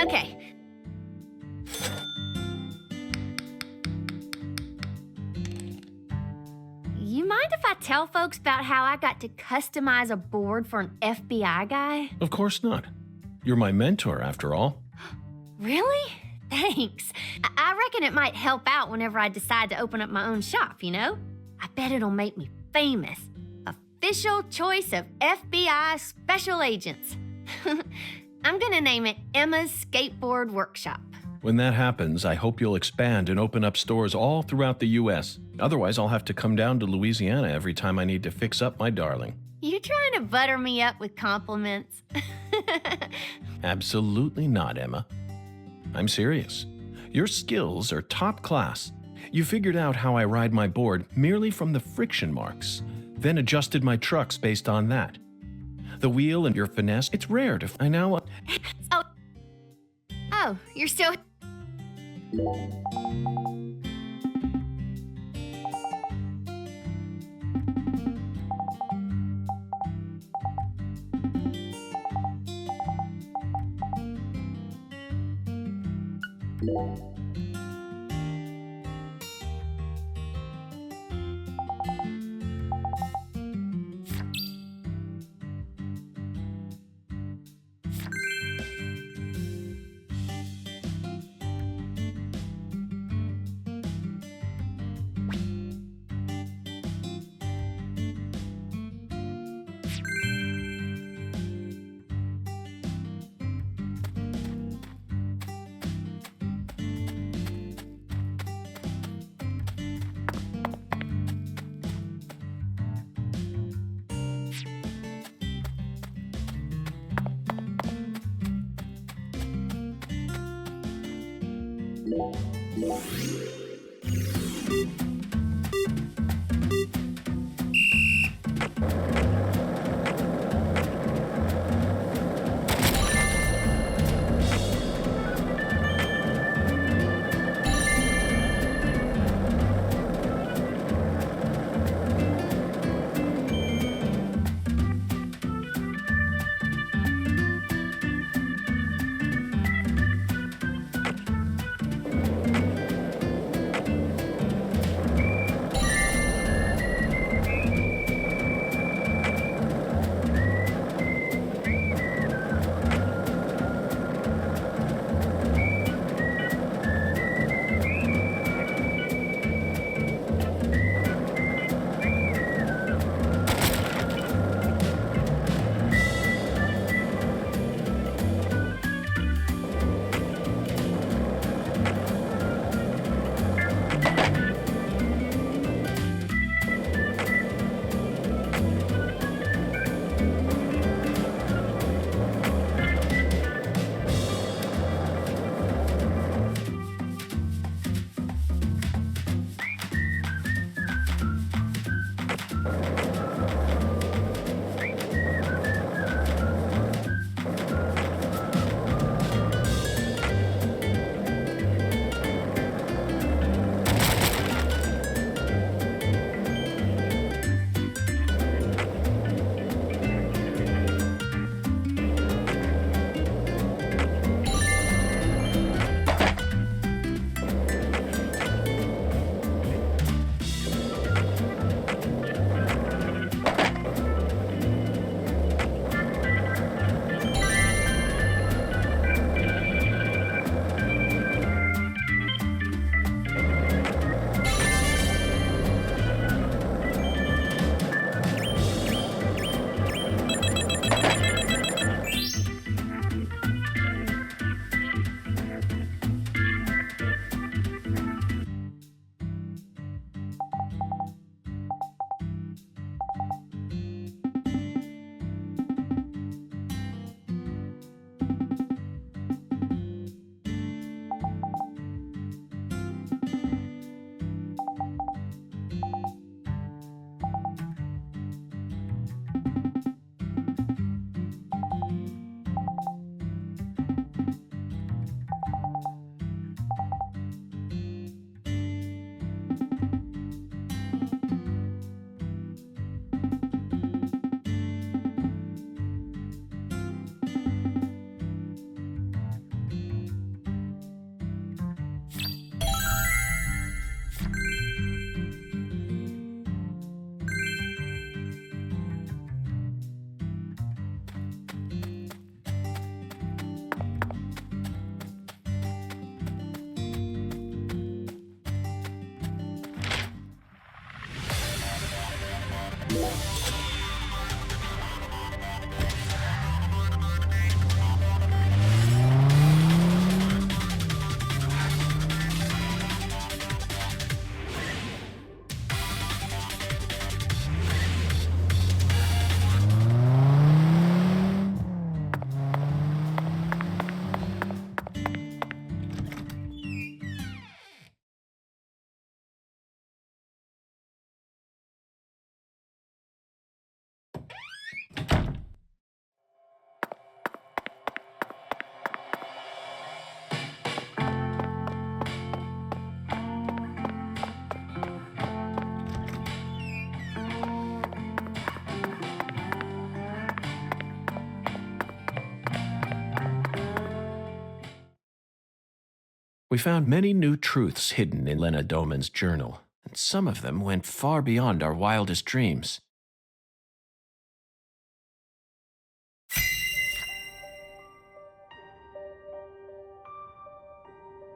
Okay. You mind if I tell folks about how I got to customize a board for an FBI guy? Of course not. You're my mentor, after all. Really? Thanks. I reckon it might help out whenever I decide to open up my own shop, you know? I bet it'll make me famous. Official choice of FBI special agents. I'm gonna name it Emma's Skateboard Workshop. When that happens, I hope you'll expand and open up stores all throughout the U.S. Otherwise, I'll have to come down to Louisiana every time I need to fix up my darling. You trying to butter me up with compliments? Absolutely not, Emma. I'm serious. Your skills are top class. You figured out how I ride my board merely from the friction marks, then adjusted my trucks based on that. The wheel and your finesse, it's rare to... I now... Oh, you're still... We found many new truths hidden in Lena Doman's journal, and some of them went far beyond our wildest dreams.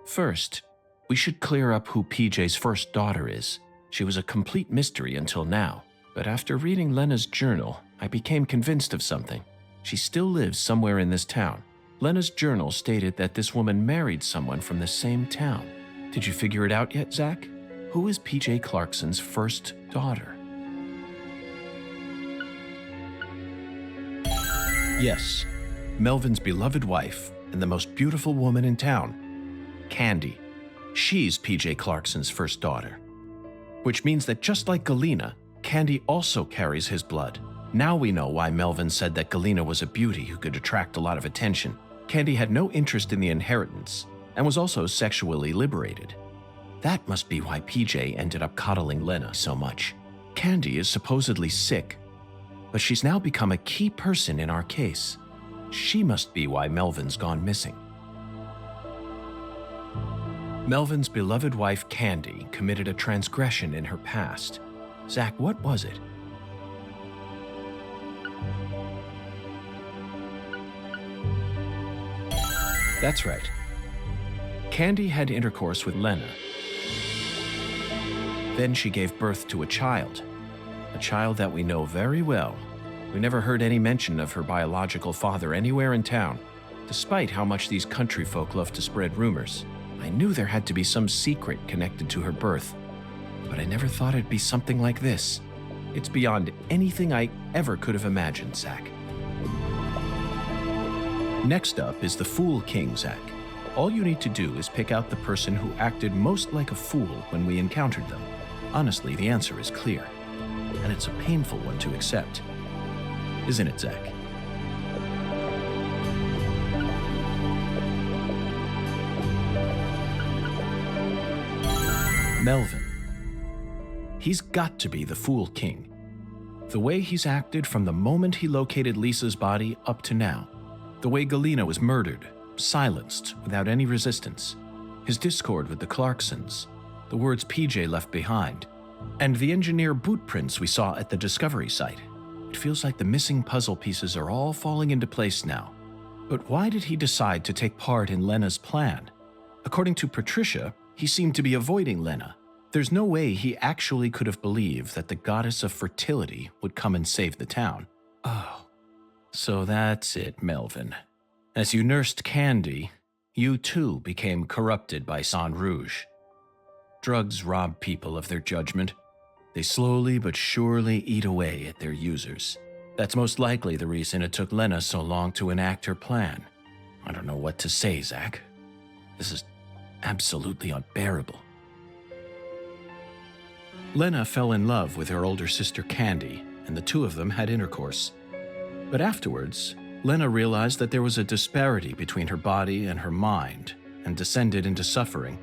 First, we should clear up who PJ's first daughter is. She was a complete mystery until now, but after reading Lena's journal, I became convinced of something. She still lives somewhere in this town. Lena's journal stated that this woman married someone from the same town. Did you figure it out yet, Zach? Who is PJ Clarkson's first daughter? Yes, Melvin's beloved wife and the most beautiful woman in town, Candy. She's PJ Clarkson's first daughter. Which means that just like Galena, Candy also carries his blood. Now we know why Melvin said that Galena was a beauty who could attract a lot of attention. Candy had no interest in the inheritance and was also sexually liberated. That must be why PJ ended up coddling Lena so much. Candy is supposedly sick, but she's now become a key person in our case. She must be why Melvin's gone missing. Melvin's beloved wife, Candy, committed a transgression in her past. Zach, what was it? That's right. Candy had intercourse with Lena. Then she gave birth to a child that we know very well. We never heard any mention of her biological father anywhere in town, despite how much these country folk love to spread rumors. I knew there had to be some secret connected to her birth, but I never thought it'd be something like this. It's beyond anything I ever could have imagined, Zach. Next up is the Fool King, Zach. All you need to do is pick out the person who acted most like a fool when we encountered them. Honestly, the answer is clear. and it's a painful one to accept. Isn't it, Zach? Melvin. He's got to be the Fool King. The way he's acted from the moment he located Lisa's body up to now. The way Galena was murdered, silenced without any resistance. His discord with the Clarksons. The words PJ left behind. And the engineer boot prints we saw at the discovery site. It feels like the missing puzzle pieces are all falling into place now. But why did he decide to take part in Lena's plan? According to Patricia, he seemed to be avoiding Lena. There's no way he actually could have believed that the goddess of fertility would come and save the town. Oh, so that's it, Melvin. As you nursed Candy, you too became corrupted by Sang Rouge. Drugs rob people of their judgment. They slowly but surely eat away at their users. That's most likely the reason it took Lena so long to enact her plan. I don't know what to say, Zach. This is absolutely unbearable. Lena fell in love with her older sister Candy, and the two of them had intercourse. But afterwards, Lena realized that there was a disparity between her body and her mind, and descended into suffering.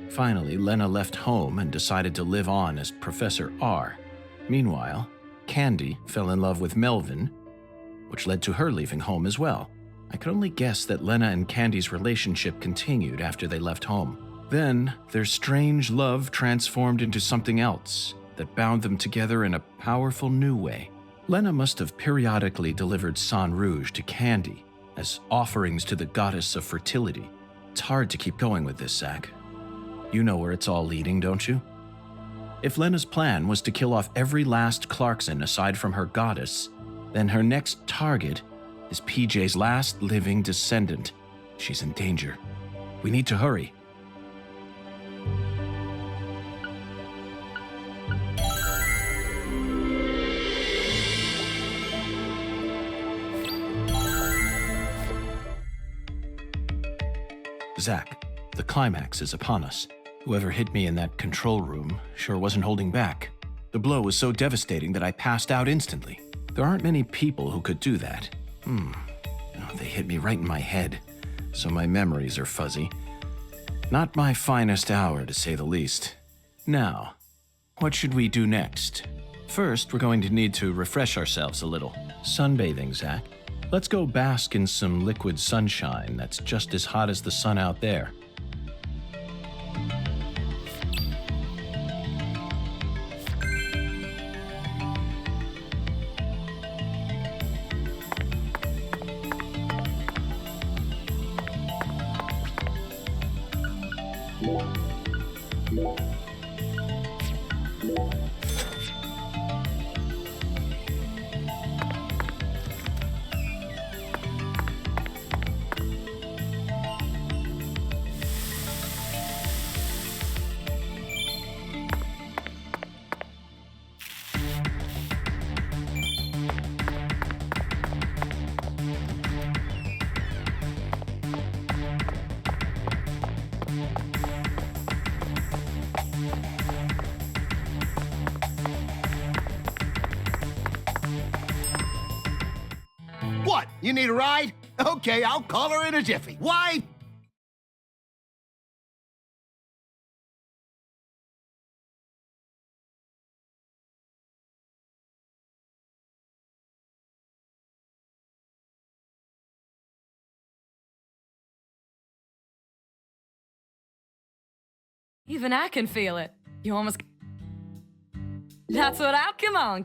Finally, Lena left home and decided to live on as Professor R. Meanwhile, Candy fell in love with Melvin, which led to her leaving home as well. I could only guess that Lena and Candy's relationship continued after they left home. Then, their strange love transformed into something else that bound them together in a powerful new way. Lena must have periodically delivered Sang Rouge to Candy as offerings to the goddess of fertility. It's hard to keep going with this, Zach. You know where it's all leading, don't you? If Lena's plan was to kill off every last Clarkson aside from her goddess, then her next target is PJ's last living descendant. She's in danger. We need to hurry. Zach, the climax is upon us. Whoever hit me in that control room sure wasn't holding back. The blow was so devastating that I passed out instantly. There aren't many people who could do that. They hit me right in my head, so my memories are fuzzy. Not my finest hour, to say the least. Now, what should we do next? First, we're going to need to refresh ourselves a little. Sunbathing, Zach. Let's go bask in some liquid sunshine that's just as hot as the sun out there. What? You need a ride? Okay, I'll call her in a jiffy. Why? Even I can feel it. You almost... That's what I... Come on.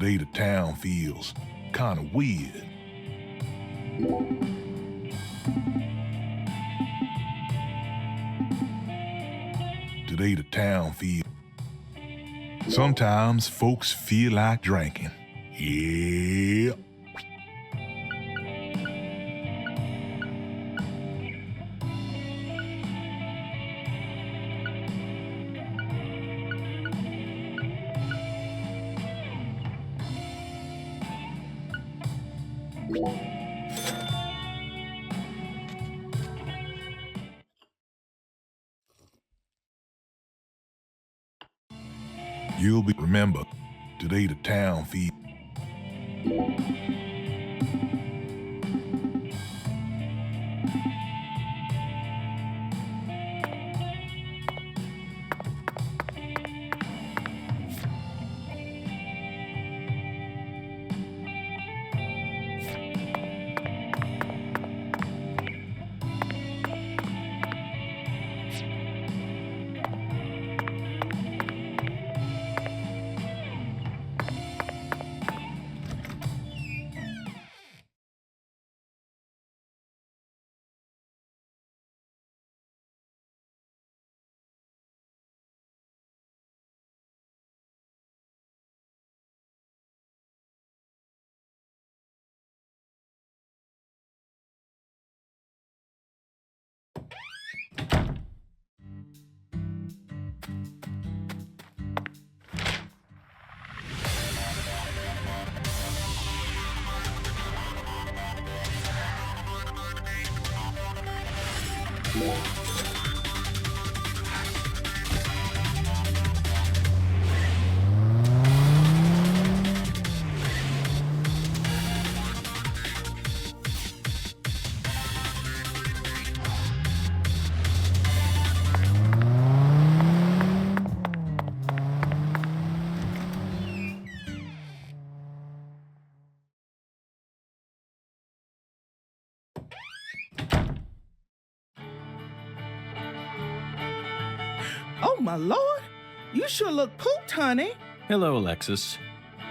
Today the town feels kind of weird. Today the town feels... Sometimes folks feel like drinking. Yeah. You'll be remember, today the town feels... Oh, my lord. You sure look pooped, honey. Hello, Alexis.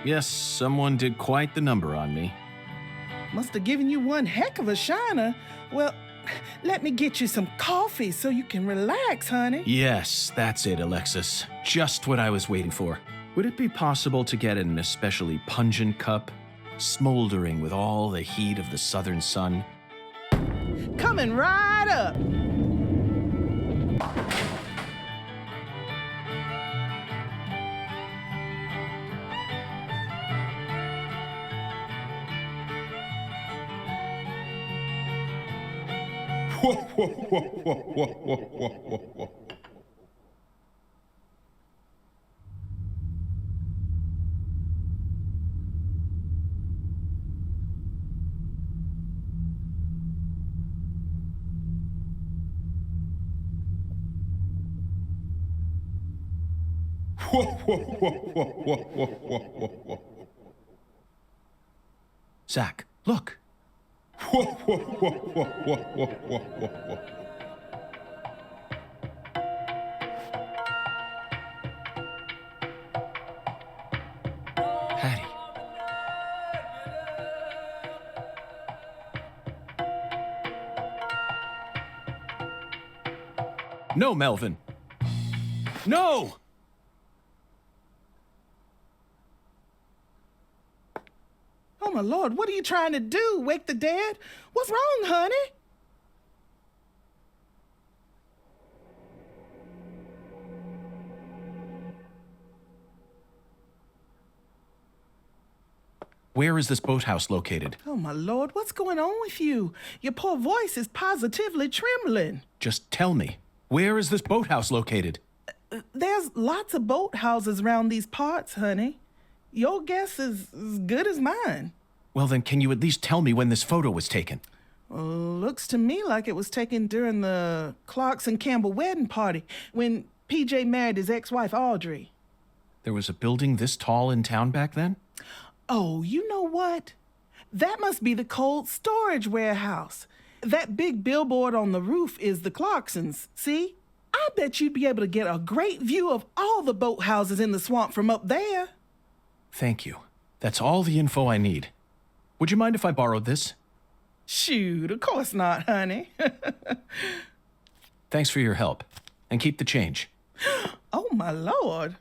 Yes, someone did quite the number on me. Must have given you one heck of a shiner. Well, let me get you some coffee so you can relax, honey. Yes, that's it, Alexis. Just what I was waiting for. Would it be possible to get an especially pungent cup, smoldering with all the heat of the southern sun? Coming right up. Zach, look. Hattie. No, Melvin. No! Oh, my lord, what are you trying to do? Wake the dead? What's wrong, honey? Where is this boathouse located? Oh, my lord, what's going on with you? Your poor voice is positively trembling. Just tell me, where is this boathouse located? There's lots of boathouses around these parts, honey. Your guess is as good as mine. Well, then, can you at least tell me when this photo was taken? Looks to me like it was taken during the Clarkson Campbell wedding party when PJ married his ex-wife, Audrey. There was a building this tall in town back then? Oh, you know what? That must be the cold storage warehouse. That big billboard on the roof is the Clarksons, see? I bet you'd be able to get a great view of all the boathouses in the swamp from up there. Thank you. That's all the info I need. Would you mind if I borrowed this? Shoot, of course not, honey. Thanks for your help. And keep the change. Oh, my lord.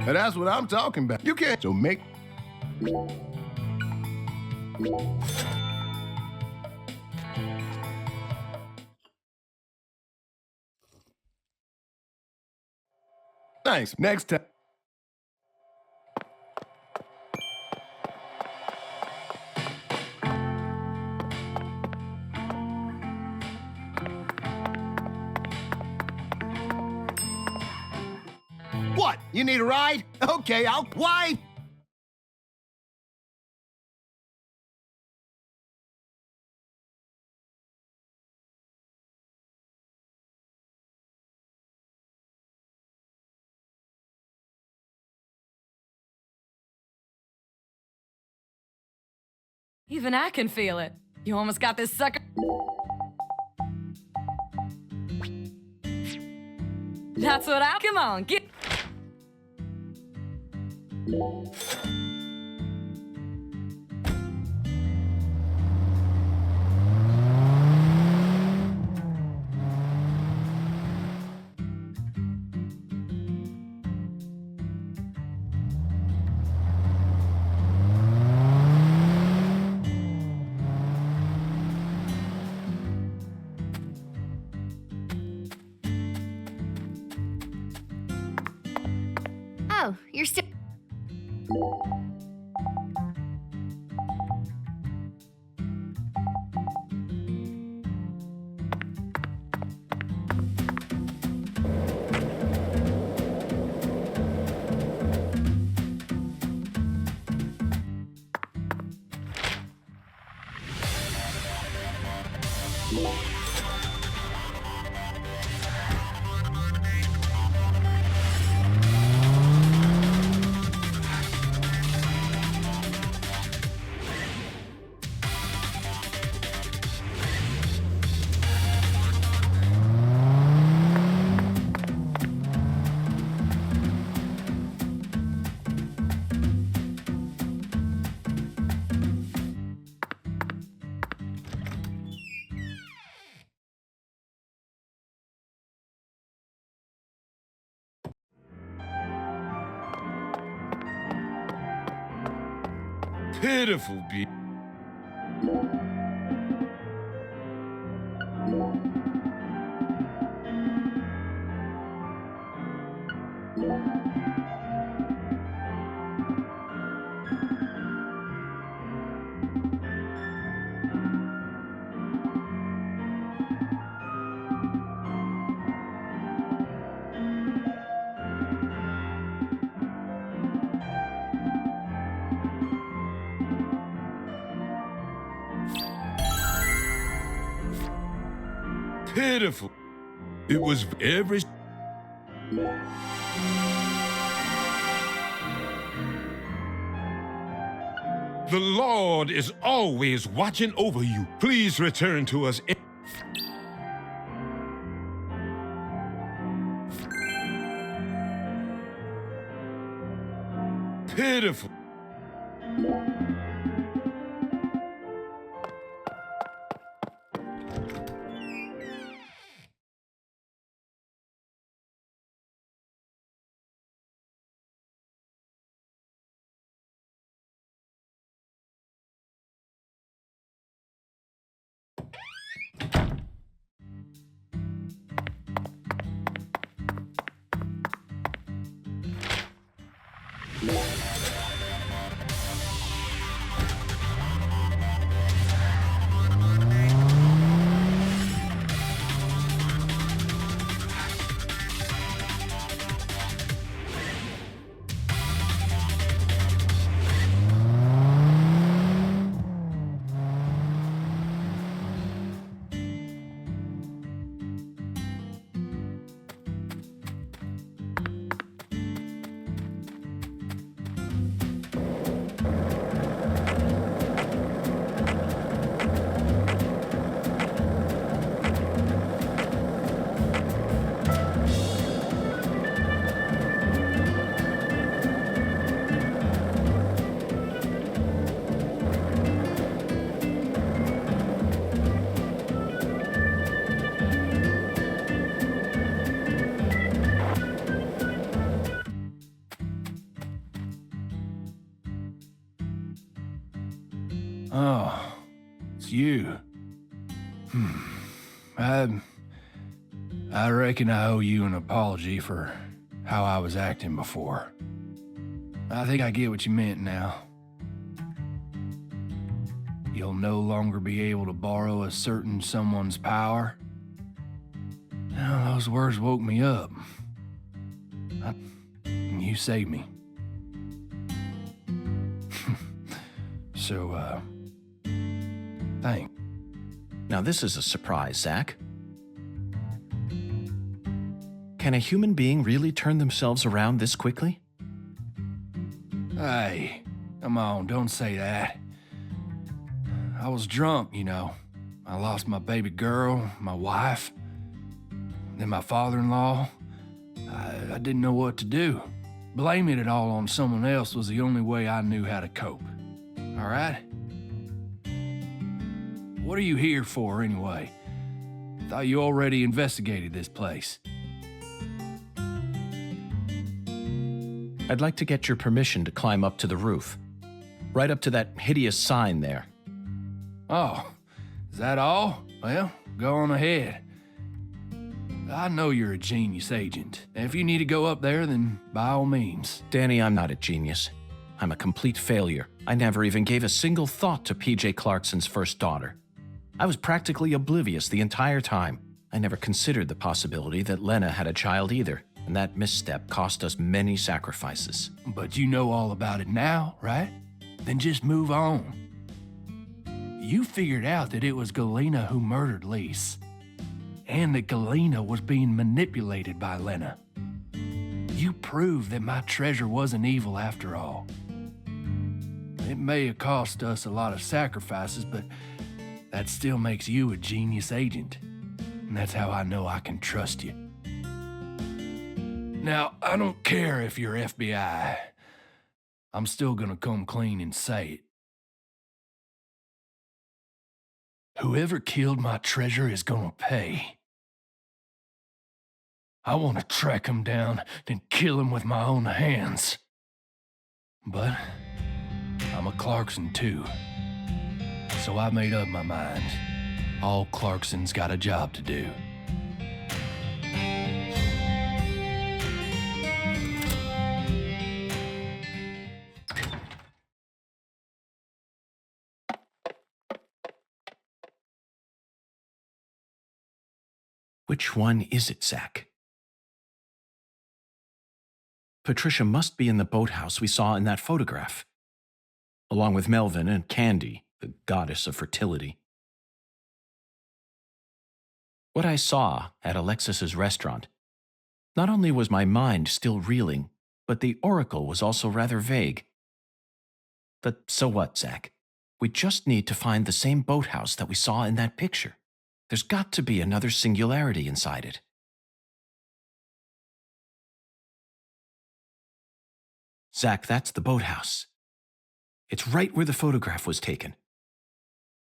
And that's what I'm talking about. You can't. So make. Thanks. Next time. What? You need a ride? Okay, why? Even I can feel it. You almost got this sucker. That's what I. Come on, get. Oh, you're still. Pitiful be. Pitiful. It was every. The Lord is always watching over you. Please return to us. Pitiful. Oh, it's you. I reckon I owe you an apology for how I was acting before. I think I get what you meant now. You'll no longer be able to borrow a certain someone's power. Well, those words woke me up. You saved me. So, thanks. Now this is a surprise, Zach. Can a human being really turn themselves around this quickly? Hey, come on, don't say that. I was drunk, you know. I lost my baby girl, my wife, then my father-in-law. I didn't know what to do. Blaming it all on someone else was the only way I knew how to cope. All right? What are you here for, anyway? Thought you already investigated this place. I'd like to get your permission to climb up to the roof. Right up to that hideous sign there. Oh, is that all? Well, go on ahead. I know you're a genius agent. If you need to go up there, then by all means. Danny, I'm not a genius. I'm a complete failure. I never even gave a single thought to P.J. Clarkson's first daughter. I was practically oblivious the entire time. I never considered the possibility that Lena had a child either, and that misstep cost us many sacrifices. But you know all about it now, right? Then just move on. You figured out that it was Galena who murdered Lise, and that Galena was being manipulated by Lena. You proved that my treasure wasn't evil after all. It may have cost us a lot of sacrifices, but that still makes you a genius agent. And that's how I know I can trust you. Now, I don't care if you're FBI. I'm still gonna come clean and say it. Whoever killed my treasure is gonna pay. I want to track him down and kill him with my own hands. But I'm a Clarkson too. So I made up my mind. All Clarksons got a job to do. Which one is it, Zach? Patricia must be in the boathouse we saw in that photograph, along with Melvin and Candy, the goddess of fertility. What I saw at Alexis's restaurant, not only was my mind still reeling, but the oracle was also rather vague. But so what, Zach? We just need to find the same boathouse that we saw in that picture. There's got to be another singularity inside it. Zach, that's the boathouse. It's right where the photograph was taken.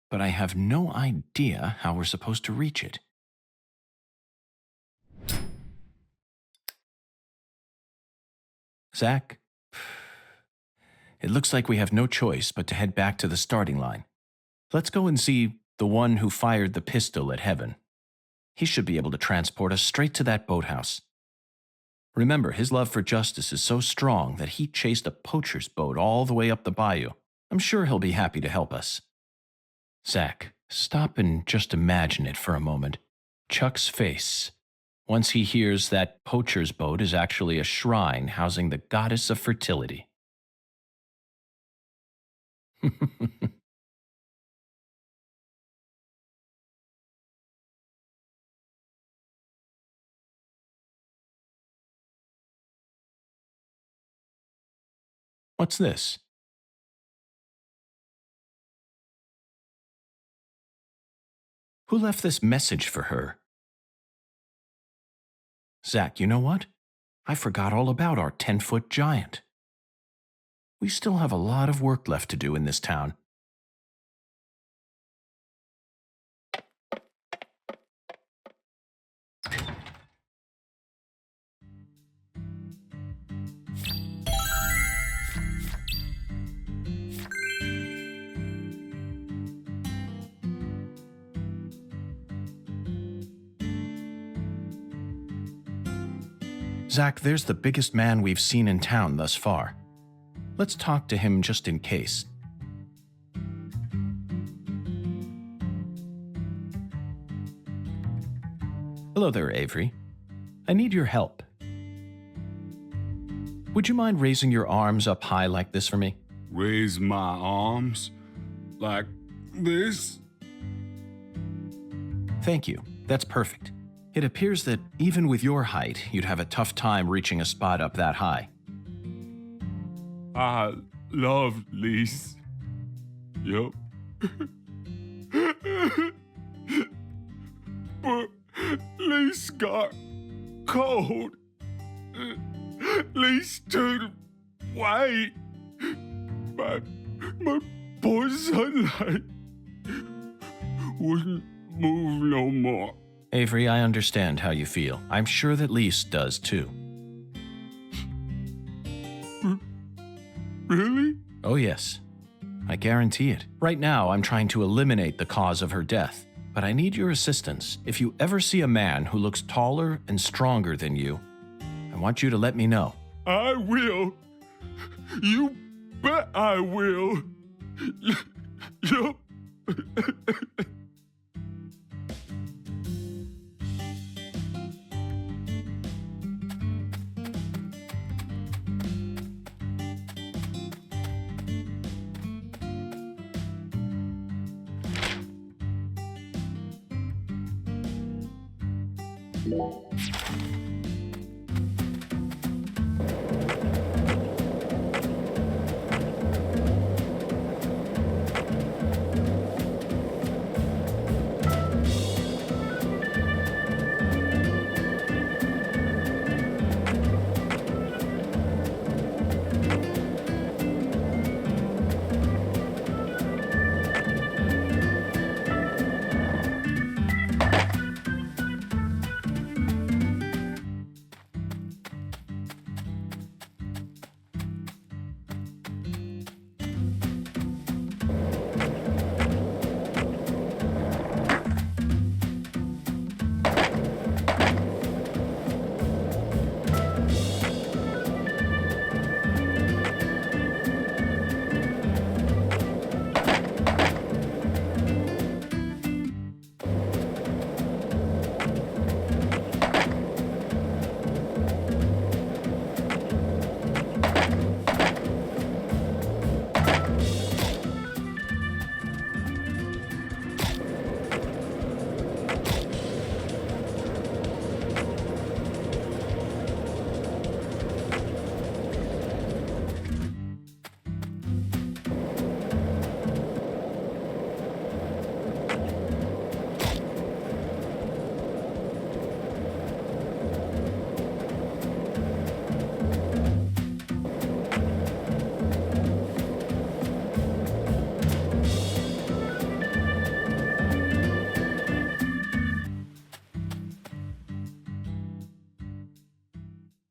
But I have no idea how we're supposed to reach it. Zach, it looks like we have no choice but to head back to the starting line. Let's go and see the one who fired the pistol at Heaven. He should be able to transport us straight to that boathouse. Remember, his love for justice is so strong that he chased a poacher's boat all the way up the bayou. I'm sure he'll be happy to help us. Zach, stop and just imagine it for a moment. Chuck's face, once he hears that poacher's boat is actually a shrine housing the goddess of fertility. What's this? Who left this message for her? Zach, you know what? I forgot all about our 10-foot giant. We still have a lot of work left to do in this town. Zach, there's the biggest man we've seen in town thus far. Let's talk to him just in case. Hello there, Avery. I need your help. Would you mind raising your arms up high like this for me? Raise my arms? Like this? Thank you. That's perfect. It appears that even with your height, you'd have a tough time reaching a spot up that high. I love Lise. Yup. But Lise got cold. Lise turned white. My poor sunlight wouldn't move no more. Avery, I understand how you feel. I'm sure that Lise does too. Really? Oh, yes. I guarantee it. Right now, I'm trying to eliminate the cause of her death, but I need your assistance. If you ever see a man who looks taller and stronger than you, I want you to let me know. I will. You bet I will. Yup.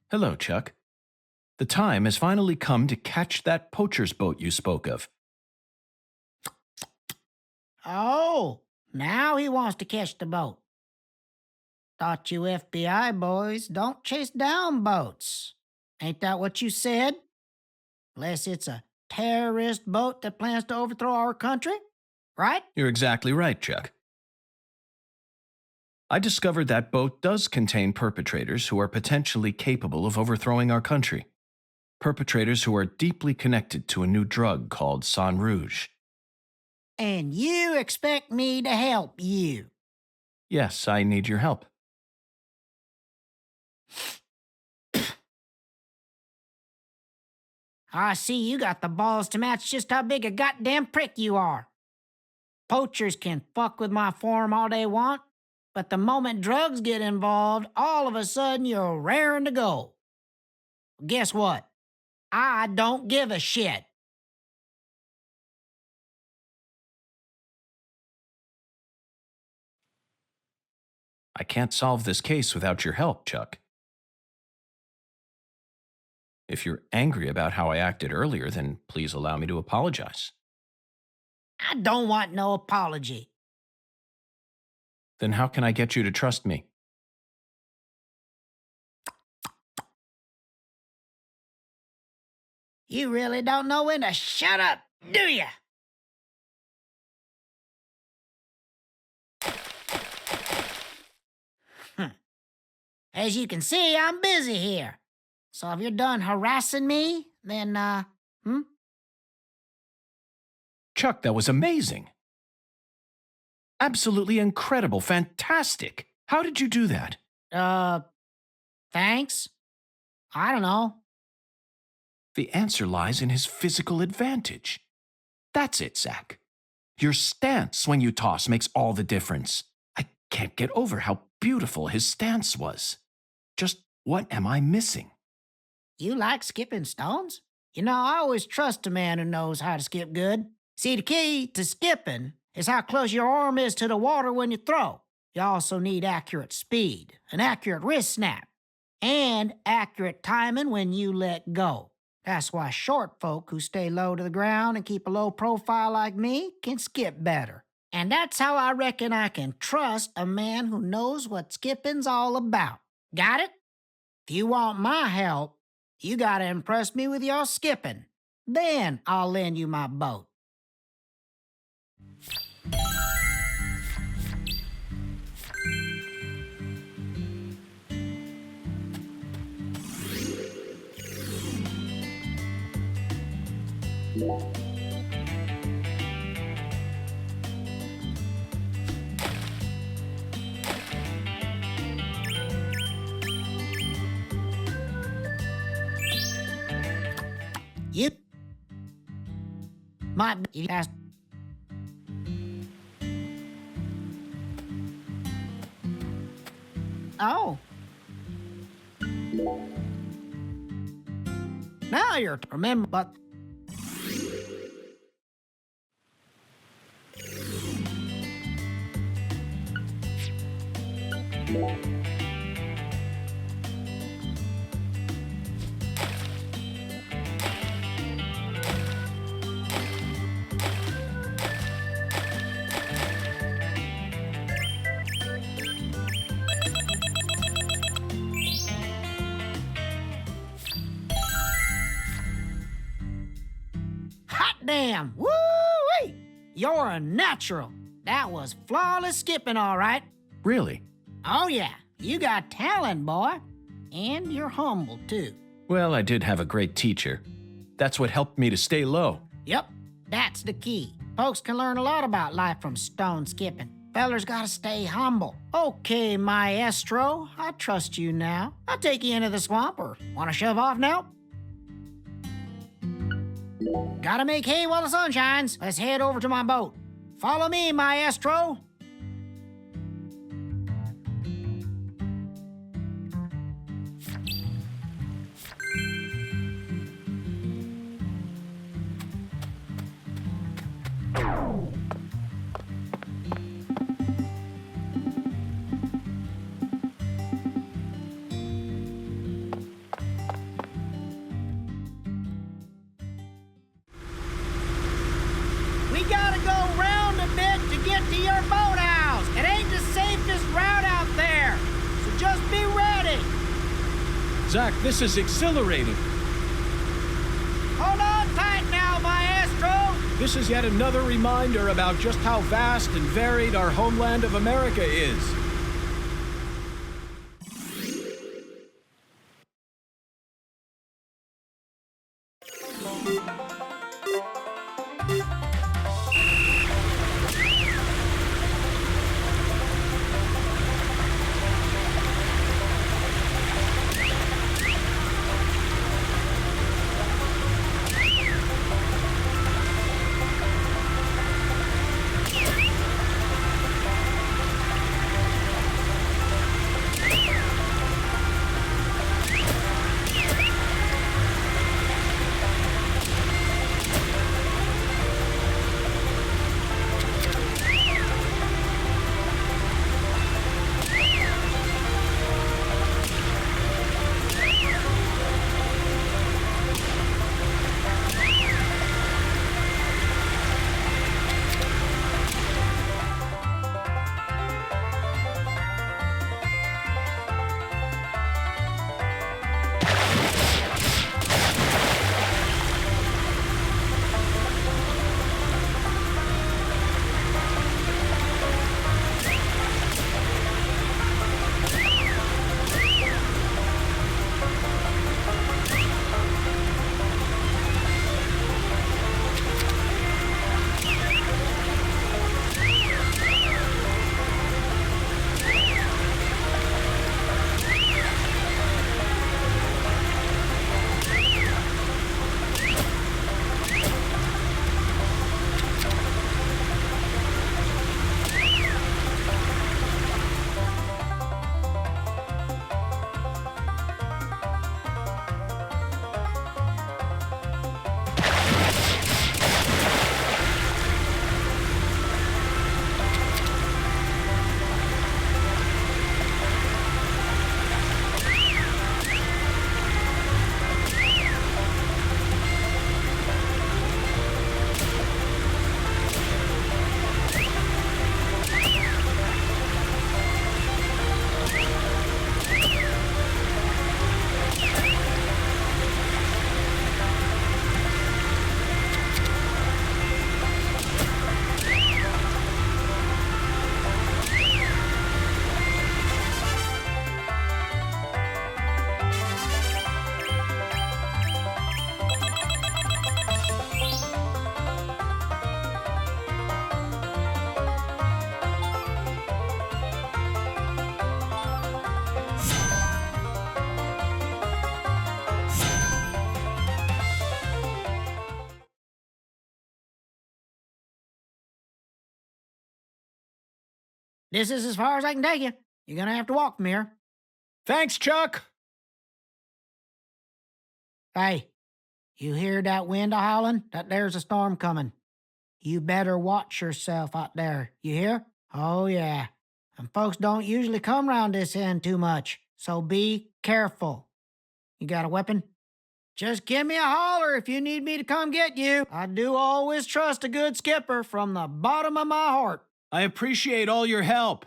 Hello, Chuck. The time has finally come to catch that poacher's boat you spoke of. Oh, now he wants to catch the boat. Thought you FBI boys don't chase down boats. Ain't that what you said? Unless it's a terrorist boat that plans to overthrow our country, right? You're exactly right, Chuck. I discovered that boat does contain perpetrators who are potentially capable of overthrowing our country. Perpetrators who are deeply connected to a new drug called Sang Rouge. And you expect me to help you? Yes, I need your help. I see you got the balls to match just how big a goddamn prick you are. Poachers can fuck with my farm all they want, but the moment drugs get involved, all of a sudden you're raring to go. Guess what? I don't give a shit. I can't solve this case without your help, Chuck. If you're angry about how I acted earlier, then please allow me to apologize. I don't want no apology. Then how can I get you to trust me? You really don't know when to shut up, do you? As you can see, I'm busy here. So if you're done harassing me, then, Chuck, that was amazing. Absolutely incredible, fantastic. How did you do that? Thanks? I don't know. The answer lies in his physical advantage. That's it, Zach. Your stance when you toss makes all the difference. I can't get over how beautiful his stance was. Just what am I missing? You like skipping stones? You know, I always trust a man who knows how to skip good. See, the key to skipping is how close your arm is to the water when you throw. You also need accurate speed, an accurate wrist snap, and accurate timing when you let go. That's why short folk who stay low to the ground and keep a low profile like me can skip better. And that's how I reckon I can trust a man who knows what skipping's all about. Got it? If you want my help, you gotta impress me with your skipping. Then I'll lend you my boat. You might be asked. Oh. Now you're remember, but damn, woo-wee! You're a natural. That was flawless skipping, all right. Really? Oh, yeah. You got talent, boy. And you're humble, too. Well, I did have a great teacher. That's what helped me to stay low. Yep, that's the key. Folks can learn a lot about life from stone skipping. Fellers gotta stay humble. Okay, maestro, I trust you now. I'll take you into the swamp, or wanna shove off now? Gotta make hay while the sun shines. Let's head over to my boat. Follow me, maestro. We gotta go round a bit to get to your boathouse. It ain't the safest route out there, so just be ready. Zach, this is exhilarating. Hold on tight now, maestro. This is yet another reminder about just how vast and varied our homeland of America is. This is as far as I can take you. You're gonna have to walk from here. Thanks, Chuck. Hey, you hear that wind a-howling? That there's a storm coming. You better watch yourself out there. You hear? Oh, yeah. And folks don't usually come round this end too much, so be careful. You got a weapon? Just give me a holler if you need me to come get you. I do always trust a good skipper from the bottom of my heart. I appreciate all your help.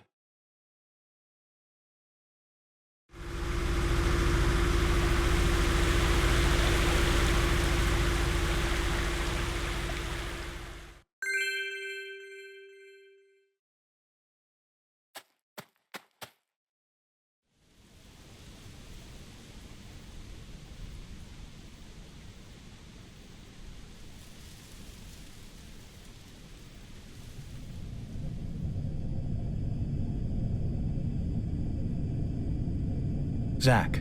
Zach,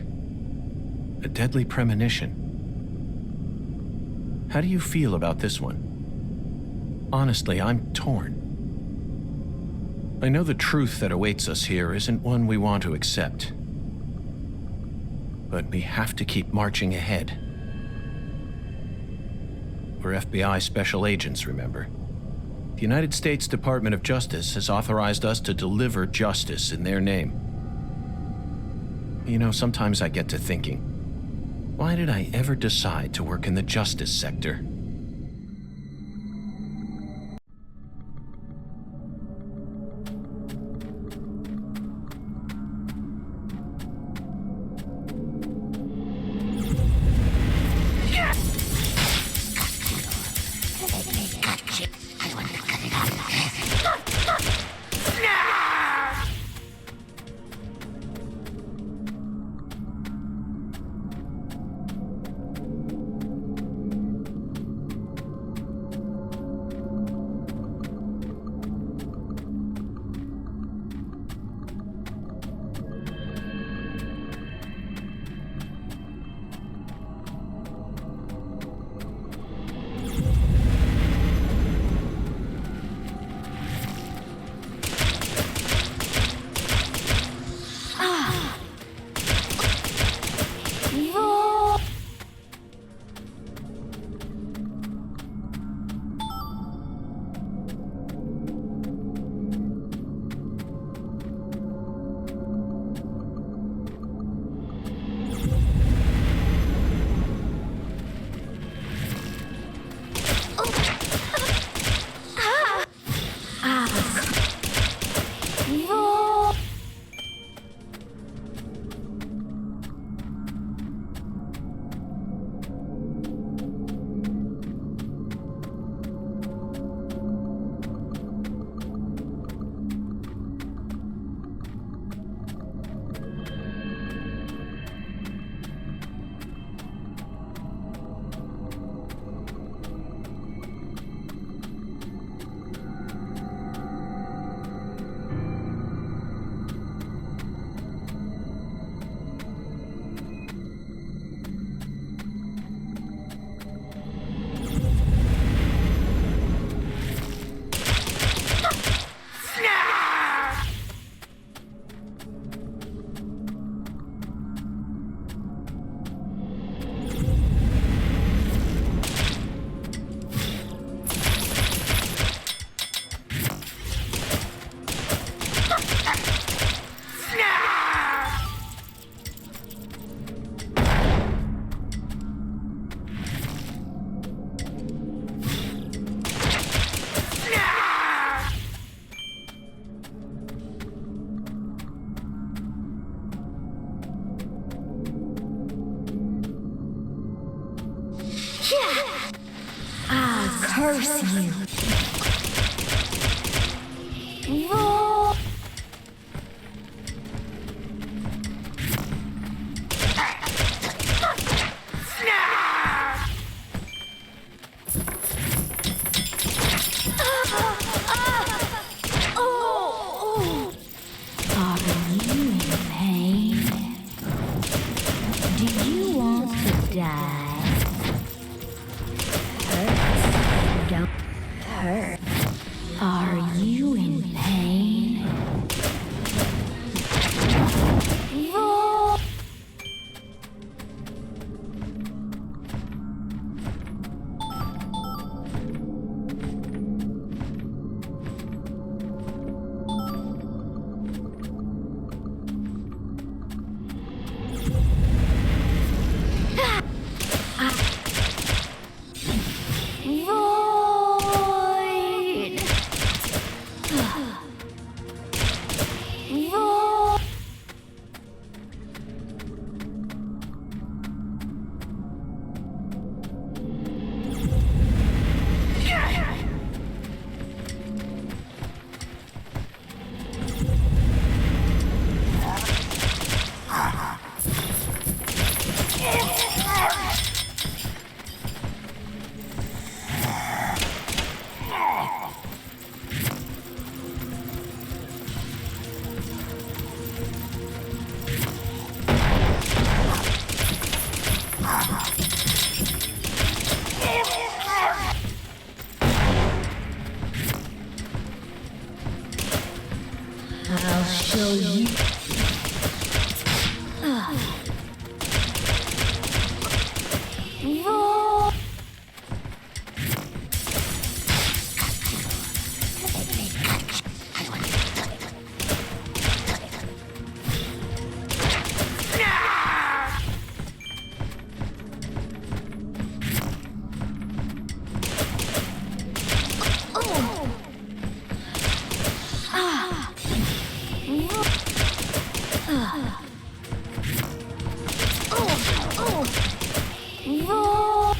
a deadly premonition. How do you feel about this one? Honestly, I'm torn. I know the truth that awaits us here isn't one we want to accept. But we have to keep marching ahead. We're FBI special agents, remember? The United States Department of Justice has authorized us to deliver justice in their name. You know, sometimes I get to thinking, why did I ever decide to work in the justice sector? I'll curse you. Roll. Are you in pain? Do you want to die? Don't hurt. Are you in pain? So you... Roll. Roll.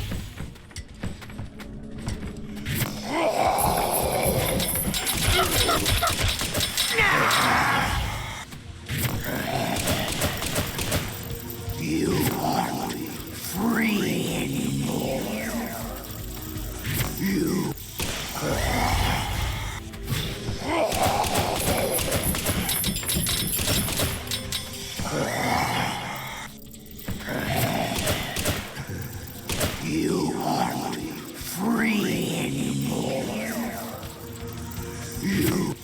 You aren't free anymore. You... You aren't free anymore. You...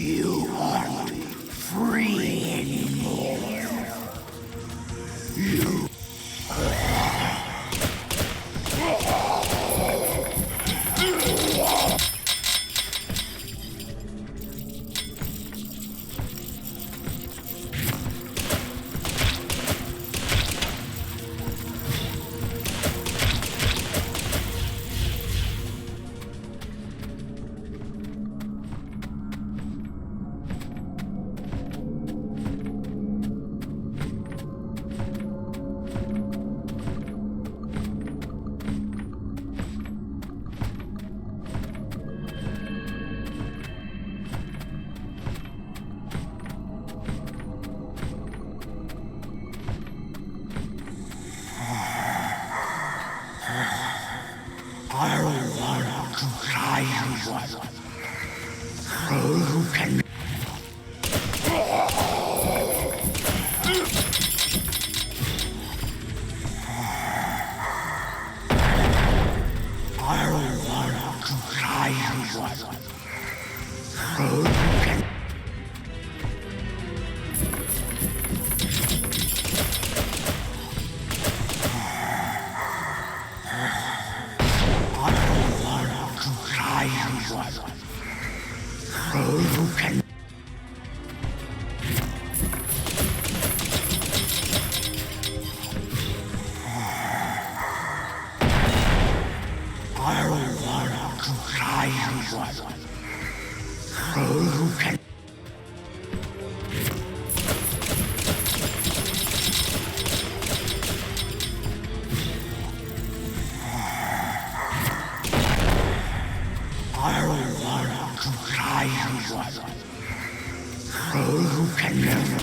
You aren't free anymore. You... I don't want to try you. You can... I don't want to try you. You can... You can... I don't want to try you. You can... I don't want to try you. You can never...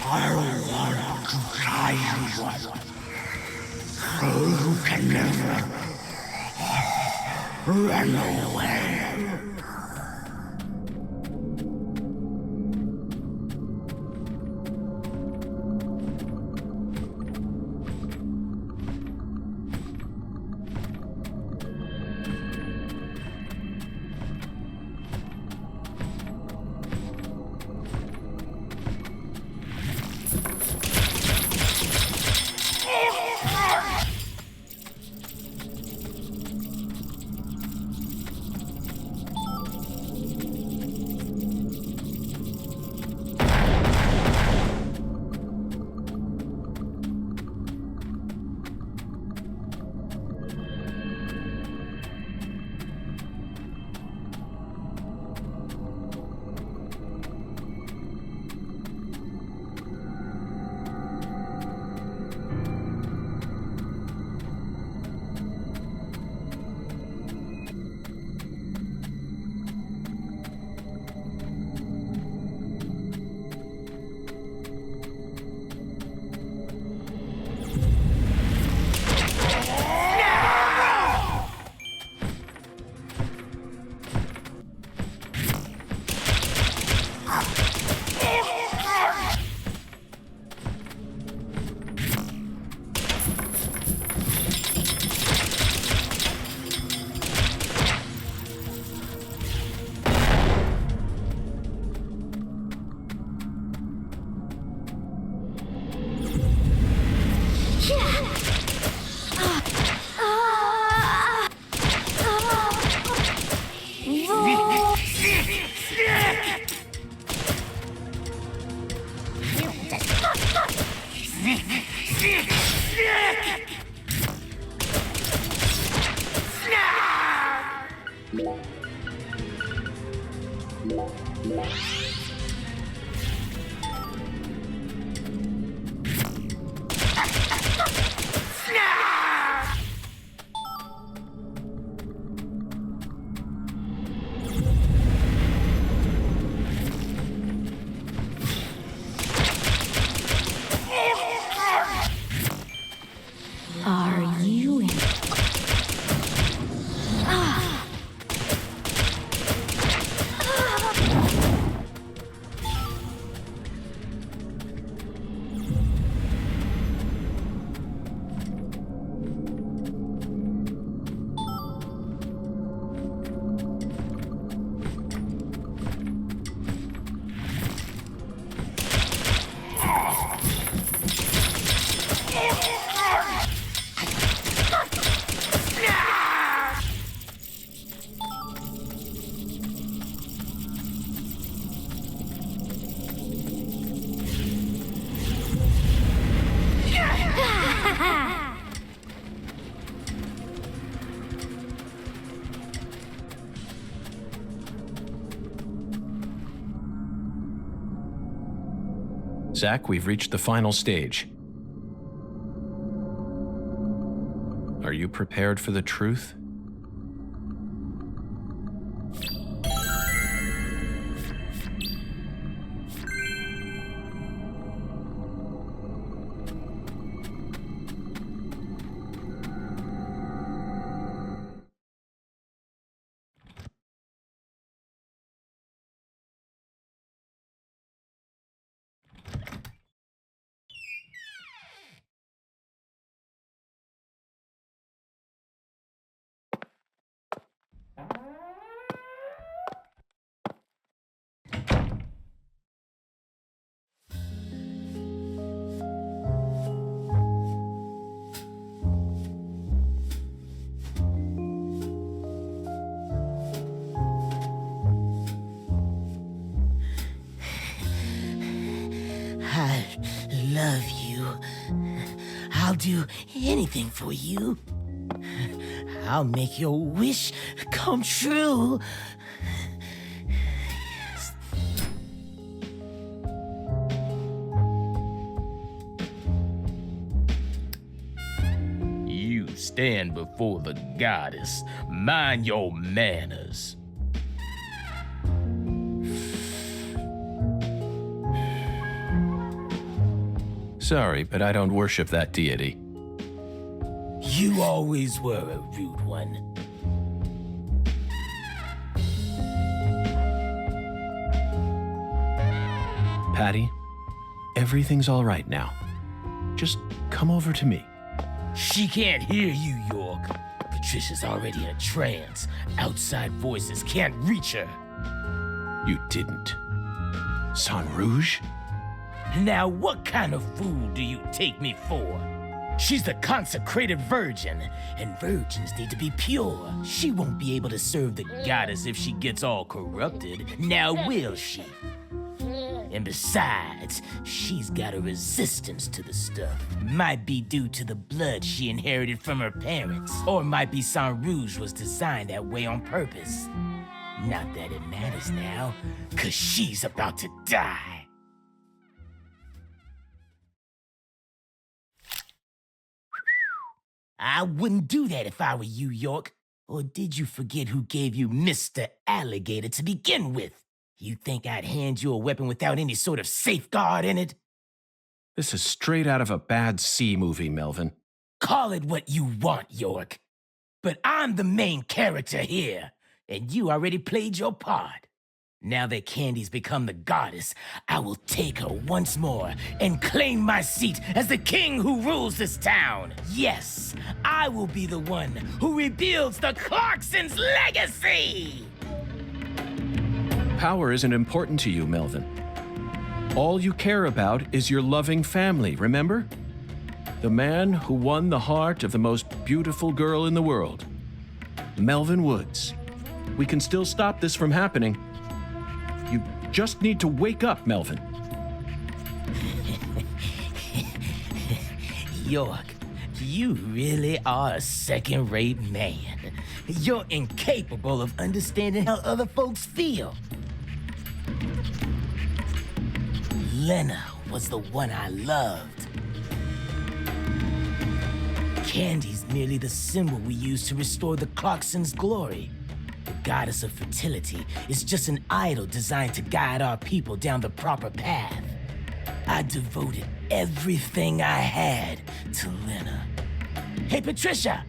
I don't want to try you. You can never run away. Are you in? Zach, we've reached the final stage. Are you prepared for the truth? I love you. I'll do anything for you. I'll make your wish come true. Yes. You stand before the goddess. Mind your manners. Sorry, but I don't worship that deity. You always were a rude one. Patty, everything's all right now. Just come over to me. She can't hear you, York. Patricia's already in a trance. Outside voices can't reach her. You didn't. San Rouge? Now, what kind of fool do you take me for? She's the consecrated virgin, and virgins need to be pure. She won't be able to serve the goddess if she gets all corrupted. Now will she? And besides, she's got a resistance to the stuff. Might be due to the blood she inherited from her parents, or might be San Rouge was designed that way on purpose. Not that it matters now, 'cause she's about to die. I wouldn't do that if I were you, York. Or did you forget who gave you Mr. Alligator to begin with? You think I'd hand you a weapon without any sort of safeguard in it? This is straight out of a bad C movie, Melvin. Call it what you want, York. But I'm the main character here, and you already played your part. Now that Candy's become the goddess, I will take her once more and claim my seat as the king who rules this town. Yes, I will be the one who rebuilds the Clarksons' legacy! Power isn't important to you, Melvin. All you care about is your loving family, remember? The man who won the heart of the most beautiful girl in the world. Melvin Woods. We can still stop this from happening. You just need to wake up, Melvin. York, You really are a second-rate man. You're incapable of understanding how other folks feel. Lena was the one I loved. Candy's merely the symbol we use to restore the Clarksons' glory. The goddess of fertility is just an idol designed to guide our people down the proper path. I devoted everything I had to Lena. Hey, Patricia!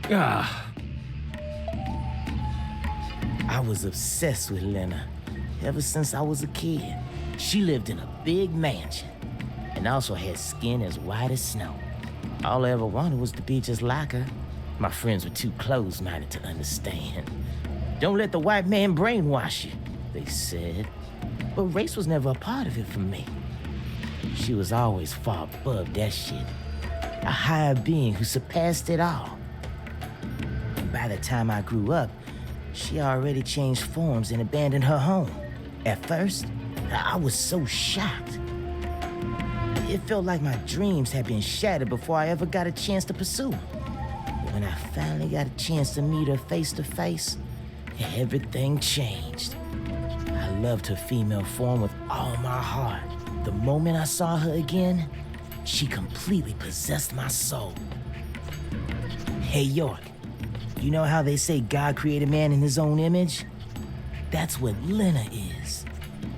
I was obsessed with Lena ever since I was a kid. She lived in a big mansion and also had skin as white as snow. All I ever wanted was to be just like her. My friends were too close-minded to understand. Don't let the white man brainwash you, they said. But race was never a part of it for me. She was always far above that shit. A higher being who surpassed it all. And by the time I grew up, she already changed forms and abandoned her home. At first, I was so shocked. It felt like my dreams had been shattered before I ever got a chance to pursue them. But when I finally got a chance to meet her face to face, everything changed. I loved her female form with all my heart. The moment I saw her again, she completely possessed my soul. Hey, York, you know how they say God created man in his own image? That's what Lena is.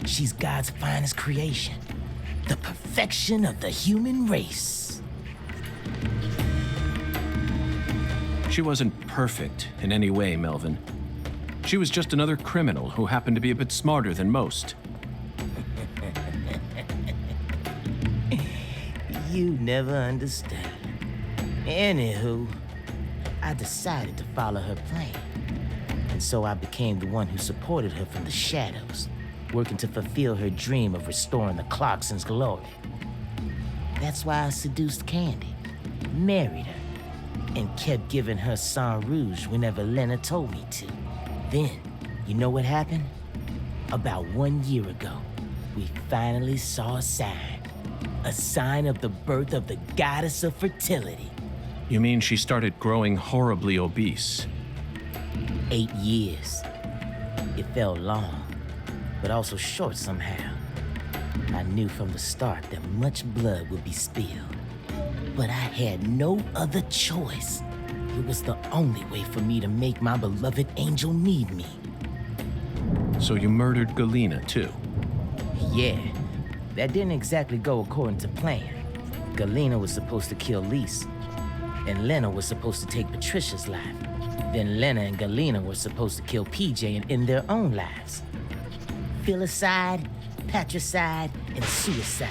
She's God's finest creation. The perfection of the human race. She wasn't perfect in any way, Melvin. She was just another criminal who happened to be a bit smarter than most. You never understand. Anywho, I decided to follow her plan. And so I became the one who supported her from the shadows, working to fulfill her dream of restoring the Clarksons' glory. That's why I seduced Candy, married her, and kept giving her sang rouge whenever Lena told me to. Then, you know what happened? About 1 year ago, we finally saw a sign of the birth of the goddess of fertility. You mean she started growing horribly obese? 8 years. It felt long, but also short somehow. I knew from the start that much blood would be spilled, but I had no other choice. It was the only way for me to make my beloved angel need me. So you murdered Galena, too? Yeah, that didn't exactly go according to plan. Galena was supposed to kill Lise, and Lena was supposed to take Patricia's life. Then Lena and Galena were supposed to kill PJ and end their own lives. Filicide, patricide, and suicide.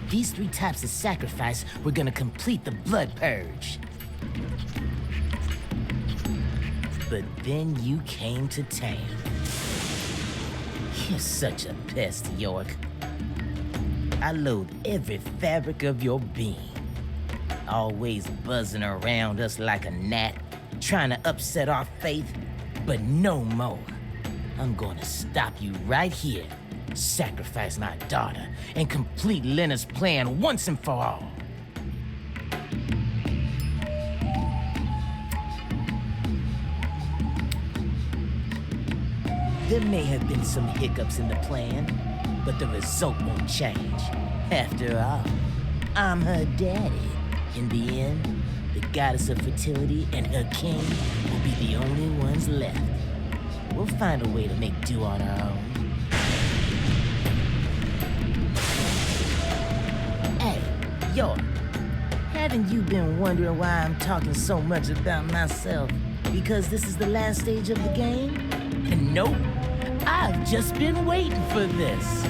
These 3 types of sacrifice were gonna complete the blood purge. But then you came to town. You're such a pest, York. I loathe every fabric of your being. Always buzzing around us like a gnat, trying to upset our faith, but no more. I'm gonna stop you right here, sacrifice my daughter, and complete Lena's plan once and for all. There may have been some hiccups in the plan, but the result won't change. After all, I'm her daddy. In the end, the goddess of fertility and her king will be the only ones left. We'll find a way to make do on our own. Hey, York, haven't you been wondering why I'm talking so much about myself? Because this is the last stage of the game? And nope, I've just been waiting for this.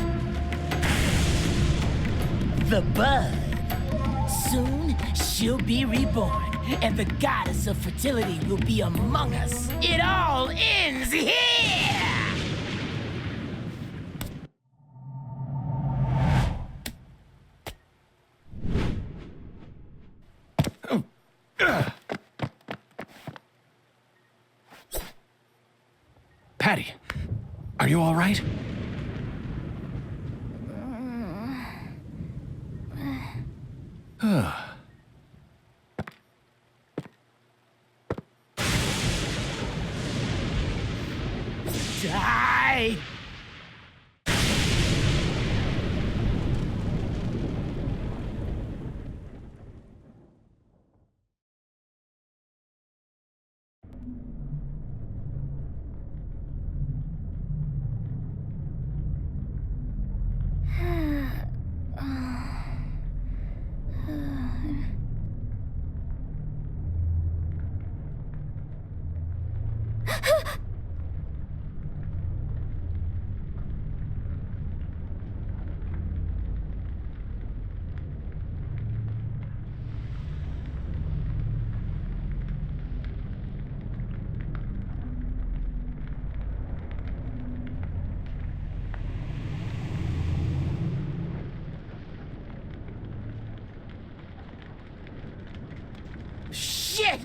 The bud. Soon, she'll be reborn, and the goddess of fertility will be among us. It all ends here! Patty, are you all right? Die! Shit!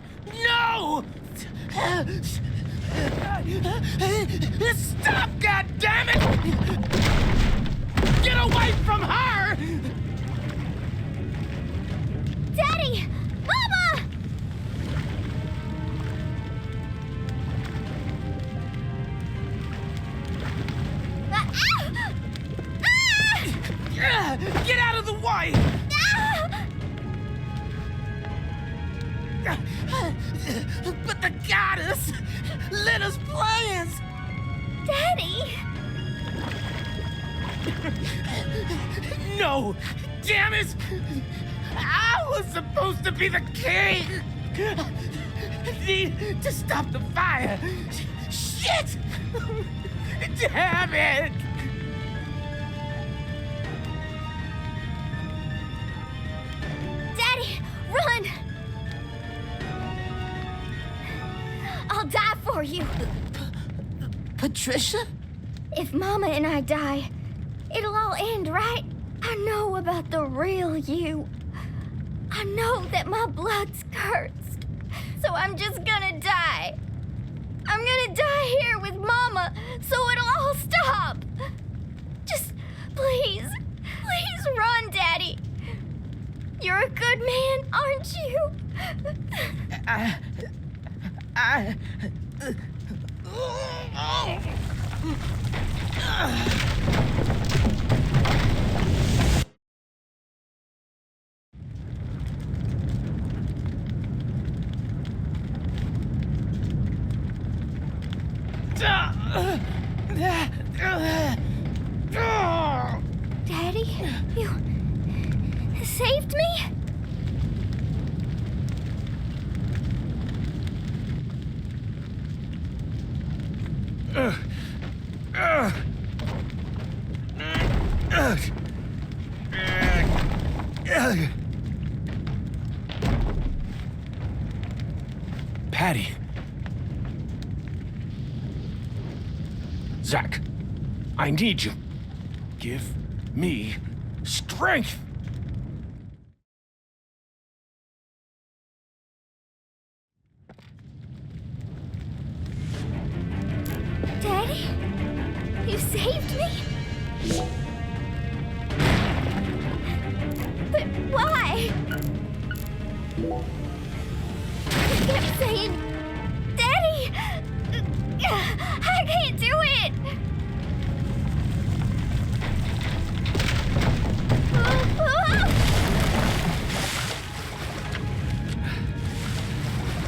No! Stop, goddammit! Get away from her! Daddy! Mama! Get out of the way! But the goddess lit us plans! Daddy! No! Damn it! I was supposed to be the king! Need to stop the fire! Shit! Damn it! Daddy, run! I'll die for you. Patricia? If Mama and I die, it'll all end, right? I know about the real you. I know that my blood's cursed. So I'm just gonna die. I'm gonna die here with Mama, so it'll all stop. Just please run, Daddy. You're a good man, aren't you? Daddy, you saved me? Patty. Zach, I need you. Give me strength. Daddy? You saved me? But why? I kept saying, Daddy! I can't do it!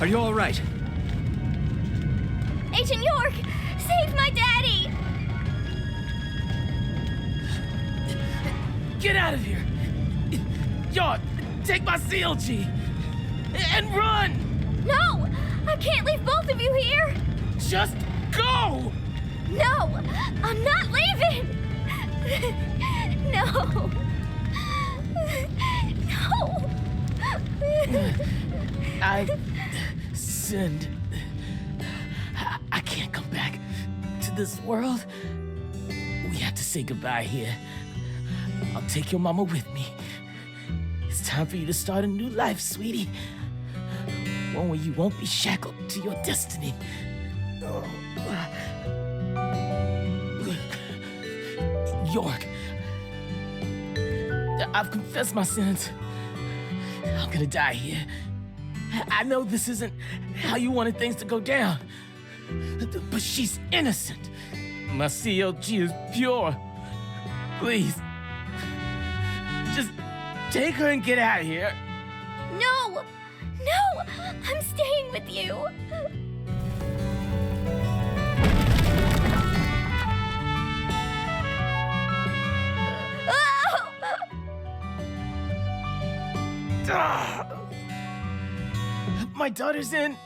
Are you all right? Agent York, save my daddy! Get out of here! York, take my CLG and run! No! I can't leave both of you here! Just go! No! I'm not leaving! No! No! I sinned. I can't come back to this world. We have to say goodbye here. I'll take your mama with me. It's time for you to start a new life, sweetie. One where you won't be shackled to your destiny. York, I've confessed my sins. I'm gonna die here. I know this isn't how you wanted things to go down, but she's innocent. My CLG is pure. Please, just take her and get out of here. No! No! I'm staying with you! My daughter's in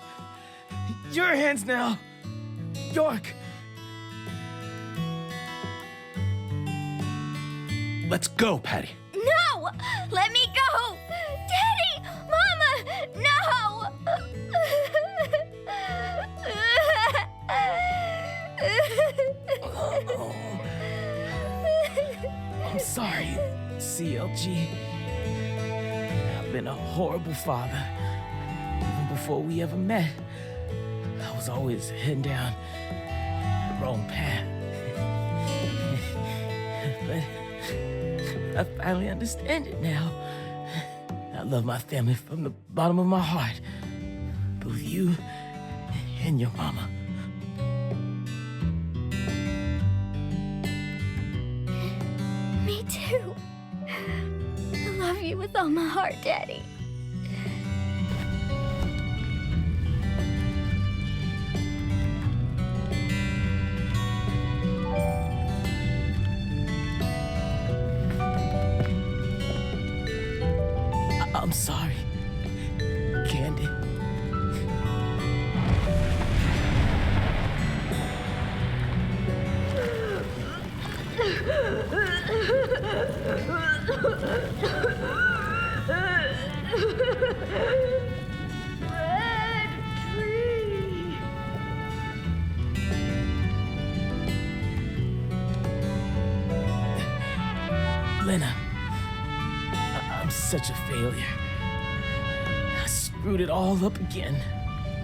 your hands now, York. Let's go, Patty. No! Let me go! Daddy! Mama! No! I'm sorry, CLG. I've been a horrible father. Even before we ever met, I was always heading down the wrong path. But I finally understand it now. I love my family from the bottom of my heart. Both you and your mama. Me too. I love you with all my heart, Daddy. I'm sorry, Candy. Lena, I'm such a failure. I screwed it all up again.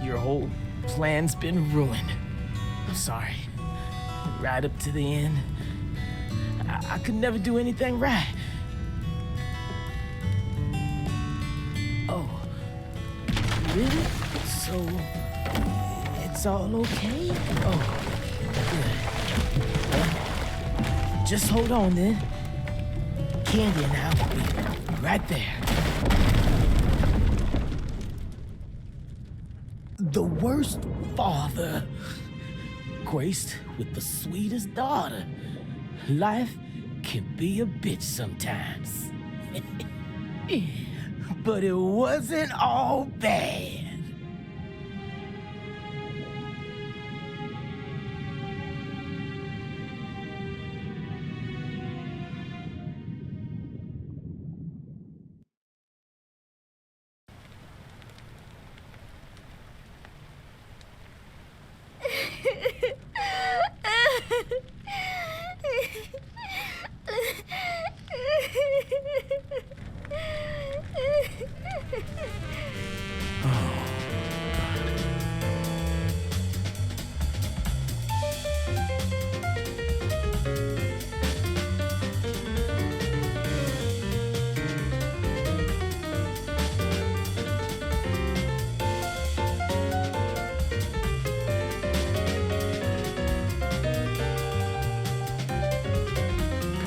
Your whole plan's been ruined. I'm sorry. Right up to the end, I could never do anything right. Oh, really? So, it's all okay? Oh, good. Well, just hold on then. Candy and I will be right there. The worst father, graced with the sweetest daughter. Life can be a bitch sometimes. But it wasn't all bad.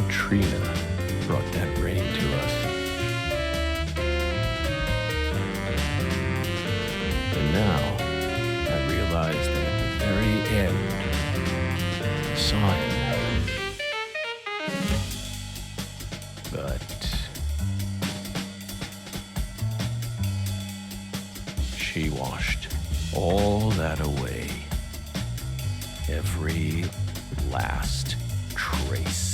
Katrina brought that rain to us. And now, I realized that at the very end, I saw him. But she washed all that away. Every last trace.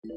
you